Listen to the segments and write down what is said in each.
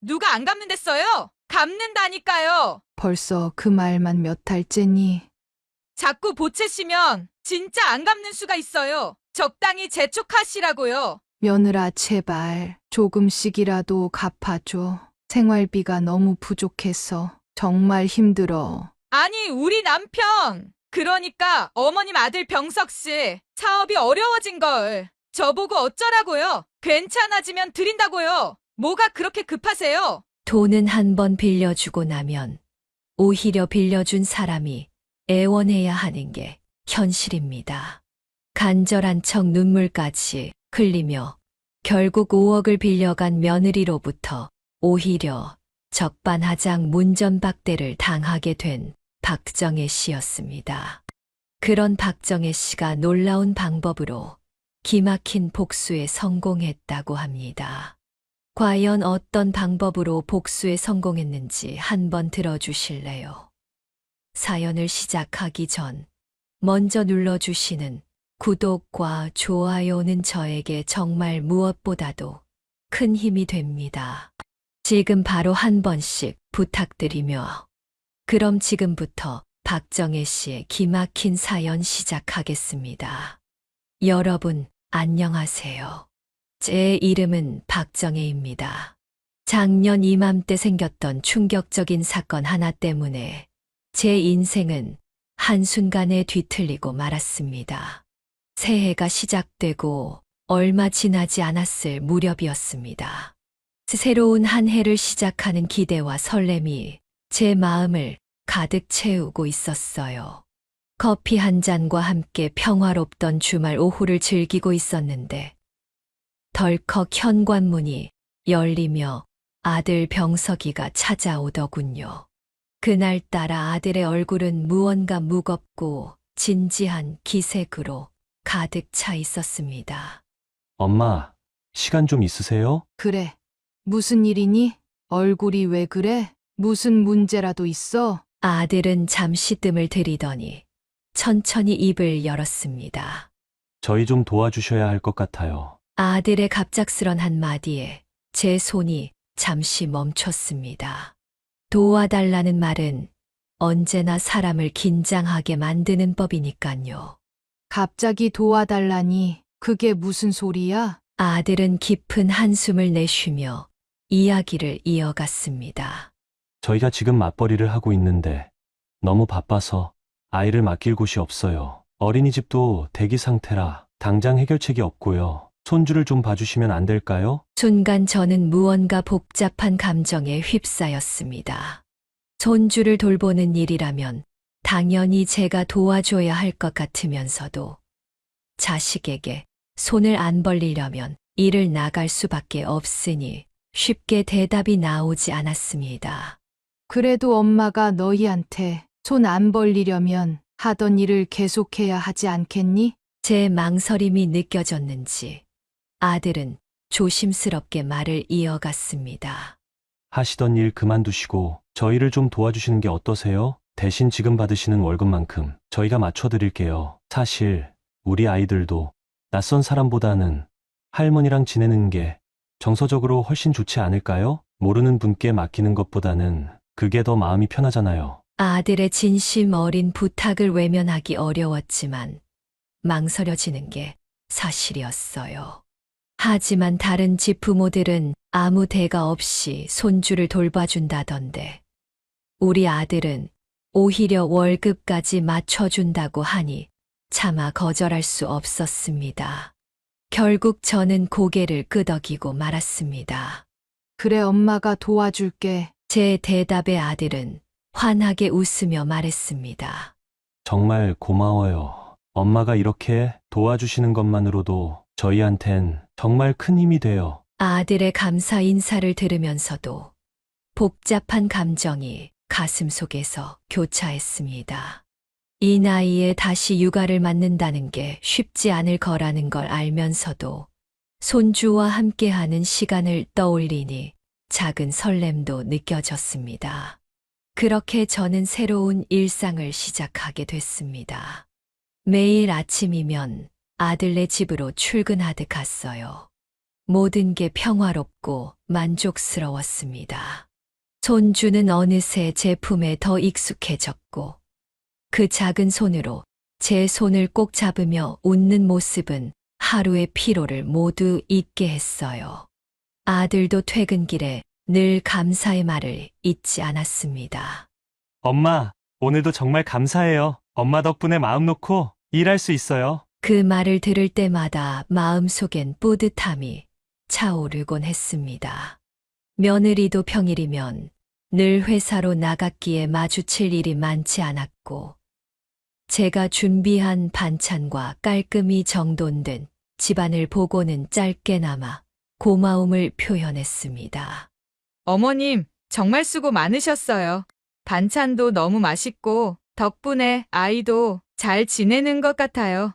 누가 안 갚는댔어요? 갚는다니까요. 벌써 그 말만 몇 달째니. 자꾸 보채시면 진짜 안 갚는 수가 있어요. 적당히 재촉하시라고요. 며느라 제발 조금씩이라도 갚아줘. 생활비가 너무 부족해서 정말 힘들어. 아니, 우리 남편. 그러니까 어머님 아들 병석 씨 사업이 어려워진 걸 저보고 어쩌라고요? 괜찮아지면 드린다고요. 뭐가 그렇게 급하세요? 돈은 한 번 빌려주고 나면 오히려 빌려준 사람이 애원해야 하는 게 현실입니다. 간절한 척 눈물까지 흘리며 결국 5억을 빌려간 며느리로부터 오히려 적반하장 문전박대를 당하게 된 박정혜 씨였습니다. 그런 박정혜 씨가 놀라운 방법으로 기막힌 복수에 성공했다고 합니다. 과연 어떤 방법으로 복수에 성공했는지 한번 들어주실래요? 사연을 시작하기 전 먼저 눌러주시는 구독과 좋아요는 저에게 정말 무엇보다도 큰 힘이 됩니다. 지금 바로 한 번씩 부탁드리며 그럼 지금부터 박정혜 씨의 기막힌 사연 시작하겠습니다. 여러분, 안녕하세요. 제 이름은 박정혜입니다. 작년 이맘때 생겼던 충격적인 사건 하나 때문에 제 인생은 한순간에 뒤틀리고 말았습니다. 새해가 시작되고 얼마 지나지 않았을 무렵이었습니다. 새로운 한 해를 시작하는 기대와 설렘이 제 마음을 가득 채우고 있었어요. 커피 한 잔과 함께 평화롭던 주말 오후를 즐기고 있었는데 덜컥 현관문이 열리며 아들 병석이가 찾아오더군요. 그날따라 아들의 얼굴은 무언가 무겁고 진지한 기색으로 가득 차 있었습니다. 엄마, 시간 좀 있으세요? 그래. 무슨 일이니? 얼굴이 왜 그래? 무슨 문제라도 있어? 아들은 잠시 뜸을 들이더니 천천히 입을 열었습니다. 저희 좀 도와주셔야 할 것 같아요. 아들의 갑작스런 한마디에 제 손이 잠시 멈췄습니다. 도와달라는 말은 언제나 사람을 긴장하게 만드는 법이니까요. 갑자기 도와달라니. 그게 무슨 소리야? 아들은 깊은 한숨을 내쉬며 이야기를 이어갔습니다. 저희가 지금 맞벌이를 하고 있는데 너무 바빠서 아이를 맡길 곳이 없어요. 어린이집도 대기 상태라 당장 해결책이 없고요. 손주를 좀 봐주시면 안 될까요? 순간 저는 무언가 복잡한 감정에 휩싸였습니다. 손주를 돌보는 일이라면 당연히 제가 도와줘야 할 것 같으면서도 자식에게 손을 안 벌리려면 일을 나갈 수밖에 없으니 쉽게 대답이 나오지 않았습니다. 그래도 엄마가 너희한테 손 안 벌리려면 하던 일을 계속해야 하지 않겠니? 제 망설임이 느껴졌는지 아들은 조심스럽게 말을 이어갔습니다. 하시던 일 그만두시고 저희를 좀 도와주시는 게 어떠세요? 대신 지금 받으시는 월급만큼 저희가 맞춰드릴게요. 사실 우리 아이들도 낯선 사람보다는 할머니랑 지내는 게 정서적으로 훨씬 좋지 않을까요? 모르는 분께 맡기는 것보다는 그게 더 마음이 편하잖아요. 아들의 진심 어린 부탁을 외면하기 어려웠지만 망설여지는 게 사실이었어요. 하지만 다른 집 부모들은 아무 대가 없이 손주를 돌봐준다던데 우리 아들은 오히려 월급까지 맞춰준다고 하니 차마 거절할 수 없었습니다. 결국 저는 고개를 끄덕이고 말았습니다. 그래, 엄마가 도와줄게. 제 대답에 아들은 환하게 웃으며 말했습니다. 정말 고마워요. 엄마가 이렇게 도와주시는 것만으로도 저희한텐 정말 큰 힘이 돼요. 아들의 감사 인사를 들으면서도 복잡한 감정이 가슴 속에서 교차했습니다. 이 나이에 다시 육아를 맡는다는 게 쉽지 않을 거라는 걸 알면서도 손주와 함께하는 시간을 떠올리니 작은 설렘도 느껴졌습니다. 그렇게 저는 새로운 일상을 시작하게 됐습니다. 매일 아침이면 아들네 집으로 출근하듯 갔어요. 모든 게 평화롭고 만족스러웠습니다. 손주는 어느새 제 품에 더 익숙해졌고 그 작은 손으로 제 손을 꼭 잡으며 웃는 모습은 하루의 피로를 모두 잊게 했어요. 아들도 퇴근길에 늘 감사의 말을 잊지 않았습니다. 엄마, 오늘도 정말 감사해요. 엄마 덕분에 마음 놓고 일할 수 있어요. 그 말을 들을 때마다 마음속엔 뿌듯함이 차오르곤 했습니다. 며느리도 평일이면 늘 회사로 나갔기에 마주칠 일이 많지 않았고, 제가 준비한 반찬과 깔끔히 정돈된 집안을 보고는 짧게나마 고마움을 표현했습니다. 어머님, 정말 수고 많으셨어요. 반찬도 너무 맛있고, 덕분에 아이도 잘 지내는 것 같아요.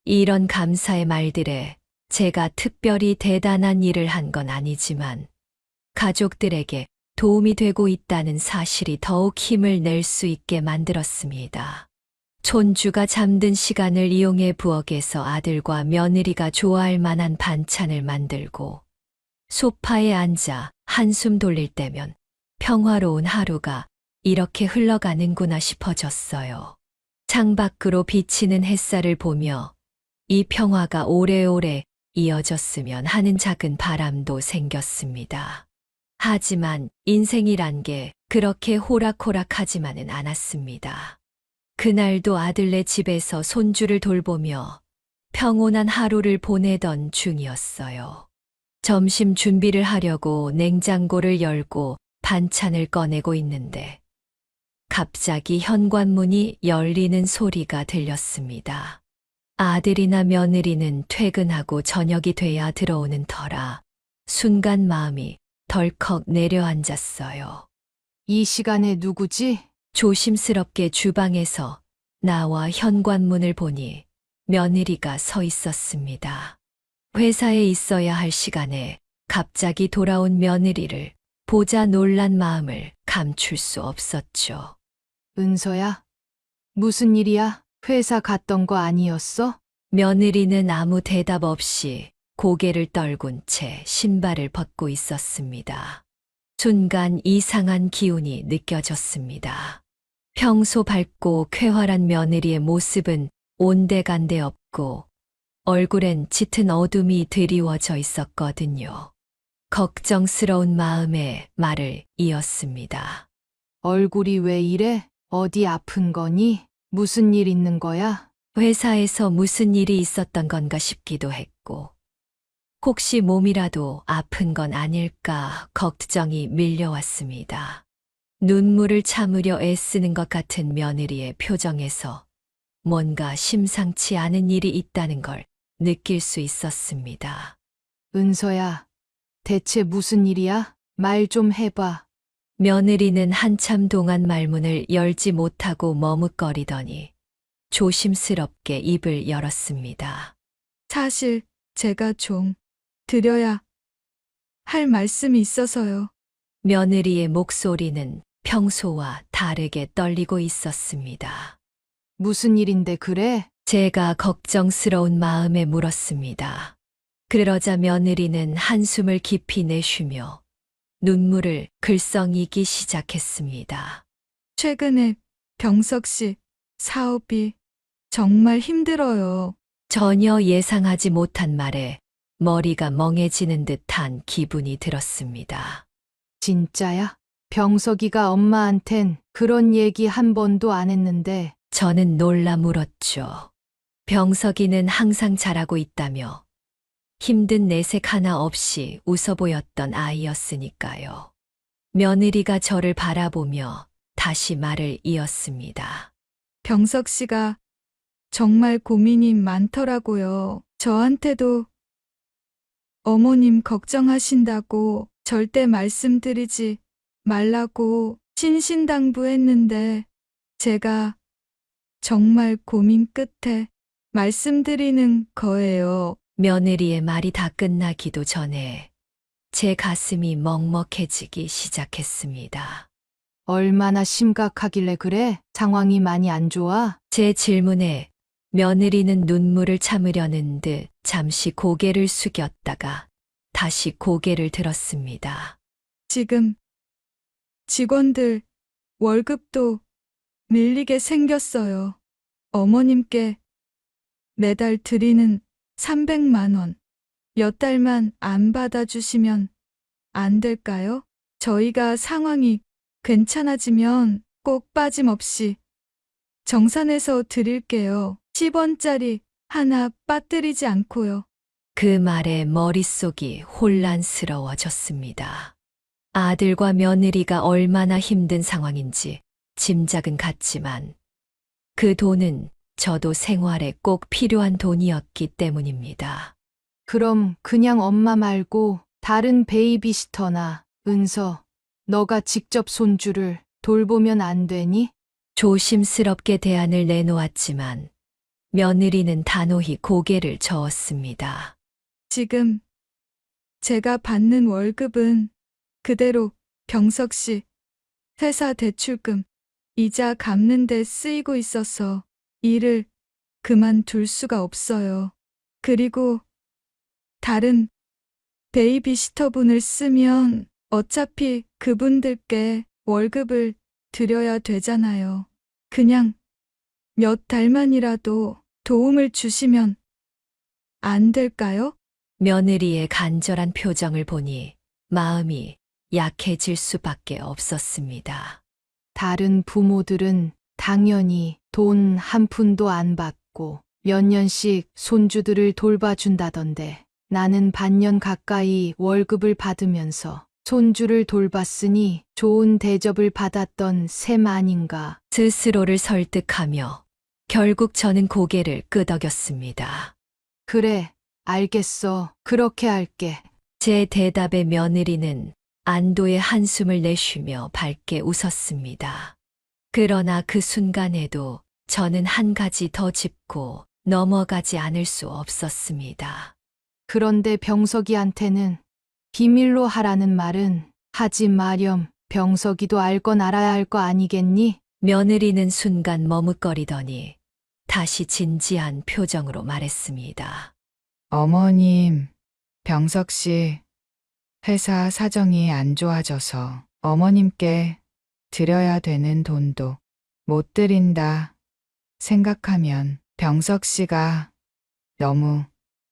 이런 감사의 말들에 제가 특별히 대단한 일을 한 건 아니지만 가족들에게 도움이 되고 있다는 사실이 더욱 힘을 낼 수 있게 만들었습니다. 손주가 잠든 시간을 이용해 부엌에서 아들과 며느리가 좋아할 만한 반찬을 만들고 소파에 앉아 한숨 돌릴 때면 평화로운 하루가 이렇게 흘러가는구나 싶어졌어요. 창밖으로 비치는 햇살을 보며 이 평화가 오래오래 이어졌으면 하는 작은 바람도 생겼습니다. 하지만 인생이란 게 그렇게 호락호락하지만은 않았습니다. 그날도 아들네 집에서 손주를 돌보며 평온한 하루를 보내던 중이었어요. 점심 준비를 하려고 냉장고를 열고 반찬을 꺼내고 있는데 갑자기 현관문이 열리는 소리가 들렸습니다. 아들이나 며느리는 퇴근하고 저녁이 돼야 들어오는 터라 순간 마음이 덜컥 내려앉았어요. 이 시간에 누구지? 조심스럽게 주방에서 나와 현관문을 보니 며느리가 서 있었습니다. 회사에 있어야 할 시간에 갑자기 돌아온 며느리를 보자 놀란 마음을 감출 수 없었죠. 은서야? 무슨 일이야? 회사 갔던 거 아니었어? 며느리는 아무 대답 없이 고개를 떨군 채 신발을 벗고 있었습니다. 순간 이상한 기운이 느껴졌습니다. 평소 밝고 쾌활한 며느리의 모습은 온데간데 없고 얼굴엔 짙은 어둠이 드리워져 있었거든요. 걱정스러운 마음에 말을 이었습니다. 얼굴이 왜 이래? 어디 아픈 거니? 무슨 일 있는 거야? 회사에서 무슨 일이 있었던 건가 싶기도 했고, 혹시 몸이라도 아픈 건 아닐까 걱정이 밀려왔습니다. 눈물을 참으려 애쓰는 것 같은 며느리의 표정에서 뭔가 심상치 않은 일이 있다는 걸 느낄 수 있었습니다. 은서야, 대체 무슨 일이야? 말 좀 해봐. 며느리는 한참 동안 말문을 열지 못하고 머뭇거리더니 조심스럽게 입을 열었습니다. 사실 제가 좀 드려야 할 말씀이 있어서요. 며느리의 목소리는 평소와 다르게 떨리고 있었습니다. 무슨 일인데 그래? 제가 걱정스러운 마음에 물었습니다. 그러자 며느리는 한숨을 깊이 내쉬며 눈물을 글썽이기 시작했습니다. 최근에 병석 씨 사업이 정말 힘들어요. 전혀 예상하지 못한 말에 머리가 멍해지는 듯한 기분이 들었습니다. 진짜야? 병석이가 엄마한텐 그런 얘기 한 번도 안 했는데 저는 놀라 물었죠. 병석이는 항상 잘하고 있다며 힘든 내색 하나 없이 웃어 보였던 아이였으니까요. 며느리가 저를 바라보며 다시 말을 이었습니다. 병석 씨가 정말 고민이 많더라고요. 저한테도 어머님 걱정하신다고 절대 말씀드리지 말라고 신신당부했는데 제가 정말 고민 끝에 말씀드리는 거예요. 며느리의 말이 다 끝나기도 전에 제 가슴이 먹먹해지기 시작했습니다. 얼마나 심각하길래 그래? 상황이 많이 안 좋아? 제 질문에 며느리는 눈물을 참으려는 듯 잠시 고개를 숙였다가 다시 고개를 들었습니다. 지금 직원들 월급도 밀리게 생겼어요. 어머님께 매달 드리는 300만 원. 몇 달만 안 받아주시면 안 될까요? 저희가 상황이 괜찮아지면 꼭 빠짐없이 정산해서 드릴게요. 10원짜리 하나 빠뜨리지 않고요. 그 말에 머릿속이 혼란스러워졌습니다. 아들과 며느리가 얼마나 힘든 상황인지 짐작은 갔지만 그 돈은 저도 생활에 꼭 필요한 돈이었기 때문입니다. 그럼 그냥 엄마 말고 다른 베이비시터나 은서, 너가 직접 손주를 돌보면 안 되니? 조심스럽게 대안을 내놓았지만 며느리는 단호히 고개를 저었습니다. 지금 제가 받는 월급은 그대로 병석 씨 회사 대출금, 이자 갚는 데 쓰이고 있어서 일을 그만둘 수가 없어요. 그리고 다른 베이비시터분을 쓰면 어차피 그분들께 월급을 드려야 되잖아요. 그냥 몇 달만이라도 도움을 주시면 안 될까요? 며느리의 간절한 표정을 보니 마음이 약해질 수밖에 없었습니다. 다른 부모들은 당연히 돈 한 푼도 안 받고 몇 년씩 손주들을 돌봐준다던데 나는 반년 가까이 월급을 받으면서 손주를 돌봤으니 좋은 대접을 받았던 셈 아닌가. 스스로를 설득하며 결국 저는 고개를 끄덕였습니다. 그래, 알겠어. 그렇게 할게. 제 대답에 며느리는 안도의 한숨을 내쉬며 밝게 웃었습니다. 그러나 그 순간에도 저는 한 가지 더 짚고 넘어가지 않을 수 없었습니다. 그런데 병석이한테는 비밀로 하라는 말은 하지 마렴. 병석이도 알 건 알아야 할 거 아니겠니? 며느리는 순간 머뭇거리더니 다시 진지한 표정으로 말했습니다. 어머님, 병석 씨, 회사 사정이 안 좋아져서 어머님께 드려야 되는 돈도 못 드린다 생각하면 병석 씨가 너무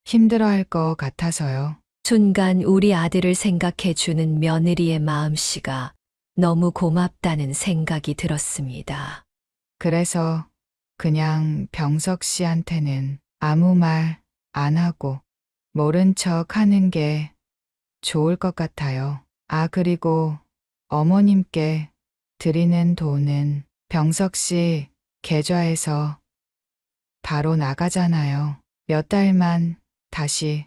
힘들어할 것 같아서요. 순간 우리 아들을 생각해 주는 며느리의 마음씨가 너무 고맙다는 생각이 들었습니다. 그래서 그냥 병석 씨한테는 아무 말 안 하고 모른 척 하는 게 좋을 것 같아요. 아, 그리고 어머님께 드리는 돈은 병석 씨 계좌에서 바로 나가잖아요. 몇 달만 다시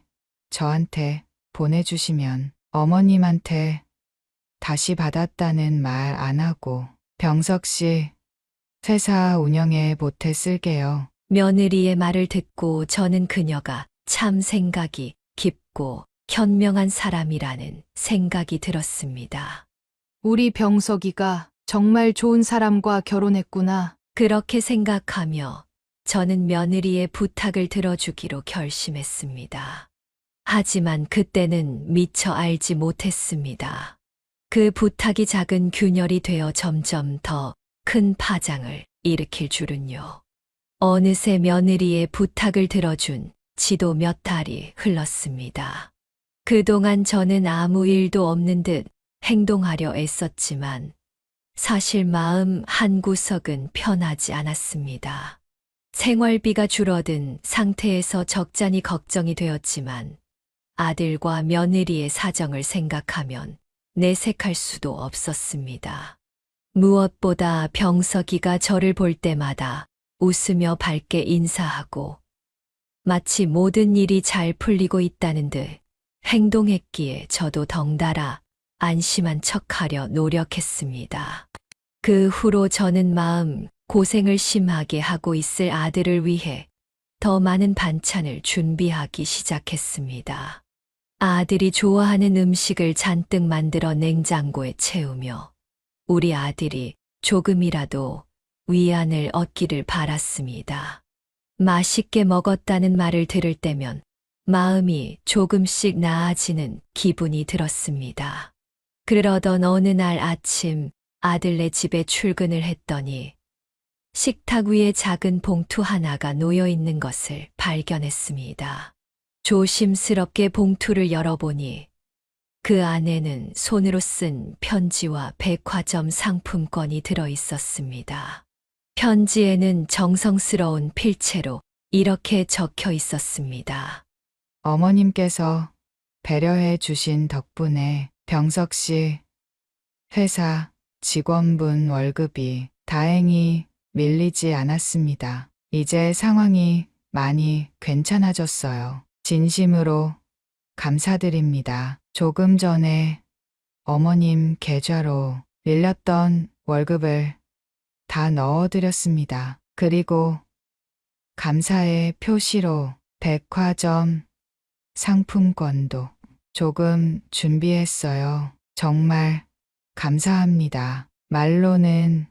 저한테 보내주시면 어머님한테 다시 받았다는 말 안 하고 병석 씨 회사 운영에 보태 쓸게요. 며느리의 말을 듣고 저는 그녀가 참 생각이 깊고 현명한 사람이라는 생각이 들었습니다. 우리 병석이가 정말 좋은 사람과 결혼했구나. 그렇게 생각하며 저는 며느리의 부탁을 들어주기로 결심했습니다. 하지만 그때는 미처 알지 못했습니다. 그 부탁이 작은 균열이 되어 점점 더 큰 파장을 일으킬 줄은요. 어느새 며느리의 부탁을 들어준 지도 몇 달이 흘렀습니다. 그동안 저는 아무 일도 없는 듯 행동하려 애썼지만 사실 마음 한구석은 편하지 않았습니다. 생활비가 줄어든 상태에서 적잖이 걱정이 되었지만 아들과 며느리의 사정을 생각하면 내색할 수도 없었습니다. 무엇보다 병석이가 저를 볼 때마다 웃으며 밝게 인사하고 마치 모든 일이 잘 풀리고 있다는 듯 행동했기에 저도 덩달아 안심한 척하려 노력했습니다. 그 후로 저는 마음 고생을 심하게 하고 있을 아들을 위해 더 많은 반찬을 준비하기 시작했습니다. 아들이 좋아하는 음식을 잔뜩 만들어 냉장고에 채우며 우리 아들이 조금이라도 위안을 얻기를 바랐습니다. 맛있게 먹었다는 말을 들을 때면 마음이 조금씩 나아지는 기분이 들었습니다. 그러던 어느 날 아침 아들네 집에 출근을 했더니 식탁 위에 작은 봉투 하나가 놓여 있는 것을 발견했습니다. 조심스럽게 봉투를 열어보니 그 안에는 손으로 쓴 편지와 백화점 상품권이 들어 있었습니다. 편지에는 정성스러운 필체로 이렇게 적혀 있었습니다. 어머님께서 배려해 주신 덕분에 병석 씨 회사 직원분 월급이 다행히 밀리지 않았습니다. 이제 상황이 많이 괜찮아졌어요. 진심으로 감사드립니다. 조금 전에 어머님 계좌로 밀렸던 월급을 다 넣어드렸습니다. 그리고 감사의 표시로 백화점 상품권도 조금 준비했어요. 정말 감사합니다. 말로는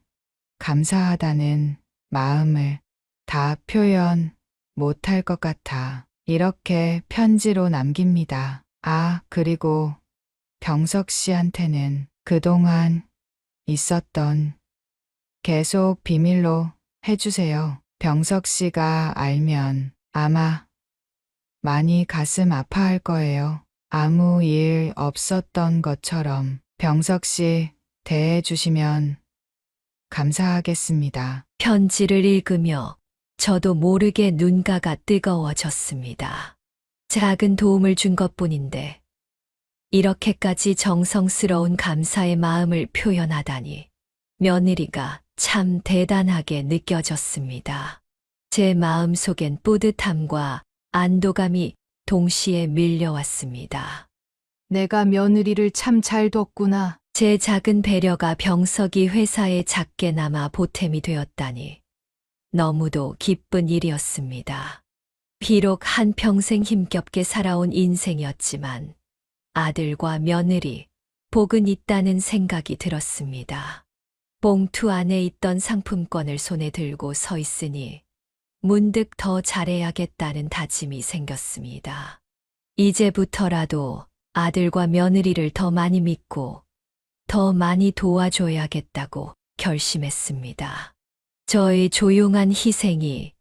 감사하다는 마음을 다 표현 못할 것 같아 이렇게 편지로 남깁니다. 아, 그리고 병석 씨한테는 그동안 있었던 계속 비밀로 해주세요. 병석 씨가 알면 아마 많이 가슴 아파할 거예요. 아무 일 없었던 것처럼 병석 씨 대해주시면 감사하겠습니다. 편지를 읽으며 저도 모르게 눈가가 뜨거워졌습니다. 작은 도움을 준 것뿐인데 이렇게까지 정성스러운 감사의 마음을 표현하다니 며느리가 참 대단하게 느껴졌습니다. 제 마음속엔 뿌듯함과 안도감이 동시에 밀려왔습니다. 내가 며느리를 참 잘 뒀구나. 제 작은 배려가 병석이 회사에 작게나마 보탬이 되었다니 너무도 기쁜 일이었습니다. 비록 한평생 힘겹게 살아온 인생이었지만 아들과 며느리, 복은 있다는 생각이 들었습니다. 봉투 안에 있던 상품권을 손에 들고 서 있으니 문득 더 잘해야겠다는 다짐이 생겼습니다. 이제부터라도 아들과 며느리를 더 많이 믿고 더 많이 도와줘야겠다고 결심했습니다. 저의 조용한 희생이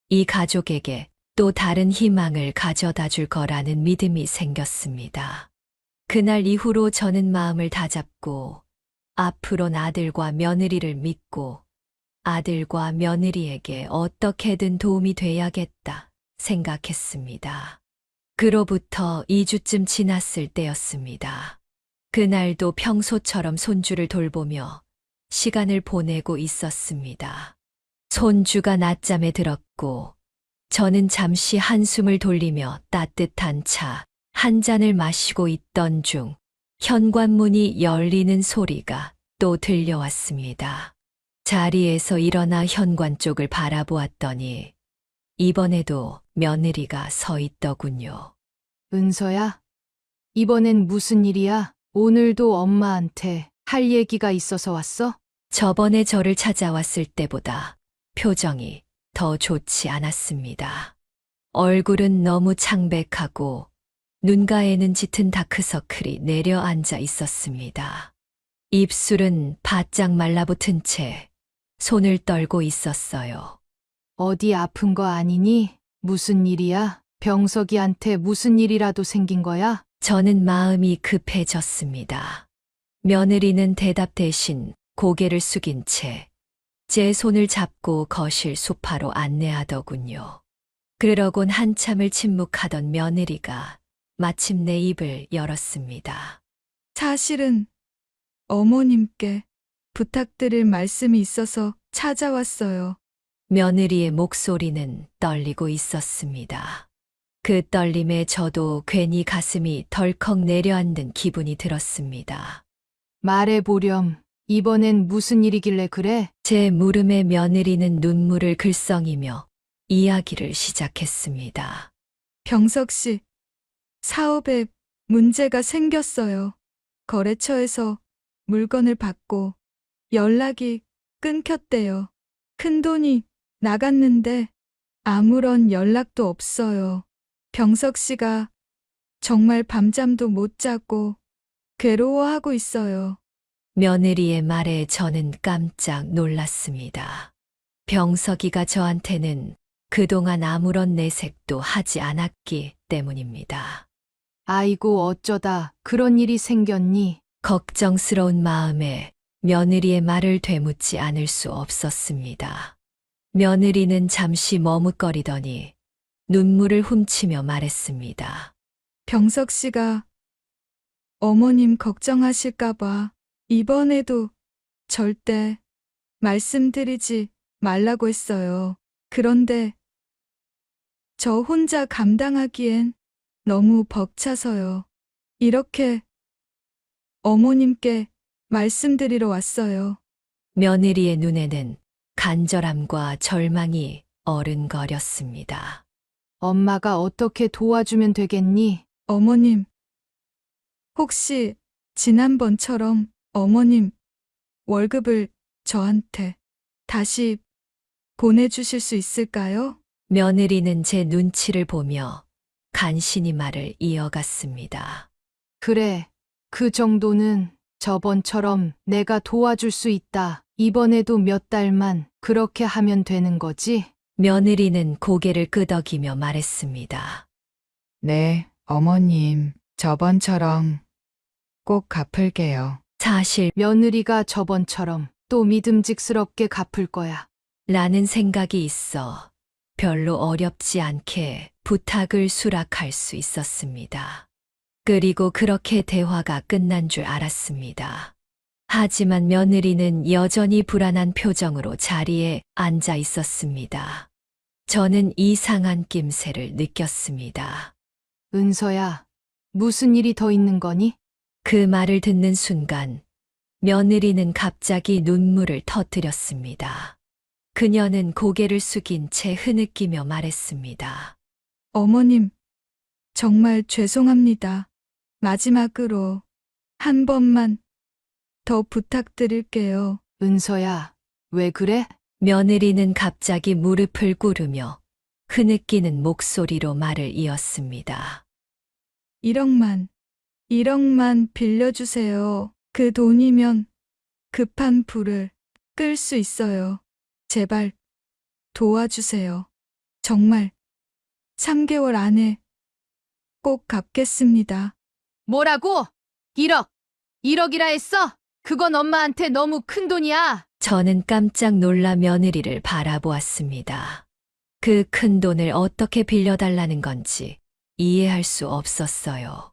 이 가족에게 또 다른 희망을 가져다 줄 거라는 믿음이 생겼습니다. 그날 이후로 저는 마음을 다잡고 앞으론 아들과 며느리를 믿고 아들과 며느리에게 어떻게든 도움이 돼야겠다 생각했습니다. 그로부터 2주쯤 지났을 때였습니다. 그날도 평소처럼 손주를 돌보며 시간을 보내고 있었습니다. 손주가 낮잠에 들었고 저는 잠시 한숨을 돌리며 따뜻한 차 한 잔을 마시고 있던 중 현관문이 열리는 소리가 또 들려왔습니다. 자리에서 일어나 현관 쪽을 바라보았더니 이번에도 며느리가 서 있더군요. 은서야, 이번엔 무슨 일이야? 오늘도 엄마한테 할 얘기가 있어서 왔어? 저번에 저를 찾아왔을 때보다 표정이 더 좋지 않았습니다. 얼굴은 너무 창백하고 눈가에는 짙은 다크서클이 내려앉아 있었습니다. 입술은 바짝 말라붙은 채 손을 떨고 있었어요. 어디 아픈 거 아니니? 무슨 일이야? 병석이한테 무슨 일이라도 생긴 거야? 저는 마음이 급해졌습니다. 며느리는 대답 대신 고개를 숙인 채 제 손을 잡고 거실 소파로 안내하더군요. 그러곤 한참을 침묵하던 며느리가 마침내 입을 열었습니다. 사실은 어머님께 부탁드릴 말씀이 있어서 찾아왔어요. 며느리의 목소리는 떨리고 있었습니다. 그 떨림에 저도 괜히 가슴이 덜컥 내려앉는 기분이 들었습니다. 말해보렴. 이번엔 무슨 일이길래 그래? 제 물음에 며느리는 눈물을 글썽이며 이야기를 시작했습니다. 병석 씨, 사업에 문제가 생겼어요. 거래처에서 물건을 받고 연락이 끊겼대요. 큰돈이 나갔는데 아무런 연락도 없어요. 병석 씨가 정말 밤잠도 못 자고 괴로워하고 있어요. 며느리의 말에 저는 깜짝 놀랐습니다. 병석이가 저한테는 그동안 아무런 내색도 하지 않았기 때문입니다. 아이고 어쩌다 그런 일이 생겼니? 걱정스러운 마음에 며느리의 말을 되묻지 않을 수 없었습니다. 며느리는 잠시 머뭇거리더니 눈물을 훔치며 말했습니다. 병석 씨가 어머님 걱정하실까봐 이번에도 절대 말씀드리지 말라고 했어요. 그런데 저 혼자 감당하기엔 너무 벅차서요. 이렇게 어머님께 말씀드리러 왔어요. 며느리의 눈에는 간절함과 절망이 어른거렸습니다. 엄마가 어떻게 도와주면 되겠니? 어머님, 혹시 지난번처럼 어머님 월급을 저한테 다시 보내주실 수 있을까요? 며느리는 제 눈치를 보며 간신히 말을 이어갔습니다. 그래, 그 정도는 저번처럼 내가 도와줄 수 있다. 이번에도 몇 달만 그렇게 하면 되는 거지? 며느리는 고개를 끄덕이며 말했습니다. 네, 어머님. 저번처럼 꼭 갚을게요. 사실 며느리가 저번처럼 또 믿음직스럽게 갚을 거야. 라는 생각이 있어 별로 어렵지 않게 부탁을 수락할 수 있었습니다. 그리고 그렇게 대화가 끝난 줄 알았습니다. 하지만 며느리는 여전히 불안한 표정으로 자리에 앉아 있었습니다. 저는 이상한 낌새를 느꼈습니다. 은서야, 무슨 일이 더 있는 거니? 그 말을 듣는 순간 며느리는 갑자기 눈물을 터뜨렸습니다. 그녀는 고개를 숙인 채 흐느끼며 말했습니다. 어머님, 정말 죄송합니다. 마지막으로 한 번만 더 부탁드릴게요. 은서야, 왜 그래? 며느리는 갑자기 무릎을 꿇으며 흐느끼는 목소리로 말을 이었습니다. 1억만 빌려주세요. 그 돈이면 급한 불을 끌 수 있어요. 제발 도와주세요. 정말 3개월 안에 꼭 갚겠습니다. 뭐라고? 1억! 1억이라 했어? 그건 엄마한테 너무 큰 돈이야. 저는 깜짝 놀라 며느리를 바라보았습니다. 그 큰 돈을 어떻게 빌려달라는 건지 이해할 수 없었어요.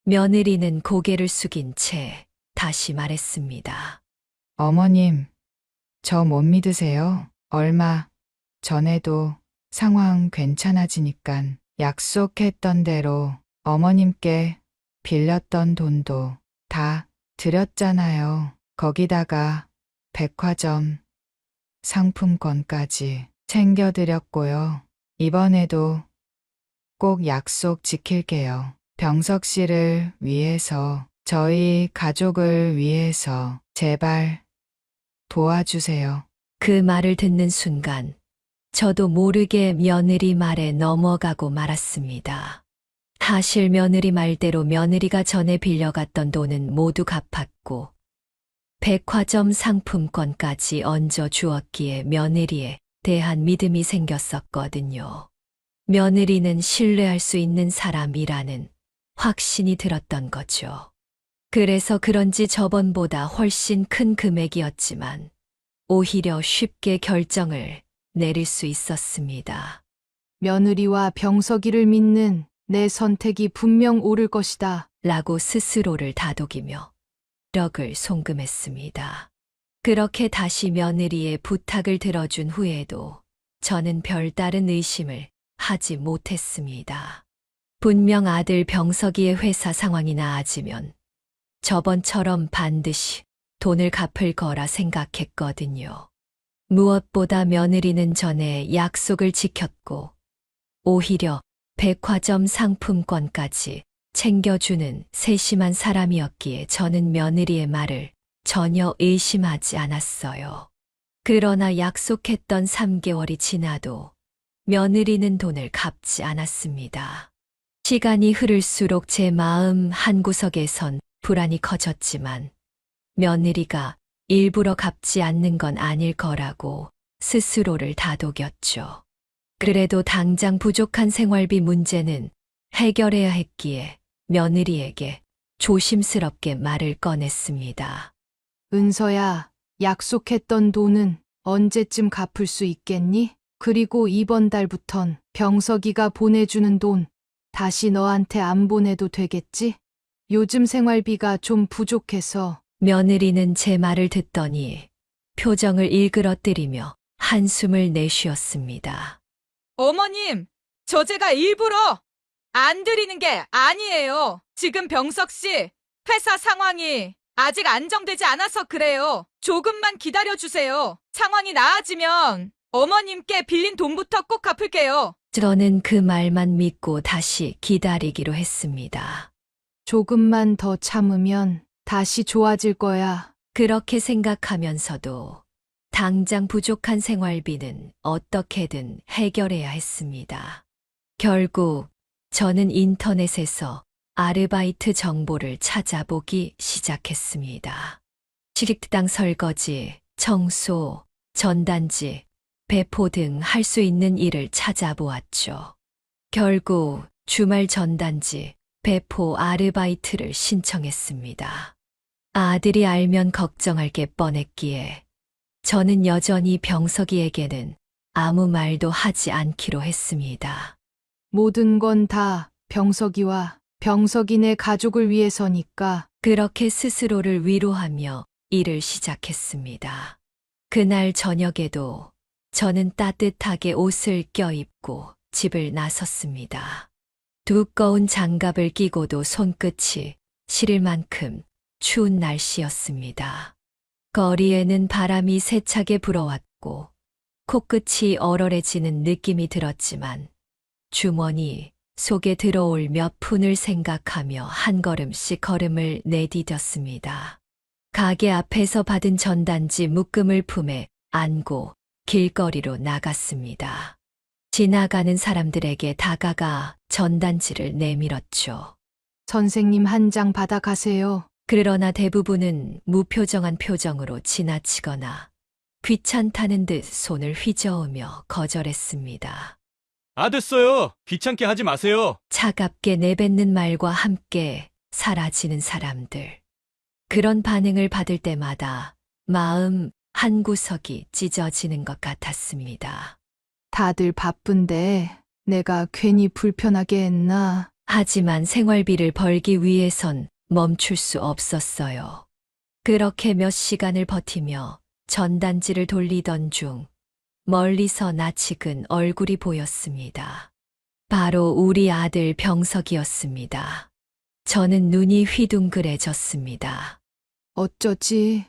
며느리는 고개를 숙인 채 다시 말했습니다. 어머님, 저 못 믿으세요? 얼마 전에도 상황 괜찮아지니까 약속했던 대로 어머님께 빌렸던 돈도 다 드렸잖아요. 거기다가 백화점 상품권까지 챙겨드렸고요. 이번에도 꼭 약속 지킬게요. 병석 씨를 위해서, 저희 가족을 위해서 제발 도와주세요. 그 말을 듣는 순간 저도 모르게 며느리 말에 넘어가고 말았습니다. 사실 며느리 말대로 며느리가 전에 빌려갔던 돈은 모두 갚았고 백화점 상품권까지 얹어 주었기에 며느리에 대한 믿음이 생겼었거든요. 며느리는 신뢰할 수 있는 사람이라는 확신이 들었던 거죠. 그래서 그런지 저번보다 훨씬 큰 금액이었지만 오히려 쉽게 결정을 내릴 수 있었습니다. 며느리와 병석이를 믿는 내 선택이 분명 옳을 것이다. 라고 스스로를 다독이며 력을 송금했습니다. 그렇게 다시 며느리의 부탁을 들어준 후에도 저는 별다른 의심을 하지 못했습니다. 분명 아들 병석이의 회사 상황이 나아지면 저번처럼 반드시 돈을 갚을 거라 생각했거든요. 무엇보다 며느리는 전에 약속을 지켰고 오히려 백화점 상품권까지 챙겨주는 세심한 사람이었기에 저는 며느리의 말을 전혀 의심하지 않았어요. 그러나 약속했던 3개월이 지나도 며느리는 돈을 갚지 않았습니다. 시간이 흐를수록 제 마음 한구석에선 불안이 커졌지만 며느리가 일부러 갚지 않는 건 아닐 거라고 스스로를 다독였죠. 그래도 당장 부족한 생활비 문제는 해결해야 했기에 며느리에게 조심스럽게 말을 꺼냈습니다. 은서야, 약속했던 돈은 언제쯤 갚을 수 있겠니? 그리고 이번 달부턴 병석이가 보내주는 돈 다시 너한테 안 보내도 되겠지? 요즘 생활비가 좀 부족해서. 며느리는 제 말을 듣더니 표정을 일그러뜨리며 한숨을 내쉬었습니다. 어머님, 저 제가 일부러 안 드리는 게 아니에요. 지금 병석 씨 회사 상황이 아직 안정되지 않아서 그래요. 조금만 기다려주세요. 상황이 나아지면 어머님께 빌린 돈부터 꼭 갚을게요. 저는 그 말만 믿고 다시 기다리기로 했습니다. 조금만 더 참으면 다시 좋아질 거야. 그렇게 생각하면서도 당장 부족한 생활비는 어떻게든 해결해야 했습니다. 결국 저는 인터넷에서 아르바이트 정보를 찾아보기 시작했습니다. 식당 설거지, 청소, 전단지, 배포 등 할 수 있는 일을 찾아보았죠. 결국 주말 전단지, 배포 아르바이트를 신청했습니다. 아들이 알면 걱정할 게 뻔했기에 저는 여전히 병석이에게는 아무 말도 하지 않기로 했습니다. 모든 건 다 병석이와 병석이네 가족을 위해서니까. 그렇게 스스로를 위로하며 일을 시작했습니다. 그날 저녁에도 저는 따뜻하게 옷을 껴입고 집을 나섰습니다. 두꺼운 장갑을 끼고도 손끝이 시릴 만큼 추운 날씨였습니다. 거리에는 바람이 세차게 불어왔고 코끝이 얼얼해지는 느낌이 들었지만 주머니 속에 들어올 몇 푼을 생각하며 한 걸음씩 걸음을 내디뎠습니다. 가게 앞에서 받은 전단지 묶음을 품에 안고 길거리로 나갔습니다. 지나가는 사람들에게 다가가 전단지를 내밀었죠. 선생님 한 장 받아가세요. 그러나 대부분은 무표정한 표정으로 지나치거나 귀찮다는 듯 손을 휘저으며 거절했습니다. 됐어요. 귀찮게 하지 마세요. 차갑게 내뱉는 말과 함께 사라지는 사람들. 그런 반응을 받을 때마다 마음 한구석이 찢어지는 것 같았습니다. 다들 바쁜데 내가 괜히 불편하게 했나? 하지만 생활비를 벌기 위해선 멈출 수 없었어요. 그렇게 몇 시간을 버티며 전단지를 돌리던 중 멀리서 낯익은 얼굴이 보였습니다. 바로 우리 아들 병석이었습니다. 저는 눈이 휘둥그레졌습니다. 어쩌지?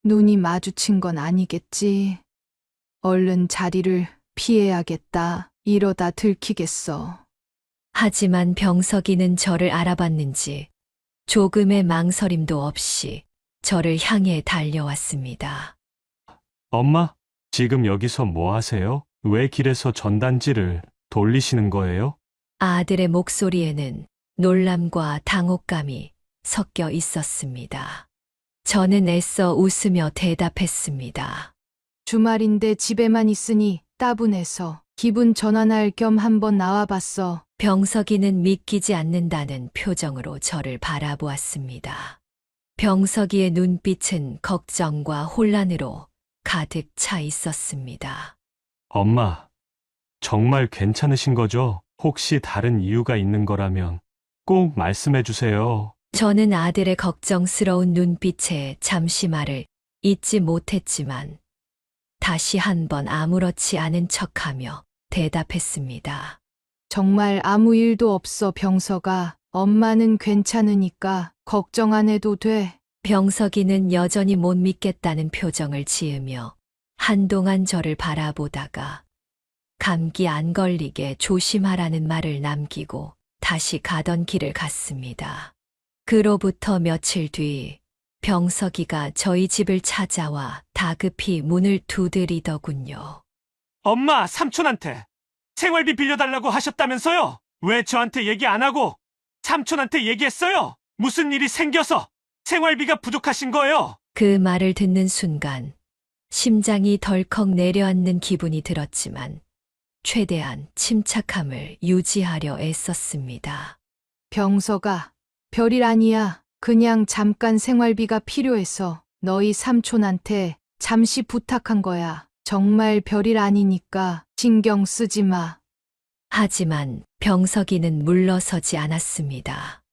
눈이 마주친 건 아니겠지. 얼른 자리를 피해야겠다. 이러다 들키겠어. 하지만 병석이는 저를 알아봤는지 조금의 망설임도 없이 저를 향해 달려왔습니다. 엄마, 지금 여기서 뭐 하세요? 왜 길에서 전단지를 돌리시는 거예요? 아들의 목소리에는 놀람과 당혹감이 섞여 있었습니다. 저는 애써 웃으며 대답했습니다. 주말인데 집에만 있으니 따분해서 기분 전환할 겸 한번 나와봤어. 병석이는 믿기지 않는다는 표정으로 저를 바라보았습니다. 병석이의 눈빛은 걱정과 혼란으로 가득 차 있었습니다. 엄마, 정말 괜찮으신 거죠? 혹시 다른 이유가 있는 거라면 꼭 말씀해 주세요. 저는 아들의 걱정스러운 눈빛에 잠시 말을 잇지 못했지만 다시 한번 아무렇지 않은 척하며 대답했습니다. 정말 아무 일도 없어, 병석아. 엄마는 괜찮으니까 걱정 안 해도 돼. 병석이는 여전히 못 믿겠다는 표정을 지으며 한동안 저를 바라보다가 감기 안 걸리게 조심하라는 말을 남기고 다시 가던 길을 갔습니다. 그로부터 며칠 뒤 병석이가 저희 집을 찾아와 다급히 문을 두드리더군요. 엄마, 삼촌한테 생활비 빌려달라고 하셨다면서요? 왜 저한테 얘기 안 하고 삼촌한테 얘기했어요? 무슨 일이 생겨서 생활비가 부족하신 거예요? 그 말을 듣는 순간 심장이 덜컥 내려앉는 기분이 들었지만 최대한 침착함을 유지하려 애썼습니다. 병석아, 별일 아니야. 그냥 잠깐 생활비가 필요해서 너희 삼촌한테 잠시 부탁한 거야. 정말 별일 아니니까 신경 쓰지 마. 하지만 병석이는 물러서지 않았습니다.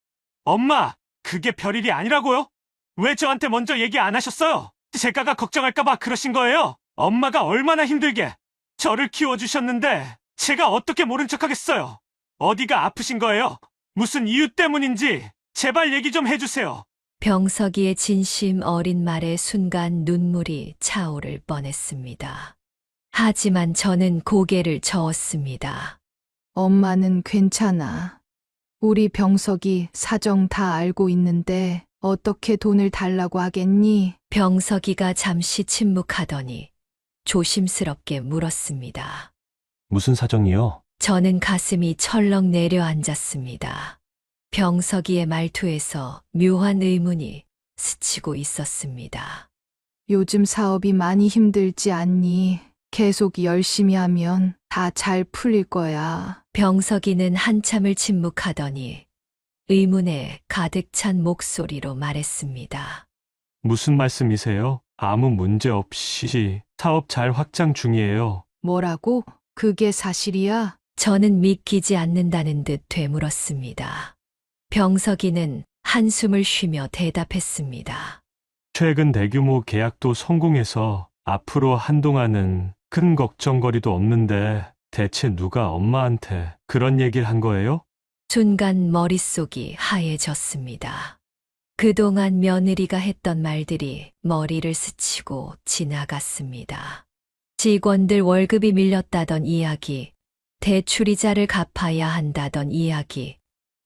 엄마, 그게 별일이 아니라고요? 왜 저한테 먼저 얘기 안 하셨어요? 제가가 걱정할까봐 그러신 거예요? 엄마가 얼마나 힘들게 저를 키워주셨는데 제가 어떻게 모른 척하겠어요? 어디가 아프신 거예요? 무슨 이유 때문인지 제발 얘기 좀 해주세요. 병석이의 진심 어린 말에 순간 눈물이 차오를 뻔했습니다. 하지만 저는 고개를 저었습니다. 엄마는 괜찮아. 우리 병석이 사정 다 알고 있는데 어떻게 돈을 달라고 하겠니? 병석이가 잠시 침묵하더니 조심스럽게 물었습니다. 무슨 사정이요? 저는 가슴이 철렁 내려앉았습니다. 병석이의 말투에서 묘한 의문이 스치고 있었습니다. 요즘 사업이 많이 힘들지 않니? 계속 열심히 하면 다 잘 풀릴 거야. 병석이는 한참을 침묵하더니 의문에 가득 찬 목소리로 말했습니다. 무슨 말씀이세요? 아무 문제 없이 사업 잘 확장 중이에요. 뭐라고? 그게 사실이야? 저는 믿기지 않는다는 듯 되물었습니다. 병석이는 한숨을 쉬며 대답했습니다. 최근 대규모 계약도 성공해서 앞으로 한동안은 큰 걱정거리도 없는데 대체 누가 엄마한테 그런 얘기를 한 거예요? 순간 머릿속이 하얘졌습니다. 그동안 며느리가 했던 말들이 머리를 스치고 지나갔습니다. 직원들 월급이 밀렸다던 이야기, 대출이자를 갚아야 한다던 이야기,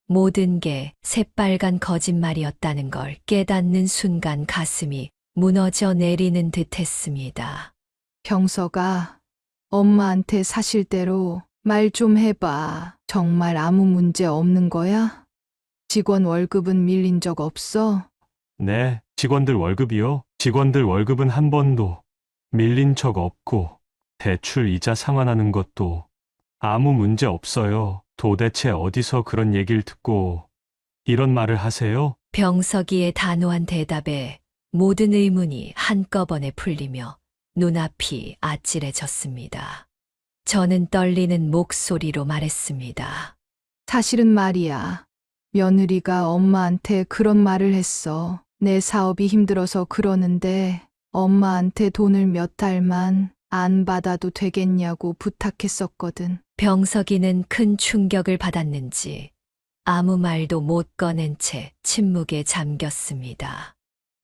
모든 게 새빨간 거짓말이었다는 걸 깨닫는 순간 가슴이 무너져 내리는 듯 했습니다. 병석아, 엄마한테 사실대로 말 좀 해봐. 정말 아무 문제 없는 거야? 직원 월급은 밀린 적 없어? 네, 직원들 월급이요? 직원들 월급은 한 번도 밀린 적 없고 대출 이자 상환하는 것도 아무 문제 없어요. 도대체 어디서 그런 얘기를 듣고 이런 말을 하세요? 병석이의 단호한 대답에 모든 의문이 한꺼번에 풀리며 눈앞이 아찔해졌습니다. 저는 떨리는 목소리로 말했습니다. 사실은 말이야. 며느리가 엄마한테 그런 말을 했어. 내 사업이 힘들어서 그러는데 엄마한테 돈을 몇 달만 안 받아도 되겠냐고 부탁했었거든. 병석이는 큰 충격을 받았는지 아무 말도 못 꺼낸 채 침묵에 잠겼습니다.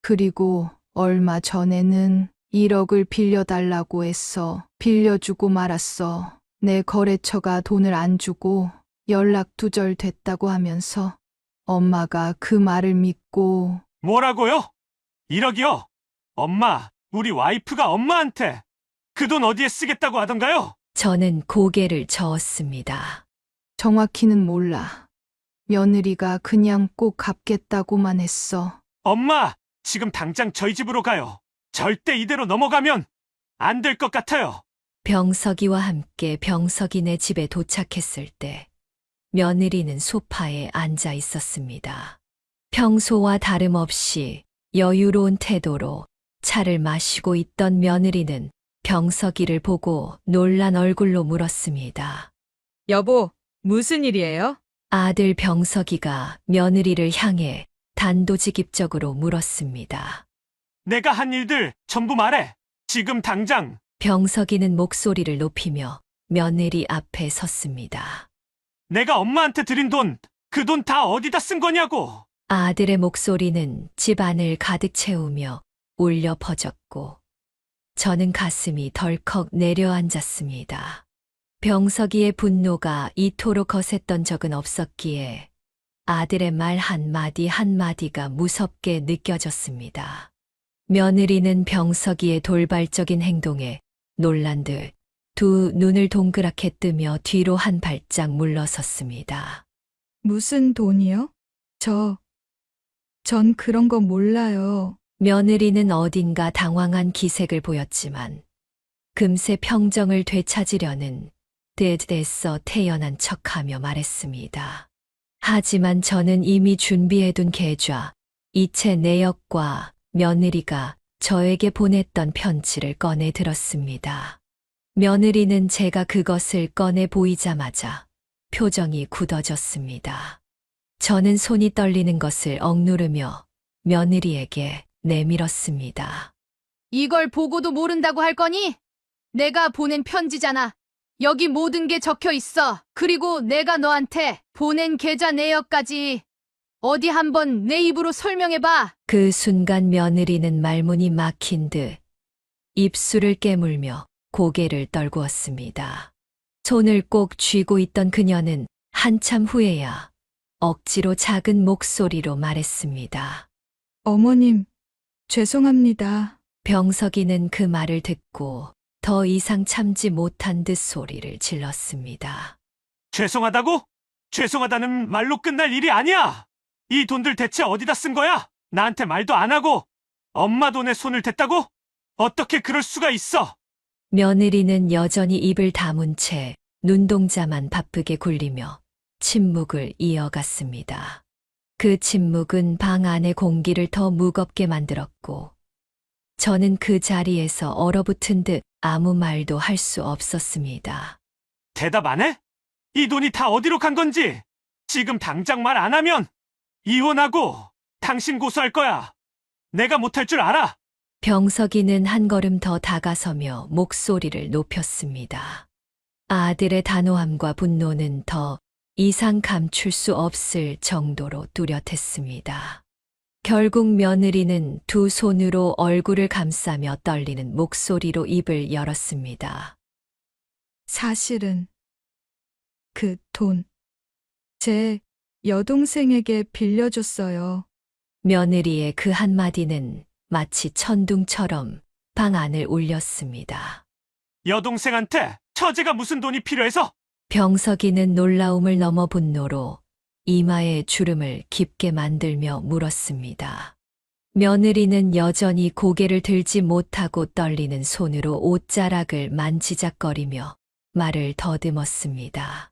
그리고 얼마 전에는 1억을 빌려달라고 했어. 빌려주고 말았어. 내 거래처가 돈을 안 주고 연락 두절됐다고 하면서 엄마가 그 말을 믿고 뭐라고요? 1억이요? 엄마, 우리 와이프가 엄마한테 그 돈 어디에 쓰겠다고 하던가요? 저는 고개를 저었습니다. 정확히는 몰라. 며느리가 그냥 꼭 갚겠다고만 했어. 엄마, 지금 당장 저희 집으로 가요. 절대 이대로 넘어가면 안 될 것 같아요. 병석이와 함께 병석이네 집에 도착했을 때 며느리는 소파에 앉아 있었습니다. 평소와 다름없이 여유로운 태도로 차를 마시고 있던 며느리는 병석이를 보고 놀란 얼굴로 물었습니다. 여보, 무슨 일이에요? 아들 병석이가 며느리를 향해 단도직입적으로 물었습니다. 내가 한 일들 전부 말해. 지금 당장. 병석이는 목소리를 높이며 며느리 앞에 섰습니다. 내가 엄마한테 드린 돈, 그 돈 다 어디다 쓴 거냐고. 아들의 목소리는 집안을 가득 채우며 울려 퍼졌고 저는 가슴이 덜컥 내려앉았습니다. 병석이의 분노가 이토록 거셌던 적은 없었기에 아들의 말 한마디 한마디가 무섭게 느껴졌습니다. 며느리는 병석이의 돌발적인 행동에 놀란 듯 두 눈을 동그랗게 뜨며 뒤로 한 발짝 물러섰습니다. 무슨 돈이요? 전 그런 거 몰라요. 며느리는 어딘가 당황한 기색을 보였지만 금세 평정을 되찾으려는 듯 애써 태연한 척하며 말했습니다. 하지만 저는 이미 준비해둔 계좌, 이체 내역과 며느리가 저에게 보냈던 편지를 꺼내 들었습니다. 며느리는 제가 그것을 꺼내 보이자마자 표정이 굳어졌습니다. 저는 손이 떨리는 것을 억누르며 며느리에게 내밀었습니다. 이걸 보고도 모른다고 할 거니? 내가 보낸 편지잖아. 여기 모든 게 적혀 있어. 그리고 내가 너한테 보낸 계좌 내역까지. 어디 한번 내 입으로 설명해봐. 그 순간 며느리는 말문이 막힌 듯 입술을 깨물며 고개를 떨구었습니다. 손을 꼭 쥐고 있던 그녀는 한참 후에야 억지로 작은 목소리로 말했습니다. 어머님, 죄송합니다. 병석이는 그 말을 듣고 더 이상 참지 못한 듯 소리를 질렀습니다. 죄송하다고? 죄송하다는 말로 끝날 일이 아니야. 이 돈들 대체 어디다 쓴 거야? 나한테 말도 안 하고 엄마 돈에 손을 댔다고? 어떻게 그럴 수가 있어? 며느리는 여전히 입을 다문 채 눈동자만 바쁘게 굴리며 침묵을 이어갔습니다. 그 침묵은 방 안의 공기를 더 무겁게 만들었고 저는 그 자리에서 얼어붙은 듯 아무 말도 할 수 없었습니다. 대답 안 해? 이 돈이 다 어디로 간 건지 지금 당장 말 안 하면 이혼하고 당신 고소할 거야. 내가 못할 줄 알아. 병석이는 한 걸음 더 다가서며 목소리를 높였습니다. 아들의 단호함과 분노는 더 이상 감출 수 없을 정도로 뚜렷했습니다. 결국 며느리는 두 손으로 얼굴을 감싸며 떨리는 목소리로 입을 열었습니다. 사실은 그 돈, 제 여동생에게 빌려줬어요. 며느리의 그 한마디는 마치 천둥처럼 방 안을 울렸습니다. 여동생한테 처제가 무슨 돈이 필요해서? 병석이는 놀라움을 넘어 분노로 이마에 주름을 깊게 만들며 물었습니다. 며느리는 여전히 고개를 들지 못하고 떨리는 손으로 옷자락을 만지작거리며 말을 더듬었습니다.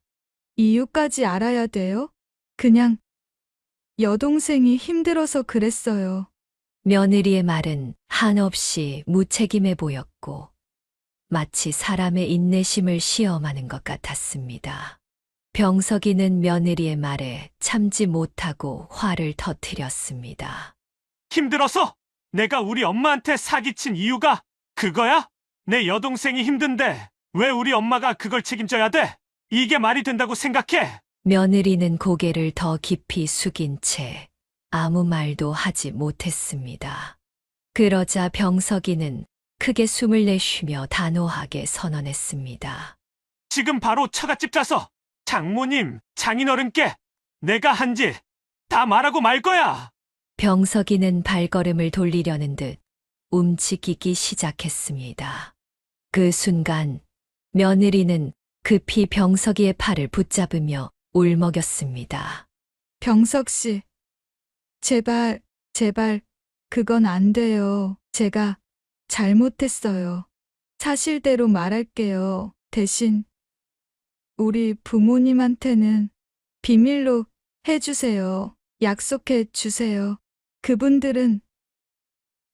이유까지 알아야 돼요? 그냥 여동생이 힘들어서 그랬어요. 며느리의 말은 한없이 무책임해 보였고 마치 사람의 인내심을 시험하는 것 같았습니다. 병석이는 며느리의 말에 참지 못하고 화를 터뜨렸습니다. 힘들어서? 내가 우리 엄마한테 사기친 이유가 그거야? 내 여동생이 힘든데 왜 우리 엄마가 그걸 책임져야 돼? 이게 말이 된다고 생각해? 며느리는 고개를 더 깊이 숙인 채 아무 말도 하지 못했습니다. 그러자 병석이는 크게 숨을 내쉬며 단호하게 선언했습니다. 지금 바로 처갓집 가서 장모님, 장인어른께 내가 한지 다 말하고 말 거야. 병석이는 발걸음을 돌리려는 듯 움직이기 시작했습니다. 그 순간 며느리는 급히 병석이의 팔을 붙잡으며 울먹였습니다. 병석 씨, 제발, 그건 안 돼요. 제가 잘못했어요. 사실대로 말할게요. 대신 우리 부모님한테는 비밀로 해주세요. 약속해 주세요. 그분들은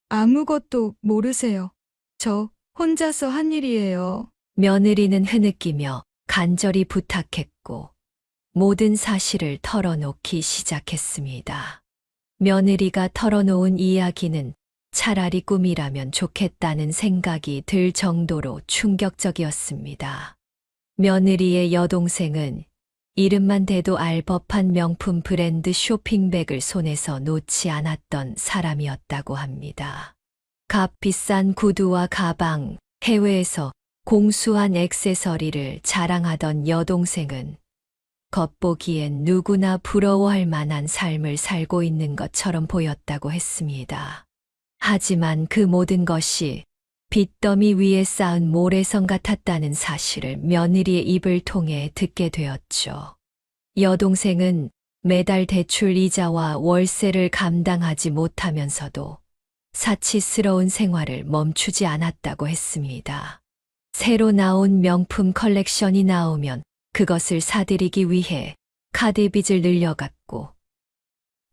아무것도 모르세요. 저 혼자서 한 일이에요. 며느리는 흐느끼며 간절히 부탁했고 모든 사실을 털어놓기 시작했습니다. 며느리가 털어놓은 이야기는 차라리 꿈이라면 좋겠다는 생각이 들 정도로 충격적이었습니다. 며느리의 여동생은 이름만 대도 알 법한 명품 브랜드 쇼핑백을 손에서 놓지 않았던 사람이었다고 합니다. 값비싼 구두와 가방, 해외에서 공수한 액세서리를 자랑하던 여동생은 겉보기엔 누구나 부러워할 만한 삶을 살고 있는 것처럼 보였다고 했습니다. 하지만 그 모든 것이 빚더미 위에 쌓은 모래성 같았다는 사실을 며느리의 입을 통해 듣게 되었죠. 여동생은 매달 대출 이자와 월세를 감당하지 못하면서도 사치스러운 생활을 멈추지 않았다고 했습니다. 새로 나온 명품 컬렉션이 나오면 그것을 사들이기 위해 카드빚을 늘려갔고,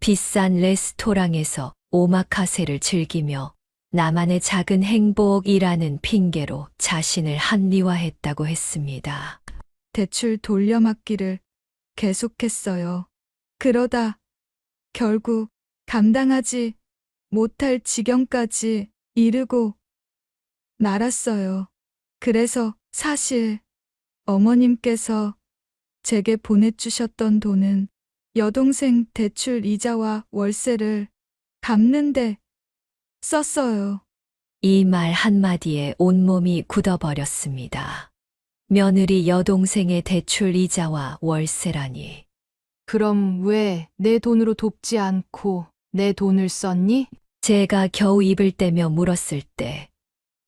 비싼 레스토랑에서 오마카세를 즐기며 나만의 작은 행복이라는 핑계로 자신을 합리화했다고 했습니다. 대출 돌려막기를 계속했어요. 그러다 결국 감당하지 못할 지경까지 이르고 말았어요. 그래서 사실 어머님께서 제게 보내주셨던 돈은 여동생 대출 이자와 월세를 갚는데 썼어요. 이 말 한마디에 온몸이 굳어버렸습니다. 며느리 여동생의 대출 이자와 월세라니. 그럼 왜 내 돈으로 돕지 않고 내 돈을 썼니? 제가 겨우 입을 떼며 물었을 때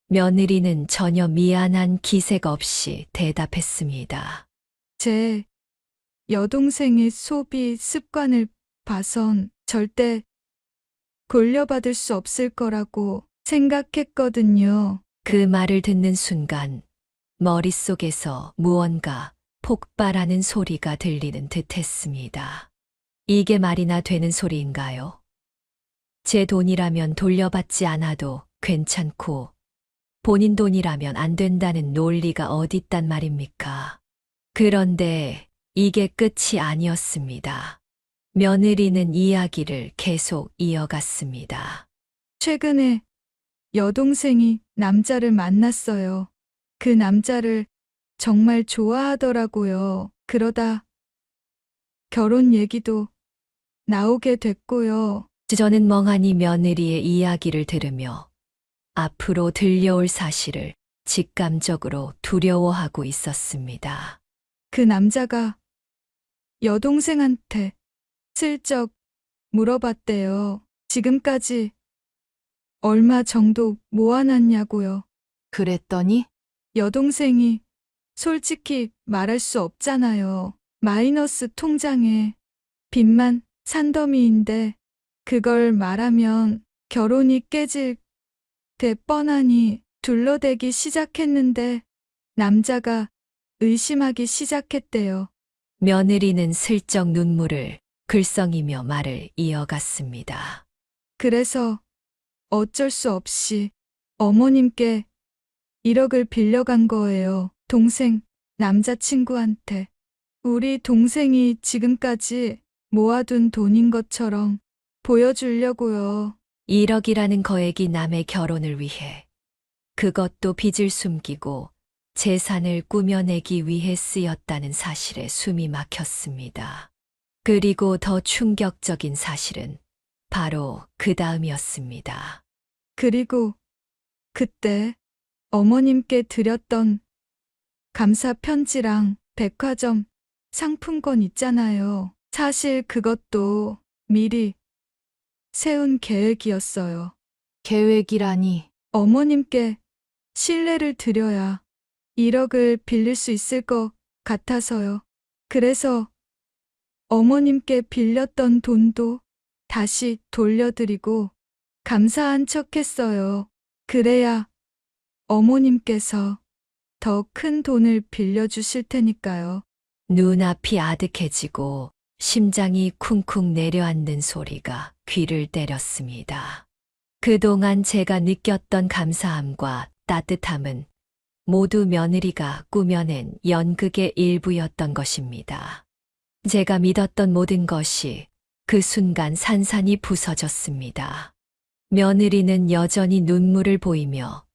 며느리는 전혀 미안한 기색 없이 대답했습니다. 제 여동생의 소비 습관을 봐선 절대 돌려받을 수 없을 거라고 생각했거든요. 그 말을 듣는 순간 머릿속에서 무언가 폭발하는 소리가 들리는 듯 했습니다. 이게 말이나 되는 소리인가요? 제 돈이라면 돌려받지 않아도 괜찮고 본인 돈이라면 안 된다는 논리가 어딨단 말입니까? 그런데 이게 끝이 아니었습니다. 며느리는 이야기를 계속 이어갔습니다. 최근에 여동생이 남자를 만났어요. 그 남자를 정말 좋아하더라고요. 그러다 결혼 얘기도 나오게 됐고요. 저는 멍하니 며느리의 이야기를 들으며 앞으로 들려올 사실을 직감적으로 두려워하고 있었습니다. 그 남자가 여동생한테 슬쩍 물어봤대요. 지금까지 얼마 정도 모아놨냐고요. 그랬더니 여동생이 솔직히 말할 수 없잖아요. 마이너스 통장에 빚만 산더미인데 그걸 말하면 결혼이 깨질 대 뻔하니 둘러대기 시작했는데 남자가 의심하기 시작했대요. 며느리는 슬쩍 눈물을 글썽이며 말을 이어갔습니다. 그래서 어쩔 수 없이 어머님께 1억을 빌려간 거예요. 동생 남자친구한테. 우리 동생이 지금까지 모아둔 돈인 것처럼 보여주려고요. 1억이라는 거액이 남의 결혼을 위해, 그것도 빚을 숨기고 재산을 꾸며내기 위해 쓰였다는 사실에 숨이 막혔습니다. 그리고 더 충격적인 사실은 바로 그 다음이었습니다. 그리고 그때 어머님께 드렸던 감사 편지랑 백화점 상품권 있잖아요. 사실 그것도 미리 세운 계획이었어요. 계획이라니. 어머님께 신뢰를 드려야 1억을 빌릴 수 있을 것 같아서요. 그래서 어머님께 빌렸던 돈도 다시 돌려드리고 감사한 척했어요. 그래야 어머님께서 더 큰 돈을 빌려주실 테니까요. 눈앞이 아득해지고 심장이 쿵쿵 내려앉는 소리가 귀를 때렸습니다. 그동안 제가 느꼈던 감사함과 따뜻함은 모두 며느리가 꾸며낸 연극의 일부였던 것입니다. 제가 믿었던 모든 것이 그 순간 산산이 부서졌습니다. 며느리는 여전히 눈물을 보이며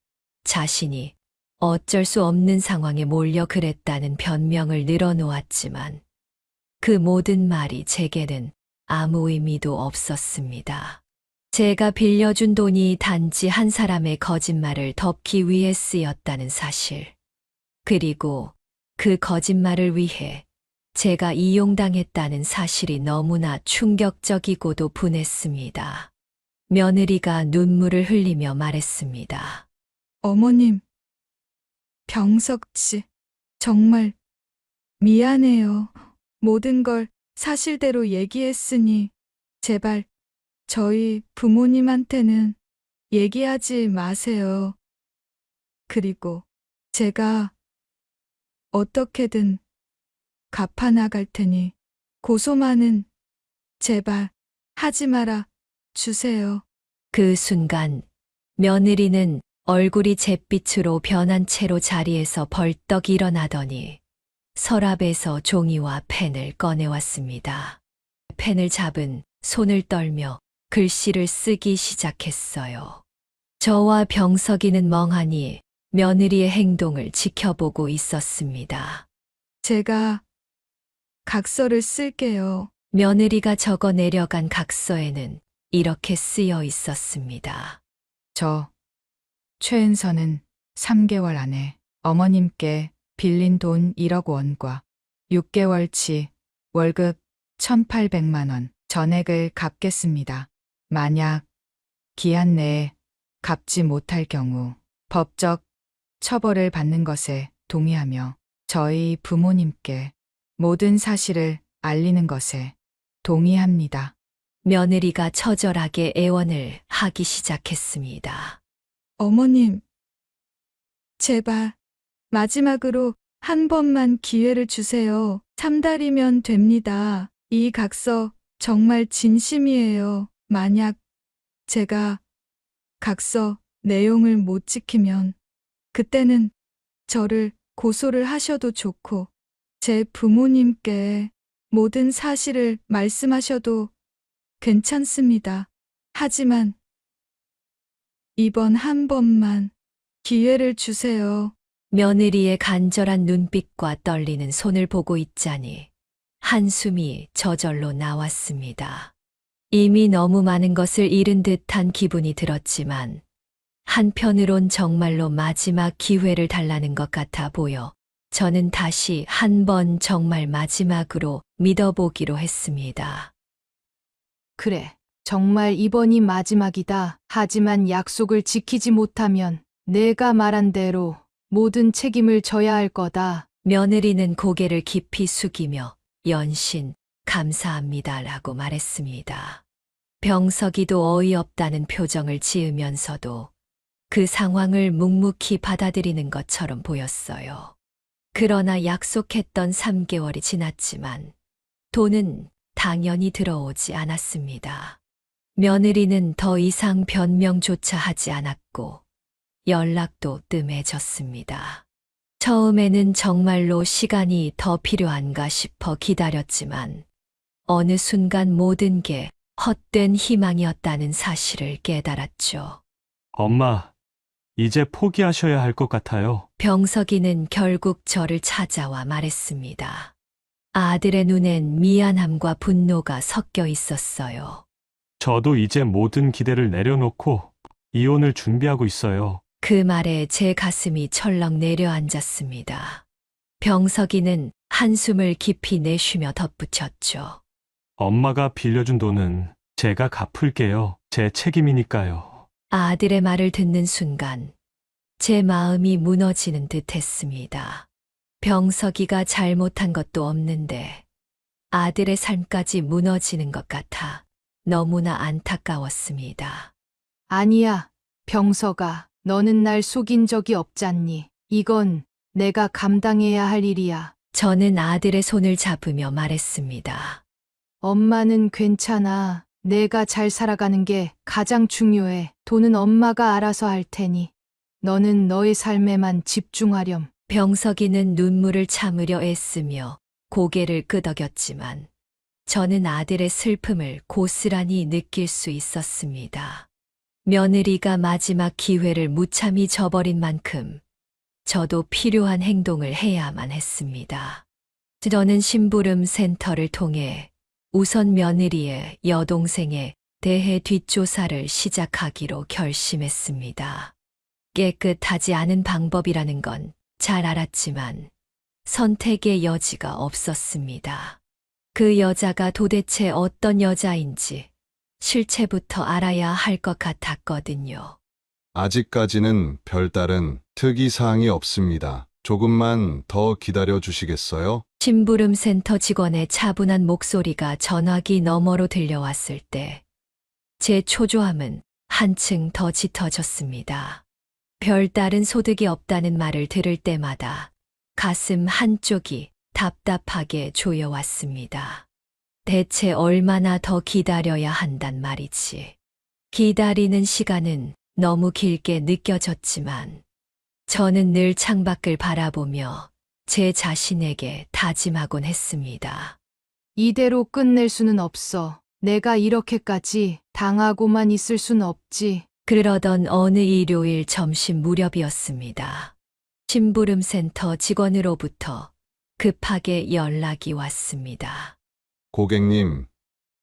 자신이 어쩔 수 없는 상황에 몰려 그랬다는 변명을 늘어놓았지만 그 모든 말이 제게는 아무 의미도 없었습니다. 제가 빌려준 돈이 단지 한 사람의 거짓말을 덮기 위해 쓰였다는 사실, 그리고 그 거짓말을 위해 제가 이용당했다는 사실이 너무나 충격적이고도 분했습니다. 며느리가 눈물을 흘리며 말했습니다. 어머님, 병석 씨, 정말 미안해요. 모든 걸 사실대로 얘기했으니 제발 저희 부모님한테는 얘기하지 마세요. 그리고 제가 어떻게든 갚아나갈 테니 고소만은 제발 하지 마라 주세요. 그 순간 며느리는 얼굴이 잿빛으로 변한 채로 자리에서 벌떡 일어나더니 서랍에서 종이와 펜을 꺼내왔습니다. 펜을 잡은 손을 떨며 글씨를 쓰기 시작했어요. 저와 병석이는 멍하니 며느리의 행동을 지켜보고 있었습니다. 제가 각서를 쓸게요. 며느리가 적어 내려간 각서에는 이렇게 쓰여 있었습니다. 저 최은서는 3개월 안에 어머님께 빌린 돈 1억 원과 6개월치 월급 1,800만 원 전액을 갚겠습니다. 만약 기한 내에 갚지 못할 경우 법적 처벌을 받는 것에 동의하며 저희 부모님께 모든 사실을 알리는 것에 동의합니다. 며느리가 처절하게 애원을 하기 시작했습니다. 어머님, 제발 마지막으로 한 번만 기회를 주세요. 3달이면 됩니다. 이 각서 정말 진심이에요. 만약 제가 각서 내용을 못 지키면 그때는 저를 고소를 하셔도 좋고 제 부모님께 모든 사실을 말씀하셔도 괜찮습니다. 하지만 이번 한 번만 기회를 주세요. 며느리의 간절한 눈빛과 떨리는 손을 보고 있자니 한숨이 저절로 나왔습니다. 이미 너무 많은 것을 잃은 듯한 기분이 들었지만 한편으론 정말로 마지막 기회를 달라는 것 같아 보여 저는 다시 한 번 정말 마지막으로 믿어보기로 했습니다. 그래, 정말 이번이 마지막이다. 하지만 약속을 지키지 못하면 내가 말한 대로 모든 책임을 져야 할 거다. 며느리는 고개를 깊이 숙이며 연신 감사합니다라고 말했습니다. 병석이도 어이없다는 표정을 지으면서도 그 상황을 묵묵히 받아들이는 것처럼 보였어요. 그러나 약속했던 3개월이 지났지만 돈은 당연히 들어오지 않았습니다. 며느리는 더 이상 변명조차 하지 않았고 연락도 뜸해졌습니다. 처음에는 정말로 시간이 더 필요한가 싶어 기다렸지만 어느 순간 모든 게 헛된 희망이었다는 사실을 깨달았죠. 엄마, 이제 포기하셔야 할 것 같아요. 병석이는 결국 저를 찾아와 말했습니다. 아들의 눈엔 미안함과 분노가 섞여 있었어요. 저도 이제 모든 기대를 내려놓고 이혼을 준비하고 있어요. 그 말에 제 가슴이 철렁 내려앉았습니다. 병석이는 한숨을 깊이 내쉬며 덧붙였죠. 엄마가 빌려준 돈은 제가 갚을게요. 제 책임이니까요. 아들의 말을 듣는 순간 제 마음이 무너지는 듯 했습니다. 병석이가 잘못한 것도 없는데 아들의 삶까지 무너지는 것 같아 너무나 안타까웠습니다. 아니야, 병석아. 너는 날 속인 적이 없잖니. 이건 내가 감당해야 할 일이야. 저는 아들의 손을 잡으며 말했습니다. 엄마는 괜찮아. 내가 잘 살아가는 게 가장 중요해. 돈은 엄마가 알아서 할 테니. 너는 너의 삶에만 집중하렴. 병석이는 눈물을 참으려 애쓰며 고개를 끄덕였지만 저는 아들의 슬픔을 고스란히 느낄 수 있었습니다. 며느리가 마지막 기회를 무참히 저버린 만큼 저도 필요한 행동을 해야만 했습니다. 저는 심부름 센터를 통해 우선 며느리의 여동생에 대해 뒷조사를 시작하기로 결심했습니다. 깨끗하지 않은 방법이라는 건 잘 알았지만 선택의 여지가 없었습니다. 그 여자가 도대체 어떤 여자인지 실체부터 알아야 할 것 같았거든요. 아직까지는 별다른 특이사항이 없습니다. 조금만 더 기다려 주시겠어요? 심부름센터 직원의 차분한 목소리가 전화기 너머로 들려왔을 때 제 초조함은 한층 더 짙어졌습니다. 별다른 소득이 없다는 말을 들을 때마다 가슴 한쪽이 답답하게 조여왔습니다. 대체 얼마나 더 기다려야 한단 말이지. 기다리는 시간은 너무 길게 느껴졌지만 저는 늘 창밖을 바라보며 제 자신에게 다짐하곤 했습니다. 이대로 끝낼 수는 없어. 내가 이렇게까지 당하고만 있을 순 없지. 그러던 어느 일요일 점심 무렵이었습니다. 심부름센터 직원으로부터 급하게 연락이 왔습니다. 고객님,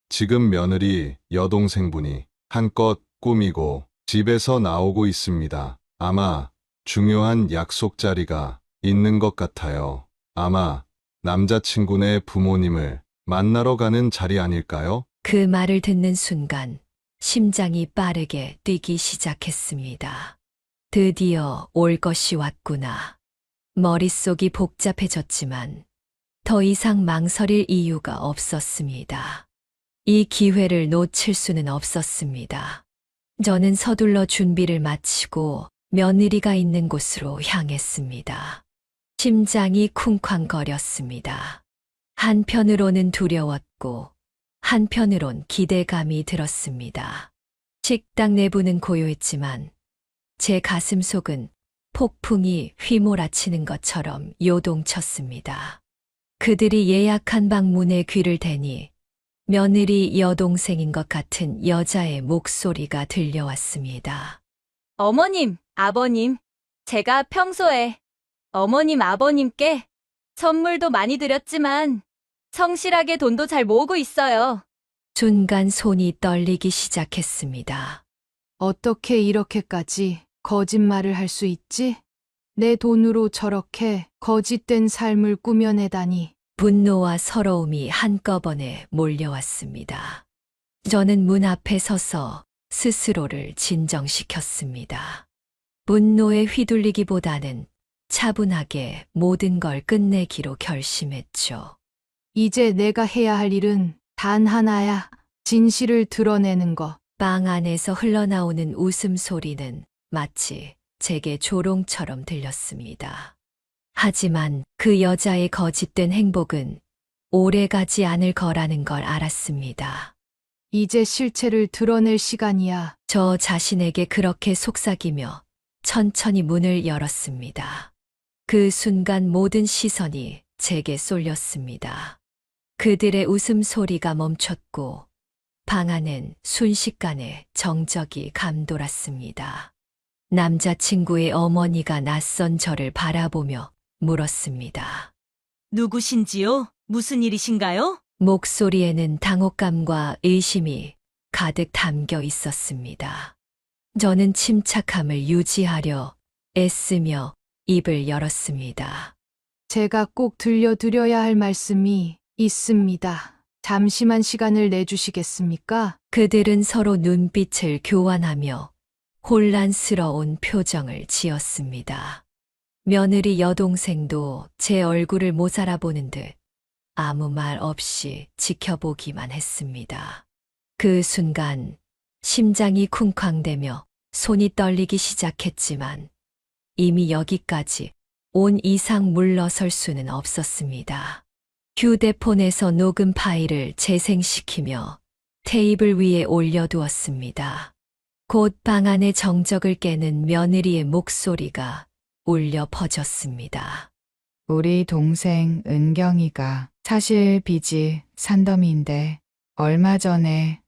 지금 며느리 여동생분이 한껏 꾸미고 집에서 나오고 있습니다. 아마 중요한 약속 자리가 있는 것 같아요. 아마 남자친구네 부모님을 만나러 가는 자리 아닐까요? 그 말을 듣는 순간 심장이 빠르게 뛰기 시작했습니다. 드디어 올 것이 왔구나. 머릿속이 복잡해졌지만 더 이상 망설일 이유가 없었습니다. 이 기회를 놓칠 수는 없었습니다. 저는 서둘러 준비를 마치고 며느리가 있는 곳으로 향했습니다. 심장이 쿵쾅거렸습니다. 한편으로는 두려웠고 한편으론 기대감이 들었습니다. 식당 내부는 고요했지만 제 가슴 속은 폭풍이 휘몰아치는 것처럼 요동쳤습니다. 그들이 예약한 방 문에 귀를 대니 며느리 여동생인 것 같은 여자의 목소리가 들려왔습니다. 어머님, 아버님, 제가 평소에 어머님, 아버님께 선물도 많이 드렸지만 성실하게 돈도 잘 모으고 있어요. 순간 손이 떨리기 시작했습니다. 어떻게 이렇게까지 거짓말을 할 수 있지? 내 돈으로 저렇게 거짓된 삶을 꾸며내다니. 분노와 서러움이 한꺼번에 몰려왔습니다. 저는 문 앞에 서서 스스로를 진정시켰습니다. 분노에 휘둘리기보다는 차분하게 모든 걸 끝내기로 결심했죠. 이제 내가 해야 할 일은 단 하나야. 진실을 드러내는 것. 방 안에서 흘러나오는 웃음소리는 마치 제게 조롱처럼 들렸습니다. 하지만 그 여자의 거짓된 행복은 오래가지 않을 거라는 걸 알았습니다. 이제 실체를 드러낼 시간이야. 저 자신에게 그렇게 속삭이며 천천히 문을 열었습니다. 그 순간 모든 시선이 제게 쏠렸습니다. 그들의 웃음소리가 멈췄고 방 안엔 순식간에 정적이 감돌았습니다. 남자친구의 어머니가 낯선 저를 바라보며 물었습니다. 누구신지요? 무슨 일이신가요? 목소리에는 당혹감과 의심이 가득 담겨 있었습니다. 저는 침착함을 유지하려 애쓰며 입을 열었습니다. 제가 꼭 들려드려야 할 말씀이 있습니다. 잠시만 시간을 내주시겠습니까? 그들은 서로 눈빛을 교환하며 혼란스러운 표정을 지었습니다. 며느리 여동생도 제 얼굴을 못 알아보는 듯 아무 말 없이 지켜보기만 했습니다. 그 순간 심장이 쿵쾅대며 손이 떨리기 시작했지만 이미 여기까지 온 이상 물러설 수는 없었습니다. 휴대폰에서 녹음 파일을 재생시키며 테이블 위에 올려두었습니다. 곧 방 안의 정적을 깨는 며느리의 목소리가 울려 퍼졌습니다. 우리 동생 은경이가 사실 빚이 산더미인데 얼마 전에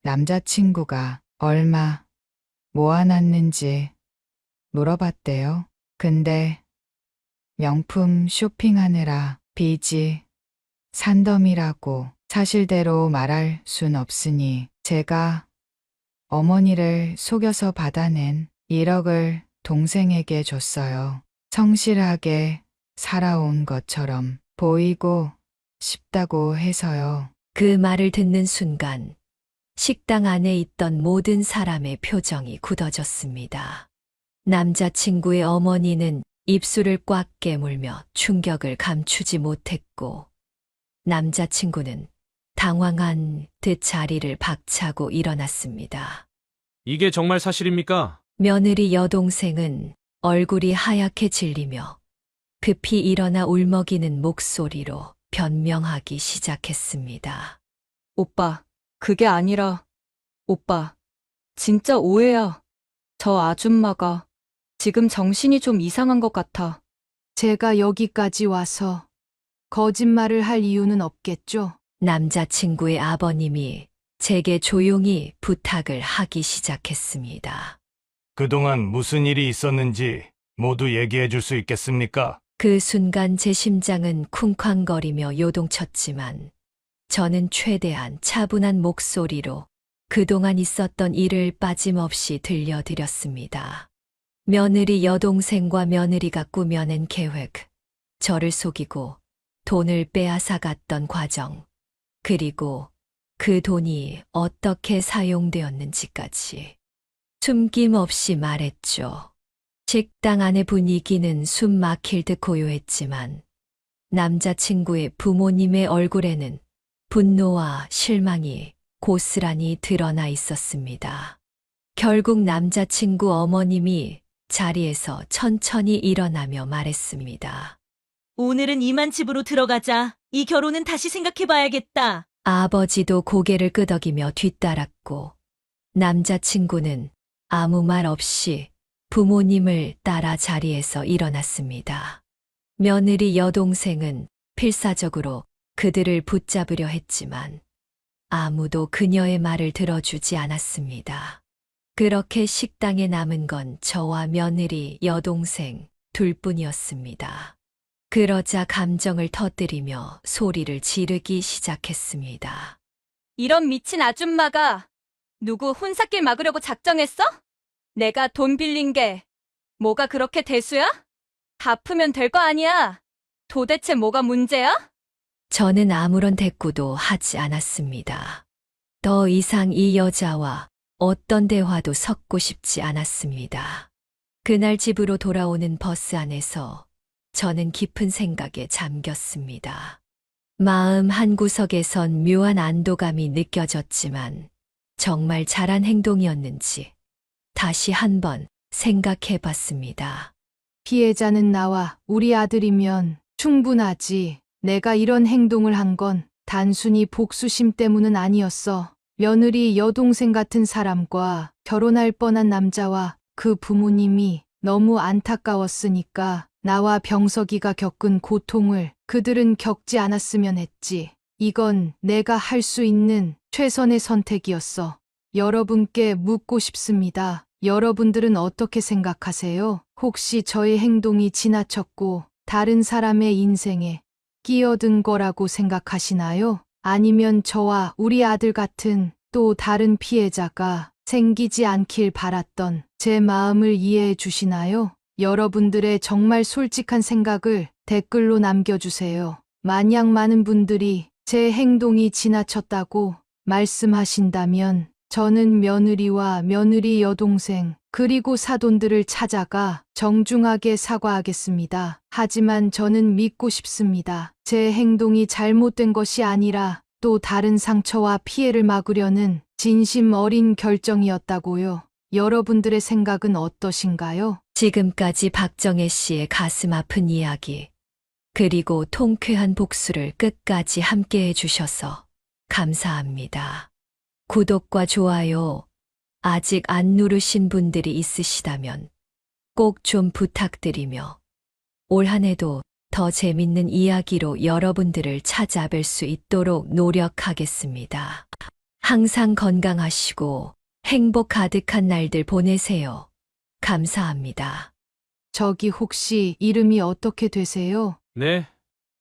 남자친구가 얼마 모아놨는지 물어봤대요. 근데 명품 쇼핑하느라 빚이 산더미라고 사실대로 말할 순 없으니 제가 어머니를 속여서 받아낸 1억을 동생에게 줬어요. 성실하게 살아온 것처럼 보이고 싶다고 해서요. 그 말을 듣는 순간 식당 안에 있던 모든 사람의 표정이 굳어졌습니다. 남자친구의 어머니는 입술을 꽉 깨물며 충격을 감추지 못했고, 남자친구는 당황한 듯 자리를 박차고 일어났습니다. 이게 정말 사실입니까? 며느리 여동생은 얼굴이 하얗게 질리며 급히 일어나 울먹이는 목소리로 변명하기 시작했습니다. 오빠, 그게 아니라, 오빠, 진짜 오해야. 저 아줌마가 지금 정신이 좀 이상한 것 같아. 제가 여기까지 와서 거짓말을 할 이유는 없겠죠? 남자친구의 아버님이 제게 조용히 부탁을 하기 시작했습니다. 그동안 무슨 일이 있었는지 모두 얘기해 줄 수 있겠습니까? 그 순간 제 심장은 쿵쾅거리며 요동쳤지만 저는 최대한 차분한 목소리로 그동안 있었던 일을 빠짐없이 들려드렸습니다. 며느리 여동생과 며느리가 꾸며낸 계획, 저를 속이고 돈을 빼앗아 갔던 과정, 그리고 그 돈이 어떻게 사용되었는지까지 숨김없이 말했죠. 식당 안의 분위기는 숨 막힐 듯 고요했지만 남자친구의 부모님의 얼굴에는 분노와 실망이 고스란히 드러나 있었습니다. 결국 남자친구 어머님이 자리에서 천천히 일어나며 말했습니다. 오늘은 이만 집으로 들어가자. 이 결혼은 다시 생각해봐야겠다. 아버지도 고개를 끄덕이며 뒤따랐고 남자친구는 아무 말 없이 부모님을 따라 자리에서 일어났습니다. 며느리 여동생은 필사적으로 그들을 붙잡으려 했지만 아무도 그녀의 말을 들어주지 않았습니다. 그렇게 식당에 남은 건 저와 며느리 여동생 둘뿐이었습니다. 그러자 감정을 터뜨리며 소리를 지르기 시작했습니다. 이런 미친 아줌마가 누구 혼삿길 막으려고 작정했어? 내가 돈 빌린 게 뭐가 그렇게 대수야? 갚으면 될 거 아니야. 도대체 뭐가 문제야? 저는 아무런 대꾸도 하지 않았습니다. 더 이상 이 여자와 어떤 대화도 섞고 싶지 않았습니다. 그날 집으로 돌아오는 버스 안에서 저는 깊은 생각에 잠겼습니다. 마음 한구석에선 묘한 안도감이 느껴졌지만 정말 잘한 행동이었는지 다시 한번 생각해 봤습니다. 피해자는 나와 우리 아들이면 충분하지. 내가 이런 행동을 한 건 단순히 복수심 때문은 아니었어. 며느리 여동생 같은 사람과 결혼할 뻔한 남자와 그 부모님이 너무 안타까웠으니까 나와 병석이가 겪은 고통을 그들은 겪지 않았으면 했지. 이건 내가 할 수 있는 최선의 선택이었어. 여러분께 묻고 싶습니다. 여러분들은 어떻게 생각하세요? 혹시 저의 행동이 지나쳤고 다른 사람의 인생에 끼어든 거라고 생각하시나요? 아니면 저와 우리 아들 같은 또 다른 피해자가 생기지 않길 바랐던 제 마음을 이해해 주시나요? 여러분들의 정말 솔직한 생각을 댓글로 남겨주세요. 만약 많은 분들이 제 행동이 지나쳤다고 말씀하신다면 저는 며느리와 며느리 여동생 그리고 사돈들을 찾아가 정중하게 사과하겠습니다. 하지만 저는 믿고 싶습니다. 제 행동이 잘못된 것이 아니라 또 다른 상처와 피해를 막으려는 진심 어린 결정이었다고요. 여러분들의 생각은 어떠신가요? 지금까지 박정혜 씨의 가슴 아픈 이야기, 그리고 통쾌한 복수를 끝까지 함께 해주셔서 감사합니다. 구독과 좋아요 아직 안 누르신 분들이 있으시다면 꼭 좀 부탁드리며 올 한 해도 더 재밌는 이야기로 여러분들을 찾아뵐 수 있도록 노력하겠습니다. 항상 건강하시고 행복 가득한 날들 보내세요. 감사합니다. 저기 혹시 이름이 어떻게 되세요? 네.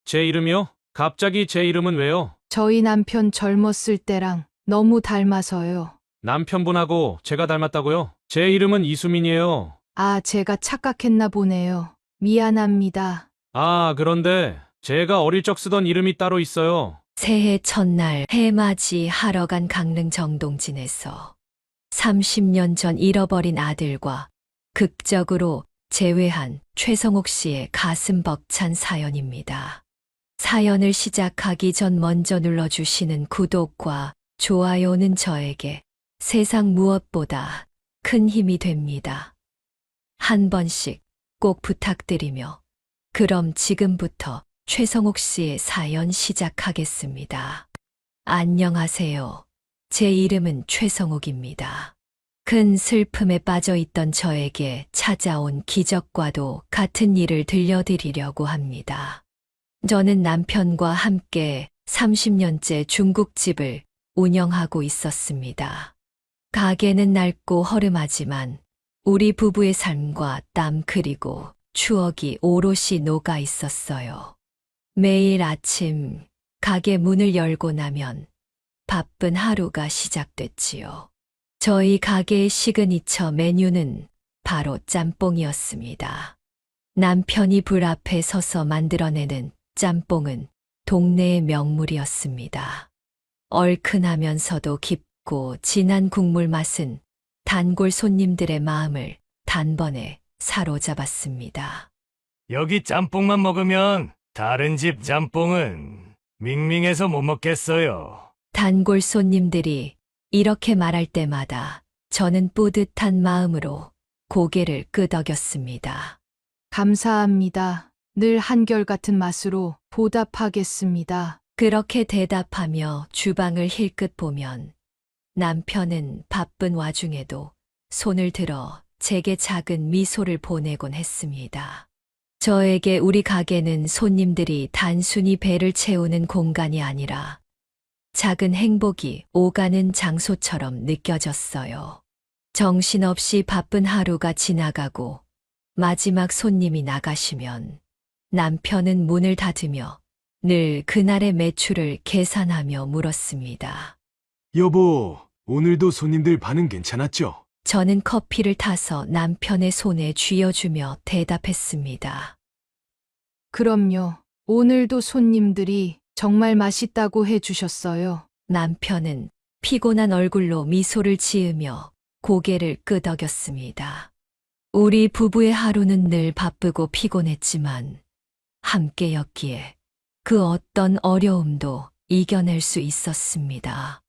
제 이름이요? 갑자기 제 이름은 왜요? 저희 남편 젊었을 때랑 너무 닮아서요. 남편분하고 제가 닮았다고요? 제 이름은 이수민이에요. 아, 제가 착각했나 보네요. 미안합니다. 아, 그런데 제가 어릴 적 쓰던 이름이 따로 있어요. 새해 첫날 해맞이 하러 간 강릉 정동진에서 30년 전 잃어버린 아들과 극적으로 재회한 최성옥 씨의 가슴 벅찬 사연입니다. 사연을 시작하기 전 먼저 눌러주시는 구독과 좋아요는 저에게 세상 무엇보다 큰 힘이 됩니다. 한 번씩 꼭 부탁드리며 그럼 지금부터 최성옥 씨의 사연 시작하겠습니다. 안녕하세요. 제 이름은 최성옥입니다. 큰 슬픔에 빠져 있던 저에게 찾아온 기적과도 같은 일을 들려드리려고 합니다. 저는 남편과 함께 30년째 중국집을 운영하고 있었습니다. 가게는 낡고 허름하지만 우리 부부의 삶과 땀 그리고 추억이 오롯이 녹아 있었어요. 매일 아침 가게 문을 열고 나면 바쁜 하루가 시작됐지요. 저희 가게의 시그니처 메뉴는 바로 짬뽕이었습니다. 남편이 불 앞에 서서 만들어내는 짬뽕은 동네의 명물이었습니다. 얼큰하면서도 깊고 진한 국물 맛은 단골 손님들의 마음을 단번에 사로잡았습니다. 여기 짬뽕만 먹으면 다른 집 짬뽕은 밍밍해서 못 먹겠어요. 단골 손님들이 이렇게 말할 때마다 저는 뿌듯한 마음으로 고개를 끄덕였습니다. 감사합니다. 늘 한결같은 맛으로 보답하겠습니다. 그렇게 대답하며 주방을 힐끗 보면 남편은 바쁜 와중에도 손을 들어 제게 작은 미소를 보내곤 했습니다. 저에게 우리 가게는 손님들이 단순히 배를 채우는 공간이 아니라 작은 행복이 오가는 장소처럼 느껴졌어요. 정신없이 바쁜 하루가 지나가고 마지막 손님이 나가시면 남편은 문을 닫으며 늘 그날의 매출을 계산하며 물었습니다. 여보, 오늘도 손님들 반응 괜찮았죠? 저는 커피를 타서 남편의 손에 쥐어주며 대답했습니다. 그럼요. 오늘도 손님들이 정말 맛있다고 해주셨어요. 남편은 피곤한 얼굴로 미소를 지으며 고개를 끄덕였습니다. 우리 부부의 하루는 늘 바쁘고 피곤했지만 함께였기에 그 어떤 어려움도 이겨낼 수 있었습니다.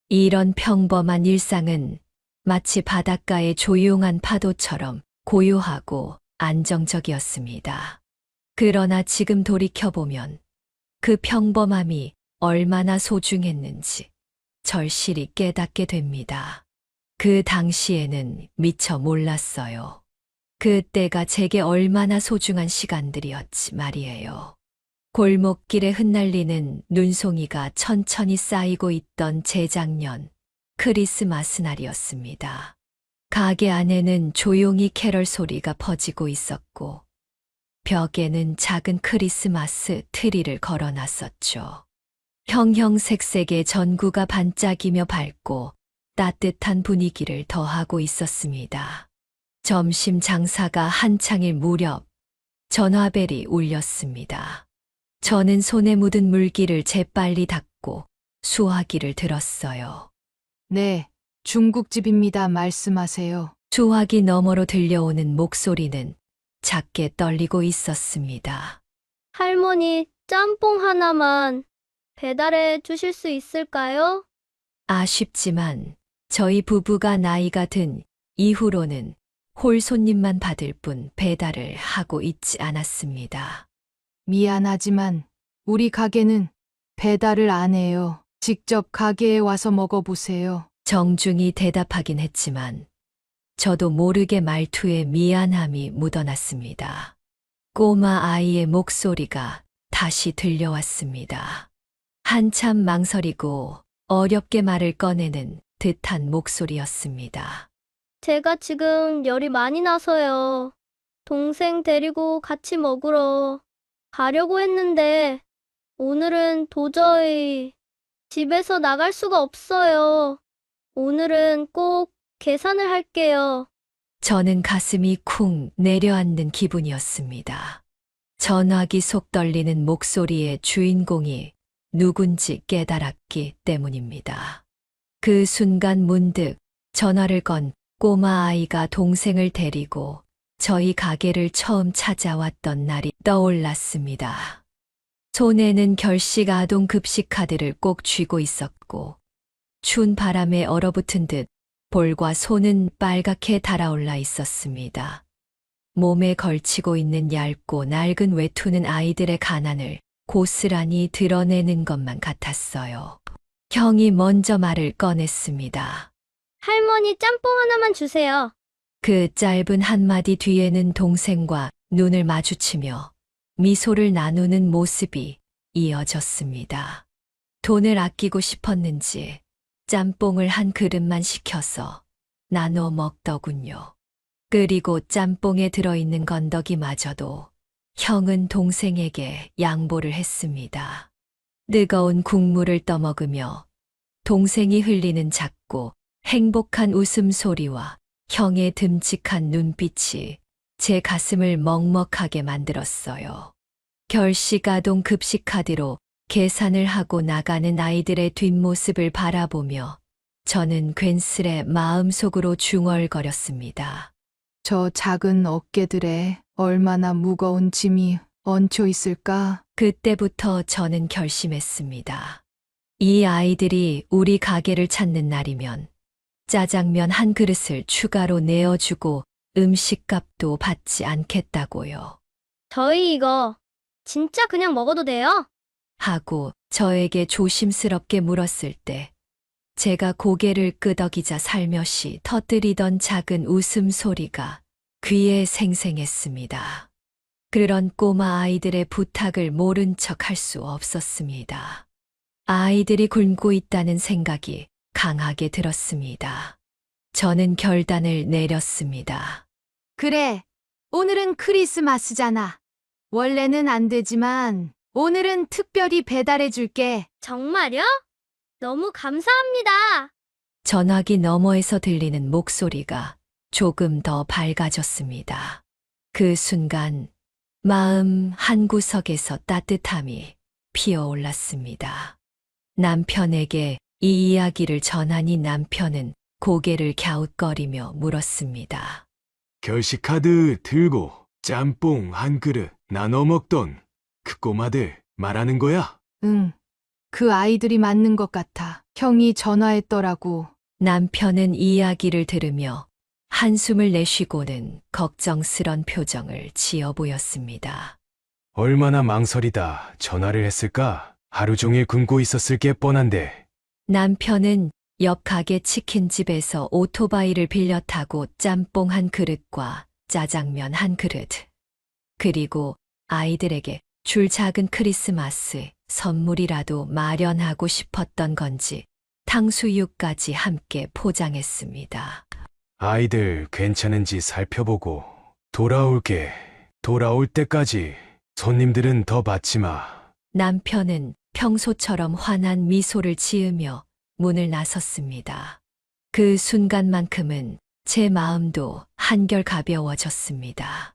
이런 평범한 일상은 마치 바닷가의 조용한 파도처럼 고요하고 안정적이었습니다. 그러나 지금 돌이켜보면 그 평범함이 얼마나 소중했는지 절실히 깨닫게 됩니다. 그 당시에는 미처 몰랐어요. 그때가 제게 얼마나 소중한 시간들이었지 말이에요. 골목길에 흩날리는 눈송이가 천천히 쌓이고 있던 재작년 크리스마스 날이었습니다. 가게 안에는 조용히 캐럴 소리가 퍼지고 있었고 벽에는 작은 크리스마스 트리를 걸어놨었죠. 형형색색의 전구가 반짝이며 밝고 따뜻한 분위기를 더하고 있었습니다. 점심 장사가 한창일 무렵 전화벨이 울렸습니다. 저는 손에 묻은 물기를 재빨리 닦고 수화기를 들었어요. 네, 중국집입니다. 말씀하세요. 수화기 너머로 들려오는 목소리는 작게 떨리고 있었습니다. 할머니, 짬뽕 하나만 배달해 주실 수 있을까요? 아쉽지만 저희 부부가 나이가 든 이후로는 홀 손님만 받을 뿐 배달을 하고 있지 않았습니다. 미안하지만 우리 가게는 배달을 안 해요. 직접 가게에 와서 먹어보세요. 정중히 대답하긴 했지만 저도 모르게 말투에 미안함이 묻어났습니다. 꼬마 아이의 목소리가 다시 들려왔습니다. 한참 망설이고 어렵게 말을 꺼내는 듯한 목소리였습니다. 제가 지금 열이 많이 나서요. 동생 데리고 같이 먹으러 가려고 했는데 오늘은 도저히 집에서 나갈 수가 없어요. 오늘은 꼭 계산을 할게요. 저는 가슴이 쿵 내려앉는 기분이었습니다. 전화기 속 떨리는 목소리의 주인공이 누군지 깨달았기 때문입니다. 그 순간 문득 전화를 건 꼬마 아이가 동생을 데리고 저희 가게를 처음 찾아왔던 날이 떠올랐습니다. 손에는 결식 아동 급식 카드를 꼭 쥐고 있었고 추운 바람에 얼어붙은 듯 볼과 손은 빨갛게 달아올라 있었습니다. 몸에 걸치고 있는 얇고 낡은 외투는 아이들의 가난을 고스란히 드러내는 것만 같았어요. 형이 먼저 말을 꺼냈습니다. 할머니 짬뽕 하나만 주세요. 그 짧은 한마디 뒤에는 동생과 눈을 마주치며 미소를 나누는 모습이 이어졌습니다. 돈을 아끼고 싶었는지 짬뽕을 한 그릇만 시켜서 나눠 먹더군요. 그리고 짬뽕에 들어있는 건더기마저도 형은 동생에게 양보를 했습니다. 뜨거운 국물을 떠먹으며 동생이 흘리는 작고 행복한 웃음소리와 형의 듬직한 눈빛이 제 가슴을 먹먹하게 만들었어요. 결식 아동 급식 카드로 계산을 하고 나가는 아이들의 뒷모습을 바라보며 저는 괜스레 마음속으로 중얼거렸습니다. 저 작은 어깨들에 얼마나 무거운 짐이 얹혀 있을까? 그때부터 저는 결심했습니다. 이 아이들이 우리 가게를 찾는 날이면 짜장면 한 그릇을 추가로 내어주고 음식값도 받지 않겠다고요. 저희 이거 진짜 그냥 먹어도 돼요? 하고 저에게 조심스럽게 물었을 때 제가 고개를 끄덕이자 살며시 터뜨리던 작은 웃음소리가 귀에 생생했습니다. 그런 꼬마 아이들의 부탁을 모른 척 할 수 없었습니다. 아이들이 굶고 있다는 생각이 강하게 들었습니다. 저는 결단을 내렸습니다. 그래, 오늘은 크리스마스잖아. 원래는 안 되지만 오늘은 특별히 배달해 줄게. 정말요? 너무 감사합니다. 전화기 너머에서 들리는 목소리가 조금 더 밝아졌습니다. 그 순간 마음 한구석에서 따뜻함이 피어올랐습니다. 남편에게 이 이야기를 전하니 남편은 고개를 갸웃거리며 물었습니다. 결식카드 들고 짬뽕 한 그릇 나눠 먹던 그 꼬마들 말하는 거야? 응, 그 아이들이 맞는 것 같아. 형이 전화했더라고. 남편은 이야기를 들으며 한숨을 내쉬고는 걱정스런 표정을 지어 보였습니다. 얼마나 망설이다 전화를 했을까? 하루 종일 굶고 있었을 게 뻔한데. 남편은 옆 가게 치킨집에서 오토바이를 빌려 타고 짬뽕 한 그릇과 짜장면 한 그릇, 그리고 아이들에게 줄 작은 크리스마스 선물이라도 마련하고 싶었던 건지 탕수육까지 함께 포장했습니다. 아이들 괜찮은지 살펴보고 돌아올게. 돌아올 때까지 손님들은 더 받지 마. 남편은 평소처럼 환한 미소를 지으며 문을 나섰습니다. 그 순간만큼은 제 마음도 한결 가벼워졌습니다.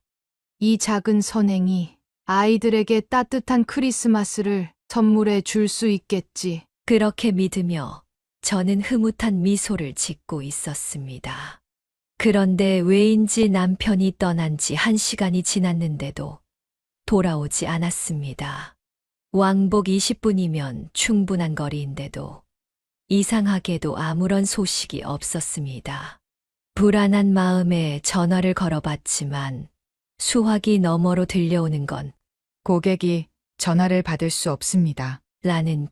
이 작은 선행이 아이들에게 따뜻한 크리스마스를 선물해 줄 수 있겠지. 그렇게 믿으며 저는 흐뭇한 미소를 짓고 있었습니다. 그런데 왜인지 남편이 떠난 지 1시간이 지났는데도 돌아오지 않았습니다. 왕복 20분이면 충분한 거리인데도 이상하게도 아무런 소식이 없었습니다. 불안한 마음에 전화를 걸어봤지만 수화기 너머로 들려오는 건 고객이 전화를 받을 수 없습니다. 라는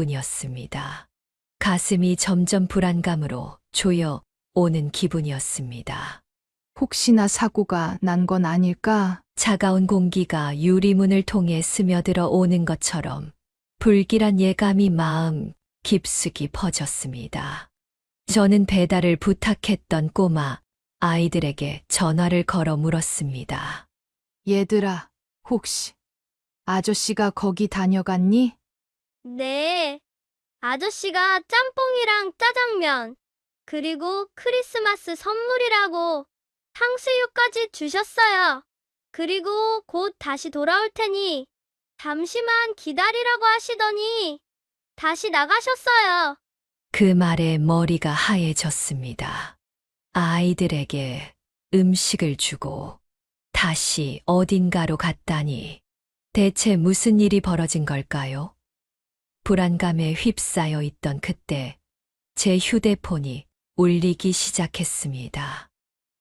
기계음뿐이었습니다. 가슴이 점점 불안감으로 조여 오는 기분이었습니다. 혹시나 사고가 난 건 아닐까? 차가운 공기가 유리문을 통해 스며들어 오는 것처럼 불길한 예감이 마음 깊숙이 퍼졌습니다. 저는 배달을 부탁했던 꼬마 아이들에게 전화를 걸어 물었습니다. 얘들아, 혹시 아저씨가 거기 다녀갔니? 네. 아저씨가 짬뽕이랑 짜장면, 그리고 크리스마스 선물이라고 탕수육까지 주셨어요. 그리고 곧 다시 돌아올 테니 잠시만 기다리라고 하시더니 다시 나가셨어요. 그 말에 머리가 하얘졌습니다. 아이들에게 음식을 주고 다시 어딘가로 갔다니 대체 무슨 일이 벌어진 걸까요? 불안감에 휩싸여 있던 그때 제 휴대폰이 울리기 시작했습니다.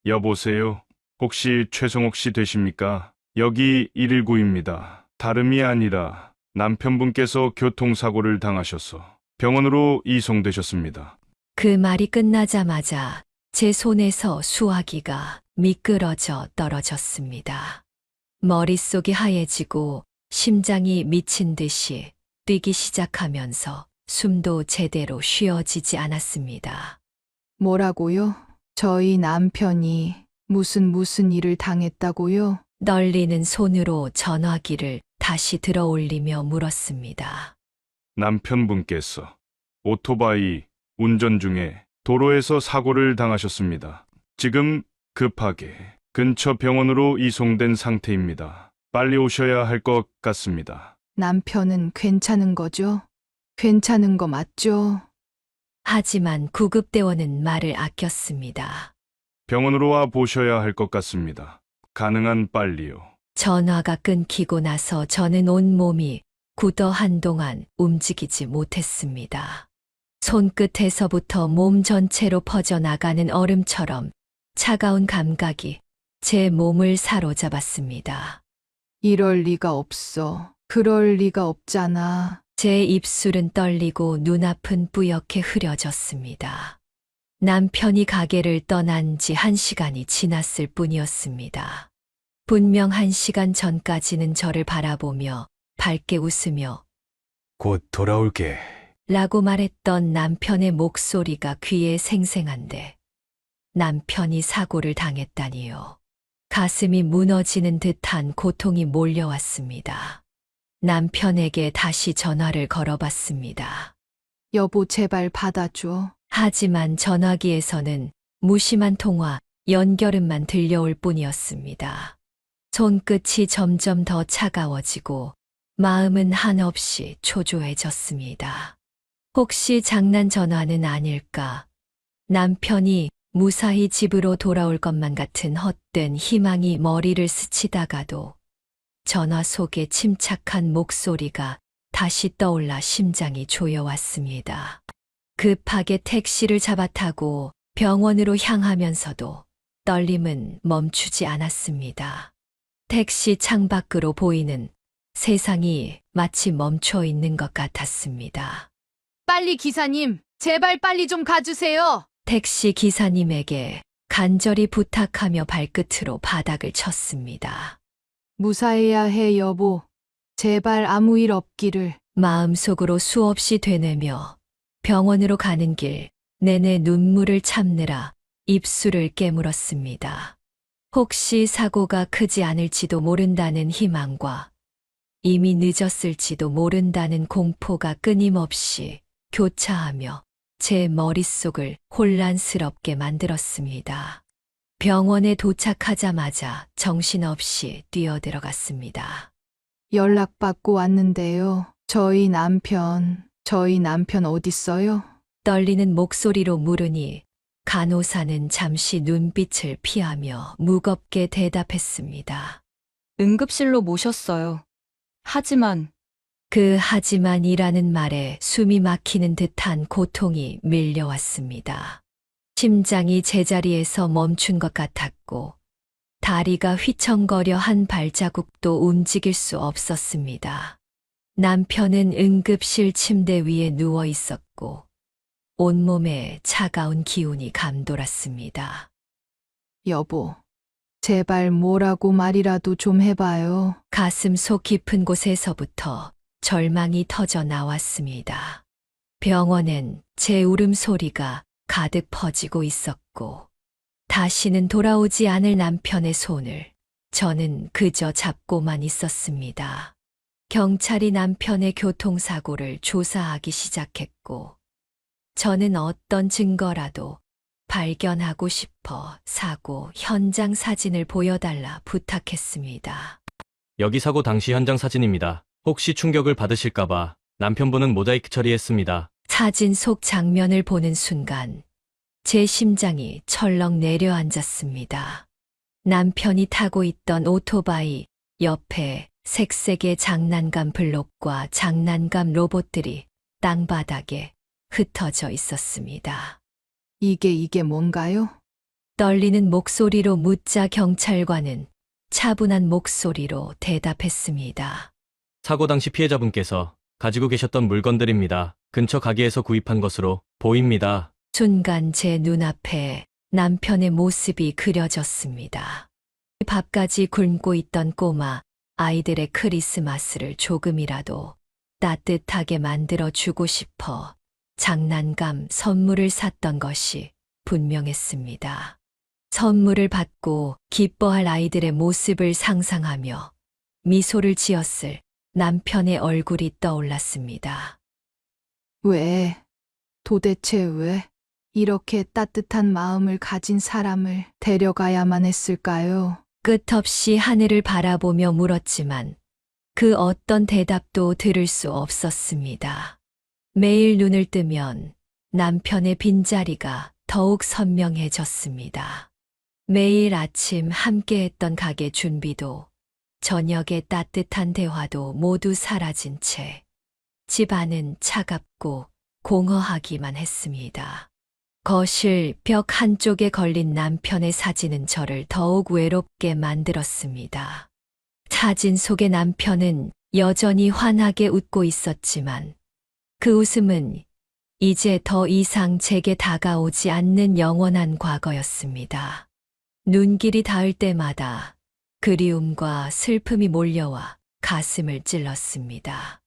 여보세요. 혹시 최성옥 씨 되십니까? 여기 119입니다. 다름이 아니라 남편분께서 교통사고를 당하셔서 병원으로 이송되셨습니다. 그 말이 끝나자마자 제 손에서 수화기가 미끄러져 떨어졌습니다. 머릿속이 하얘지고 심장이 미친 듯이 뛰기 시작하면서 숨도 제대로 쉬어지지 않았습니다. 뭐라고요? 저희 남편이 무슨 일을 당했다고요? 떨리는 손으로 전화기를 다시 들어 올리며 물었습니다. 남편분께서 오토바이 운전 중에 도로에서 사고를 당하셨습니다. 지금 급하게 근처 병원으로 이송된 상태입니다. 빨리 오셔야 할 것 같습니다. 남편은 괜찮은 거죠? 괜찮은 거 맞죠? 하지만 구급대원은 말을 아꼈습니다. 병원으로 와 보셔야 할 것 같습니다. 가능한 빨리요. 전화가 끊기고 나서 저는 온몸이 굳어 한동안 움직이지 못했습니다. 손끝에서부터 몸 전체로 퍼져나가는 얼음처럼 차가운 감각이 제 몸을 사로잡았습니다. 이럴 리가 없어. 그럴 리가 없잖아. 제 입술은 떨리고 눈앞은 뿌옇게 흐려졌습니다. 남편이 가게를 떠난 지 1시간이 지났을 뿐이었습니다. 분명 1시간 전까지는 저를 바라보며 밝게 웃으며 곧 돌아올게. 라고 말했던 남편의 목소리가 귀에 생생한데 남편이 사고를 당했다니요. 가슴이 무너지는 듯한 고통이 몰려왔습니다. 남편에게 다시 전화를 걸어봤습니다. 여보, 제발 받아줘. 하지만 전화기에서는 무심한 통화, 연결음만 들려올 뿐이었습니다. 손끝이 점점 더 차가워지고 마음은 한없이 초조해졌습니다. 혹시 장난 전화는 아닐까? 남편이 무사히 집으로 돌아올 것만 같은 헛된 희망이 머리를 스치다가도 전화 속에 침착한 목소리가 다시 떠올라 심장이 조여왔습니다. 급하게 택시를 잡아타고 병원으로 향하면서도 떨림은 멈추지 않았습니다. 택시 창밖으로 보이는 세상이 마치 멈춰 있는 것 같았습니다. 빨리 기사님, 제발 빨리 좀 가주세요. 택시 기사님에게 간절히 부탁하며 발끝으로 바닥을 쳤습니다. 무사해야 해, 여보. 제발 아무 일 없기를. 마음속으로 수없이 되뇌며 병원으로 가는 길 내내 눈물을 참느라 입술을 깨물었습니다. 혹시 사고가 크지 않을지도 모른다는 희망과 이미 늦었을지도 모른다는 공포가 끊임없이 교차하며 제 머릿속을 혼란스럽게 만들었습니다. 병원에 도착하자마자 정신없이 뛰어들어갔습니다. 연락받고 왔는데요. 저희 남편 어딨어요? 떨리는 목소리로 물으니 간호사는 잠시 눈빛을 피하며 무겁게 대답했습니다. 응급실로 모셨어요. 하지만 그 하지만이라는 말에 숨이 막히는 듯한 고통이 밀려왔습니다. 심장이 제자리에서 멈춘 것 같았고 다리가 휘청거려 한 발자국도 움직일 수 없었습니다. 남편은 응급실 침대 위에 누워 있었고 온몸에 차가운 기운이 감돌았습니다. 여보, 제발 뭐라고 말이라도 좀 해봐요. 가슴 속 깊은 곳에서부터 절망이 터져 나왔습니다. 병원엔 제 울음소리가 가득 퍼지고 있었고 다시는 돌아오지 않을 남편의 손을 저는 그저 잡고만 있었습니다. 경찰이 남편의 교통사고를 조사하기 시작했고 저는 어떤 증거라도 발견하고 싶어 사고 현장 사진을 보여달라 부탁했습니다. 여기 사고 당시 현장 사진입니다. 혹시 충격을 받으실까봐 남편분은 모자이크 처리했습니다. 사진 속 장면을 보는 순간 제 심장이 철렁 내려앉았습니다. 남편이 타고 있던 오토바이 옆에 색색의 장난감 블록과 장난감 로봇들이 땅바닥에 흩어져 있었습니다. 이게 뭔가요? 떨리는 목소리로 묻자 경찰관은 차분한 목소리로 대답했습니다. 사고 당시 피해자분께서 가지고 계셨던 물건들입니다. 근처 가게에서 구입한 것으로 보입니다. 순간 제 눈앞에 남편의 모습이 그려졌습니다. 밥까지 굶고 있던 꼬마 아이들의 크리스마스를 조금이라도 따뜻하게 만들어주고 싶어 장난감 선물을 샀던 것이 분명했습니다. 선물을 받고 기뻐할 아이들의 모습을 상상하며 미소를 지었을 남편의 얼굴이 떠올랐습니다. 왜? 도대체 왜? 이렇게 따뜻한 마음을 가진 사람을 데려가야만 했을까요? 끝없이 하늘을 바라보며 물었지만 그 어떤 대답도 들을 수 없었습니다. 매일 눈을 뜨면 남편의 빈자리가 더욱 선명해졌습니다. 매일 아침 함께했던 가게 준비도 저녁의 따뜻한 대화도 모두 사라진 채 집안은 차갑고 공허하기만 했습니다. 거실 벽 한쪽에 걸린 남편의 사진은 저를 더욱 외롭게 만들었습니다. 사진 속의 남편은 여전히 환하게 웃고 있었지만 그 웃음은 이제 더 이상 제게 다가오지 않는 영원한 과거였습니다. 눈길이 닿을 때마다 그리움과 슬픔이 몰려와 가슴을 찔렀습니다.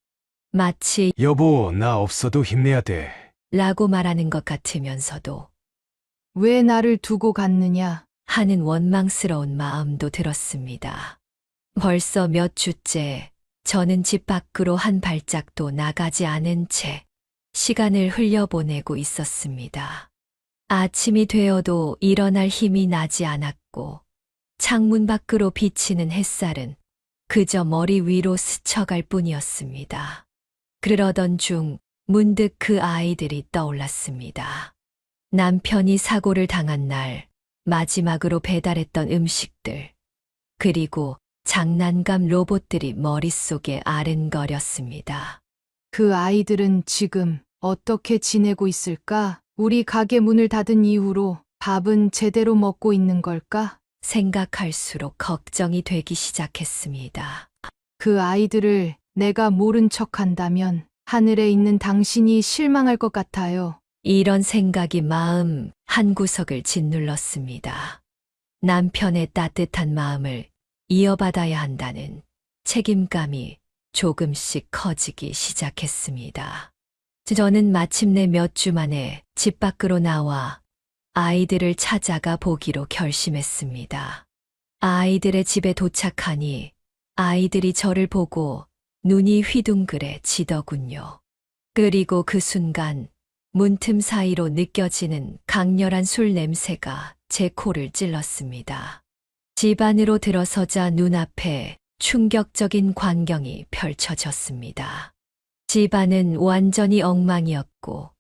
마치 여보, 나 없어도 힘내야 돼. 라고 말하는 것 같으면서도 왜 나를 두고 갔느냐? 하는 원망스러운 마음도 들었습니다. 벌써 몇 주째 저는 집 밖으로 한 발짝도 나가지 않은 채 시간을 흘려보내고 있었습니다. 아침이 되어도 일어날 힘이 나지 않았고 창문 밖으로 비치는 햇살은 그저 머리 위로 스쳐갈 뿐이었습니다. 그러던 중 문득 그 아이들이 떠올랐습니다. 남편이 사고를 당한 날 마지막으로 배달했던 음식들, 그리고 장난감 로봇들이 머릿속에 아른거렸습니다. 그 아이들은 지금 어떻게 지내고 있을까? 우리 가게 문을 닫은 이후로 밥은 제대로 먹고 있는 걸까? 생각할수록 걱정이 되기 시작했습니다. 그 아이들을 내가 모른 척 한다면 하늘에 있는 당신이 실망할 것 같아요. 이런 생각이 마음 한구석을 짓눌렀습니다. 남편의 따뜻한 마음을 이어받아야 한다는 책임감이 조금씩 커지기 시작했습니다. 저는 마침내 몇 주 만에 집 밖으로 나와 아이들을 찾아가 보기로 결심했습니다. 아이들의 집에 도착하니 아이들이 저를 보고 눈이 휘둥그레지더군요. 그리고 그 순간 문틈 사이로 느껴지는 강렬한 술 냄새가 제 코를 찔렀습니다. 집 안으로 들어서자 눈앞에 충격적인 광경이 펼쳐졌습니다. 집 안은 완전히 엉망이었고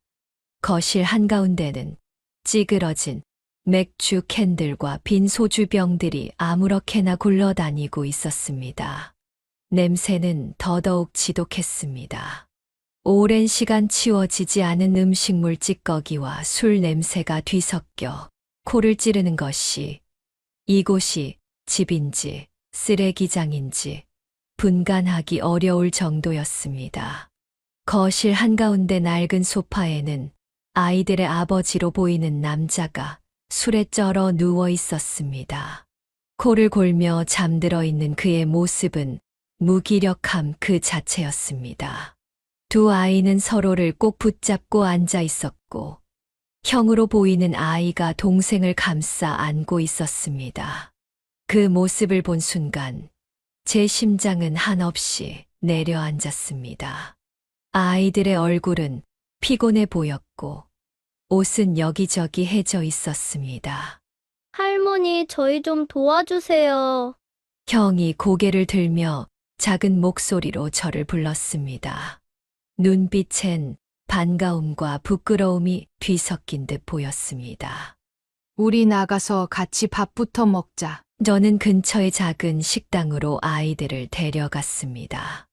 거실 한가운데는 찌그러진 맥주 캔들과 빈 소주병들이 아무렇게나 굴러다니고 있었습니다. 냄새는 더더욱 지독했습니다. 오랜 시간 치워지지 않은 음식물 찌꺼기와 술 냄새가 뒤섞여 코를 찌르는 것이 이곳이 집인지 쓰레기장인지 분간하기 어려울 정도였습니다. 거실 한가운데 낡은 소파에는 아이들의 아버지로 보이는 남자가 술에 쩔어 누워 있었습니다. 코를 골며 잠들어 있는 그의 모습은 무기력함 그 자체였습니다. 두 아이는 서로를 꼭 붙잡고 앉아 있었고 형으로 보이는 아이가 동생을 감싸 안고 있었습니다. 그 모습을 본 순간 제 심장은 한없이 내려앉았습니다. 아이들의 얼굴은 피곤해 보였고 옷은 여기저기 해져 있었습니다. 할머니, 저희 좀 도와주세요. 형이 고개를 들며 작은 목소리로 저를 불렀습니다. 눈빛엔 반가움과 부끄러움이 뒤섞인 듯 보였습니다. 우리 나가서 같이 밥부터 먹자. 저는 근처의 작은 식당으로 아이들을 데려갔습니다.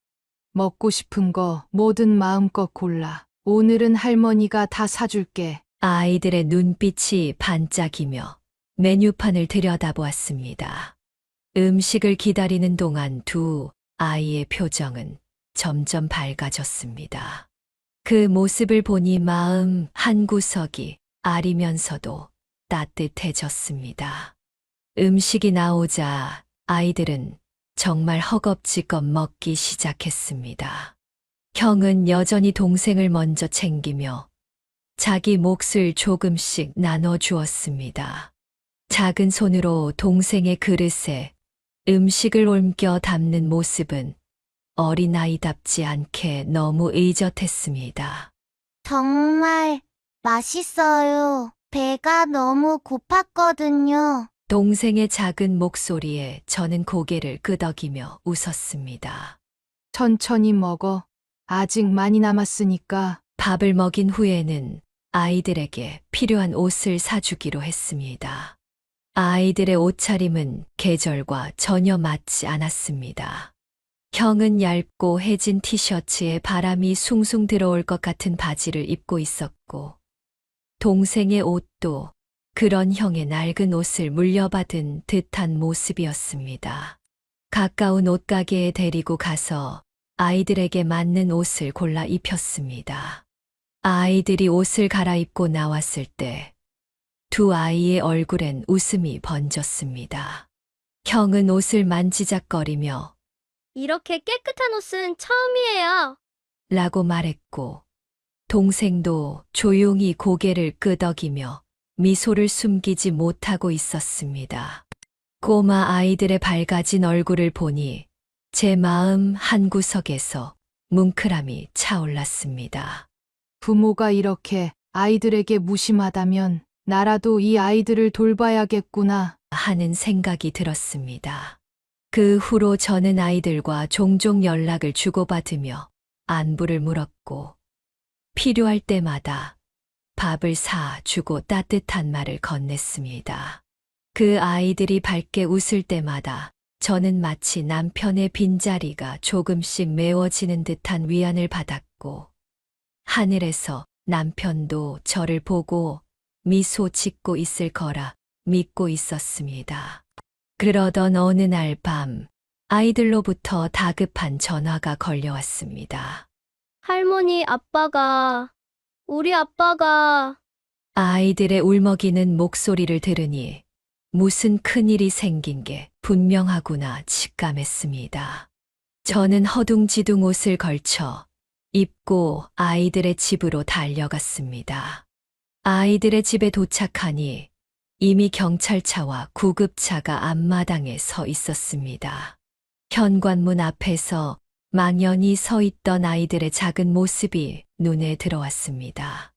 먹고 싶은 거 뭐든 마음껏 골라. 오늘은 할머니가 다 사줄게. 아이들의 눈빛이 반짝이며 메뉴판을 들여다보았습니다. 음식을 기다리는 동안 두 아이의 표정은 점점 밝아졌습니다. 그 모습을 보니 마음 한구석이 아리면서도 따뜻해졌습니다. 음식이 나오자 아이들은 정말 허겁지겁 먹기 시작했습니다. 형은 여전히 동생을 먼저 챙기며 자기 몫을 조금씩 나눠주었습니다. 작은 손으로 동생의 그릇에 음식을 옮겨 담는 모습은 어린아이답지 않게 너무 의젓했습니다. 정말 맛있어요. 배가 너무 고팠거든요. 동생의 작은 목소리에 저는 고개를 끄덕이며 웃었습니다. 천천히 먹어. 아직 많이 남았으니까. 밥을 먹인 후에는 아이들에게 필요한 옷을 사주기로 했습니다. 아이들의 옷차림은 계절과 전혀 맞지 않았습니다. 형은 얇고 해진 티셔츠에 바람이 숭숭 들어올 것 같은 바지를 입고 있었고, 동생의 옷도 그런 형의 낡은 옷을 물려받은 듯한 모습이었습니다. 가까운 옷가게에 데리고 가서 아이들에게 맞는 옷을 골라 입혔습니다. 아이들이 옷을 갈아입고 나왔을 때 두 아이의 얼굴엔 웃음이 번졌습니다. 형은 옷을 만지작거리며 이렇게 깨끗한 옷은 처음이에요. 라고 말했고, 동생도 조용히 고개를 끄덕이며 미소를 숨기지 못하고 있었습니다. 꼬마 아이들의 밝아진 얼굴을 보니 제 마음 한구석에서 뭉클함이 차올랐습니다. 부모가 이렇게 아이들에게 무심하다면 나라도 이 아이들을 돌봐야겠구나 하는 생각이 들었습니다. 그 후로 저는 아이들과 종종 연락을 주고받으며 안부를 물었고, 필요할 때마다 밥을 사주고 따뜻한 말을 건넸습니다. 그 아이들이 밝게 웃을 때마다 저는 마치 남편의 빈자리가 조금씩 메워지는 듯한 위안을 받았고, 하늘에서 남편도 저를 보고 미소 짓고 있을 거라 믿고 있었습니다. 그러던 어느 날 밤, 아이들로부터 다급한 전화가 걸려왔습니다. 할머니, 우리 아빠가 아이들의 울먹이는 목소리를 들으니 무슨 큰일이 생긴 게 분명하구나 직감했습니다. 저는 허둥지둥 옷을 걸쳐 입고 아이들의 집으로 달려갔습니다. 아이들의 집에 도착하니 이미 경찰차와 구급차가 앞마당에 서 있었습니다. 현관문 앞에서 망연히 서 있던 아이들의 작은 모습이 눈에 들어왔습니다.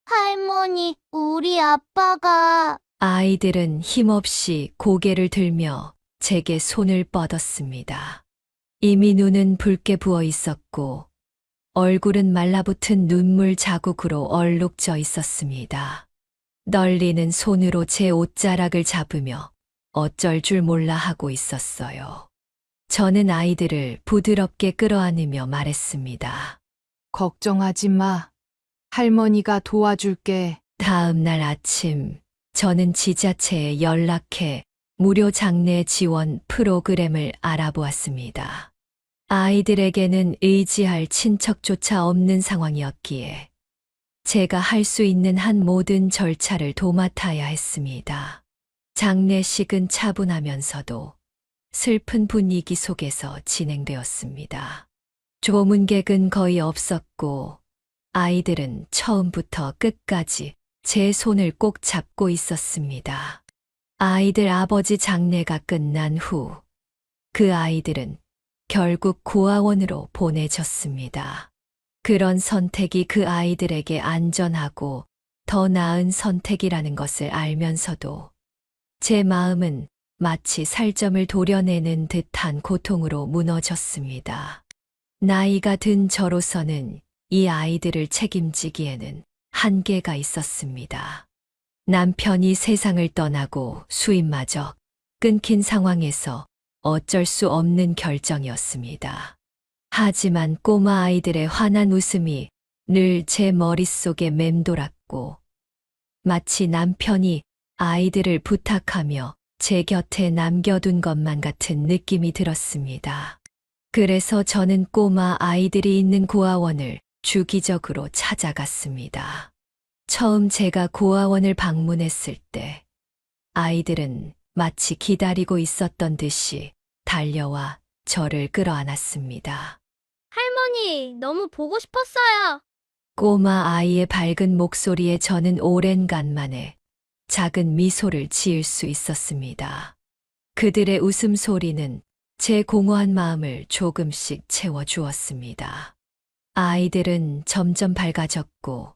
할머니, 우리 아빠가 아이들은 힘없이 고개를 들며 제게 손을 뻗었습니다. 이미 눈은 붉게 부어 있었고 얼굴은 말라붙은 눈물 자국으로 얼룩져 있었습니다. 떨리는 손으로 제 옷자락을 잡으며 어쩔 줄 몰라 하고 있었어요. 저는 아이들을 부드럽게 끌어안으며 말했습니다. 걱정하지 마. 할머니가 도와줄게. 다음 날 아침, 저는 지자체에 연락해 무료 장례 지원 프로그램을 알아보았습니다. 아이들에게는 의지할 친척조차 없는 상황이었기에 제가 할 수 있는 한 모든 절차를 도맡아야 했습니다. 장례식은 차분하면서도 슬픈 분위기 속에서 진행되었습니다. 조문객은 거의 없었고 아이들은 처음부터 끝까지 제 손을 꼭 잡고 있었습니다. 아이들 아버지 장례가 끝난 후 그 아이들은 결국 고아원으로 보내졌습니다. 그런 선택이 그 아이들에게 안전하고 더 나은 선택이라는 것을 알면서도 제 마음은 마치 살점을 도려내는 듯한 고통으로 무너졌습니다. 나이가 든 저로서는 이 아이들을 책임지기에는 한계가 있었습니다. 남편이 세상을 떠나고 수입마저 끊긴 상황에서 어쩔 수 없는 결정이었습니다. 하지만 꼬마 아이들의 환한 웃음이 늘 제 머릿속에 맴돌았고, 마치 남편이 아이들을 부탁하며 제 곁에 남겨둔 것만 같은 느낌이 들었습니다. 그래서 저는 꼬마 아이들이 있는 고아원을 주기적으로 찾아갔습니다. 처음 제가 고아원을 방문했을 때 아이들은 마치 기다리고 있었던 듯이 달려와 저를 끌어안았습니다. 할머니, 너무 보고 싶었어요. 꼬마 아이의 밝은 목소리에 저는 오랜 간만에 작은 미소를 지을 수 있었습니다. 그들의 웃음소리는 제 공허한 마음을 조금씩 채워주었습니다. 아이들은 점점 밝아졌고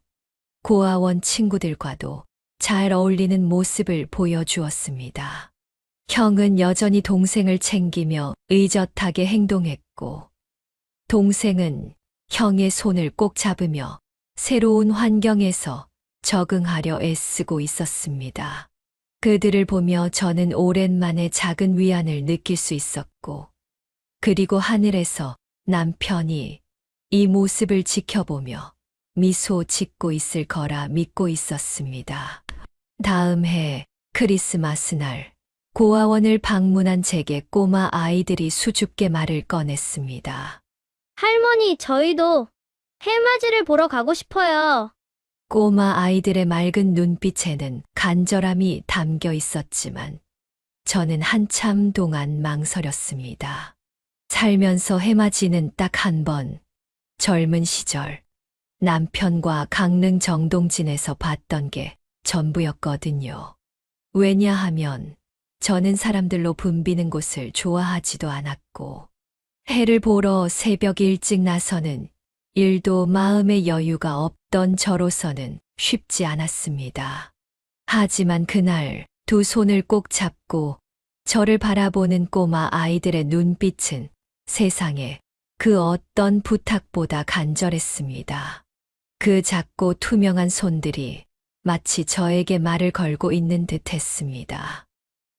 고아원 친구들과도 잘 어울리는 모습을 보여주었습니다. 형은 여전히 동생을 챙기며 의젓하게 행동했고, 동생은 형의 손을 꼭 잡으며 새로운 환경에서 적응하려 애쓰고 있었습니다. 그들을 보며 저는 오랜만에 작은 위안을 느낄 수 있었고, 그리고 하늘에서 남편이 이 모습을 지켜보며 미소 짓고 있을 거라 믿고 있었습니다. 다음 해 크리스마스 날 고아원을 방문한 제게 꼬마 아이들이 수줍게 말을 꺼냈습니다. 할머니, 저희도 해맞이를 보러 가고 싶어요. 꼬마 아이들의 맑은 눈빛에는 간절함이 담겨 있었지만 저는 한참 동안 망설였습니다. 살면서 해맞이는 딱 한 번, 젊은 시절 남편과 강릉 정동진에서 봤던 게 전부였거든요. 왜냐하면 저는 사람들로 붐비는 곳을 좋아하지도 않았고, 해를 보러 새벽 일찍 나서는 일도 마음의 여유가 없던 저로서는 쉽지 않았습니다. 하지만 그날 두 손을 꼭 잡고 저를 바라보는 꼬마 아이들의 눈빛은 세상에 그 어떤 부탁보다 간절했습니다. 그 작고 투명한 손들이 마치 저에게 말을 걸고 있는 듯 했습니다.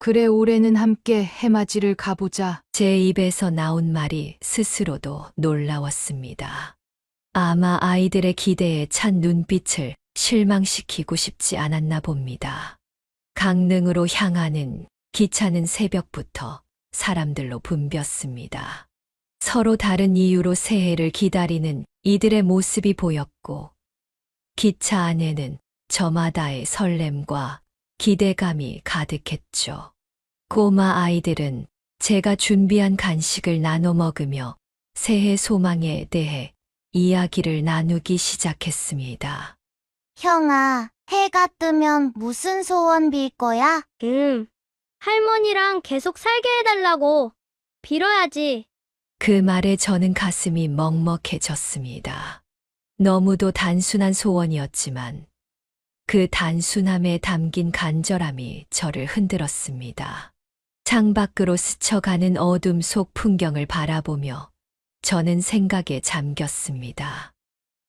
그래, 올해는 함께 해맞이를 가보자. 제 입에서 나온 말이 스스로도 놀라웠습니다. 아마 아이들의 기대에 찬 눈빛을 실망시키고 싶지 않았나 봅니다. 강릉으로 향하는 기차는 새벽부터 사람들로 붐볐습니다. 서로 다른 이유로 새해를 기다리는 이들의 모습이 보였고, 기차 안에는 저마다의 설렘과 기대감이 가득했죠. 꼬마 아이들은 제가 준비한 간식을 나눠 먹으며 새해 소망에 대해 이야기를 나누기 시작했습니다. 형아, 해가 뜨면 무슨 소원 빌 거야? 할머니랑 계속 살게 해달라고 빌어야지. 그 말에 저는 가슴이 먹먹해졌습니다. 너무도 단순한 소원이었지만 그 단순함에 담긴 간절함이 저를 흔들었습니다. 창밖으로 스쳐가는 어둠 속 풍경을 바라보며 저는 생각에 잠겼습니다.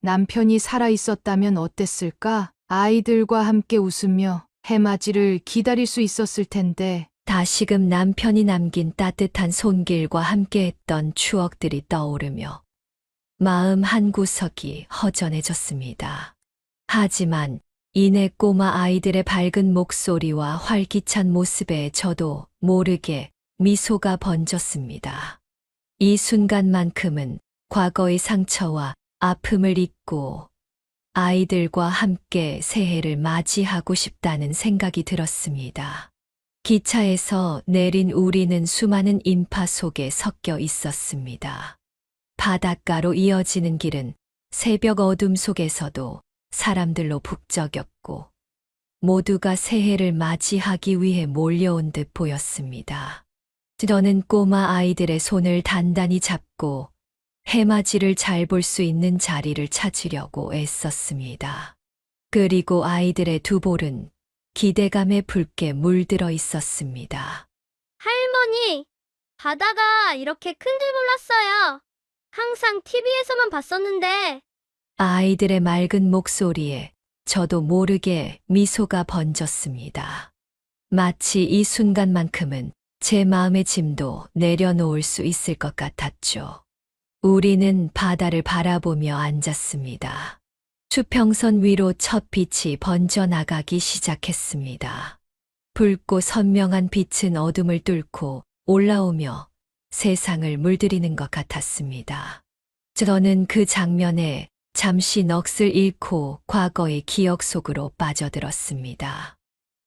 남편이 살아있었다면 어땠을까? 아이들과 함께 웃으며 해맞이를 기다릴 수 있었을 텐데. 다시금 남편이 남긴 따뜻한 손길과 함께했던 추억들이 떠오르며 마음 한구석이 허전해졌습니다. 하지만 이내 꼬마 아이들의 밝은 목소리와 활기찬 모습에 저도 모르게 미소가 번졌습니다. 이 순간만큼은 과거의 상처와 아픔을 잊고 아이들과 함께 새해를 맞이하고 싶다는 생각이 들었습니다. 기차에서 내린 우리는 수많은 인파 속에 섞여 있었습니다. 바닷가로 이어지는 길은 새벽 어둠 속에서도 사람들로 북적였고 모두가 새해를 맞이하기 위해 몰려온 듯 보였습니다. 저는 꼬마 아이들의 손을 단단히 잡고 해맞이를 잘 볼 수 있는 자리를 찾으려고 애썼습니다. 그리고 아이들의 두 볼은 기대감에 붉게 물들어 있었습니다. 할머니, 바다가 이렇게 큰 줄 몰랐어요. 항상 TV에서만 봤었는데. 아이들의 맑은 목소리에 저도 모르게 미소가 번졌습니다. 마치 이 순간만큼은 제 마음의 짐도 내려놓을 수 있을 것 같았죠. 우리는 바다를 바라보며 앉았습니다. 수평선 위로 첫 빛이 번져나가기 시작했습니다. 붉고 선명한 빛은 어둠을 뚫고 올라오며 세상을 물들이는 것 같았습니다. 저는 그 장면에 잠시 넋을 잃고 과거의 기억 속으로 빠져들었습니다.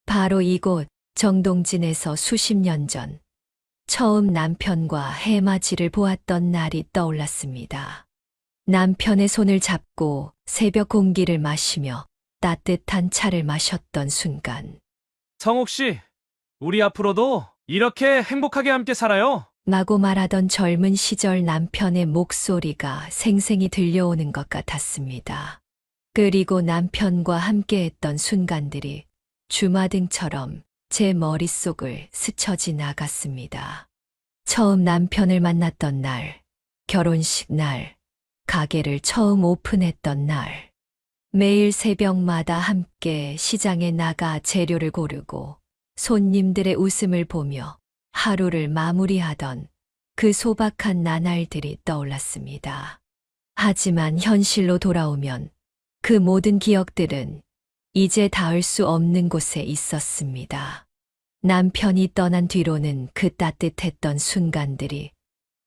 바로 이곳 정동진에서 수십 년 전 처음 남편과 해맞이를 보았던 날이 떠올랐습니다. 남편의 손을 잡고 새벽 공기를 마시며 따뜻한 차를 마셨던 순간 성옥 씨, 우리 앞으로도 이렇게 행복하게 함께 살아요. 라고 말하던 젊은 시절 남편의 목소리가 생생히 들려오는 것 같았습니다. 그리고 남편과 함께했던 순간들이 주마등처럼 제 머릿속을 스쳐 지나갔습니다. 처음 남편을 만났던 날, 결혼식 날, 가게를 처음 오픈했던 날, 매일 새벽마다 함께 시장에 나가 재료를 고르고 손님들의 웃음을 보며 하루를 마무리하던 그 소박한 나날들이 떠올랐습니다. 하지만 현실로 돌아오면 그 모든 기억들은 이제 닿을 수 없는 곳에 있었습니다. 남편이 떠난 뒤로는 그 따뜻했던 순간들이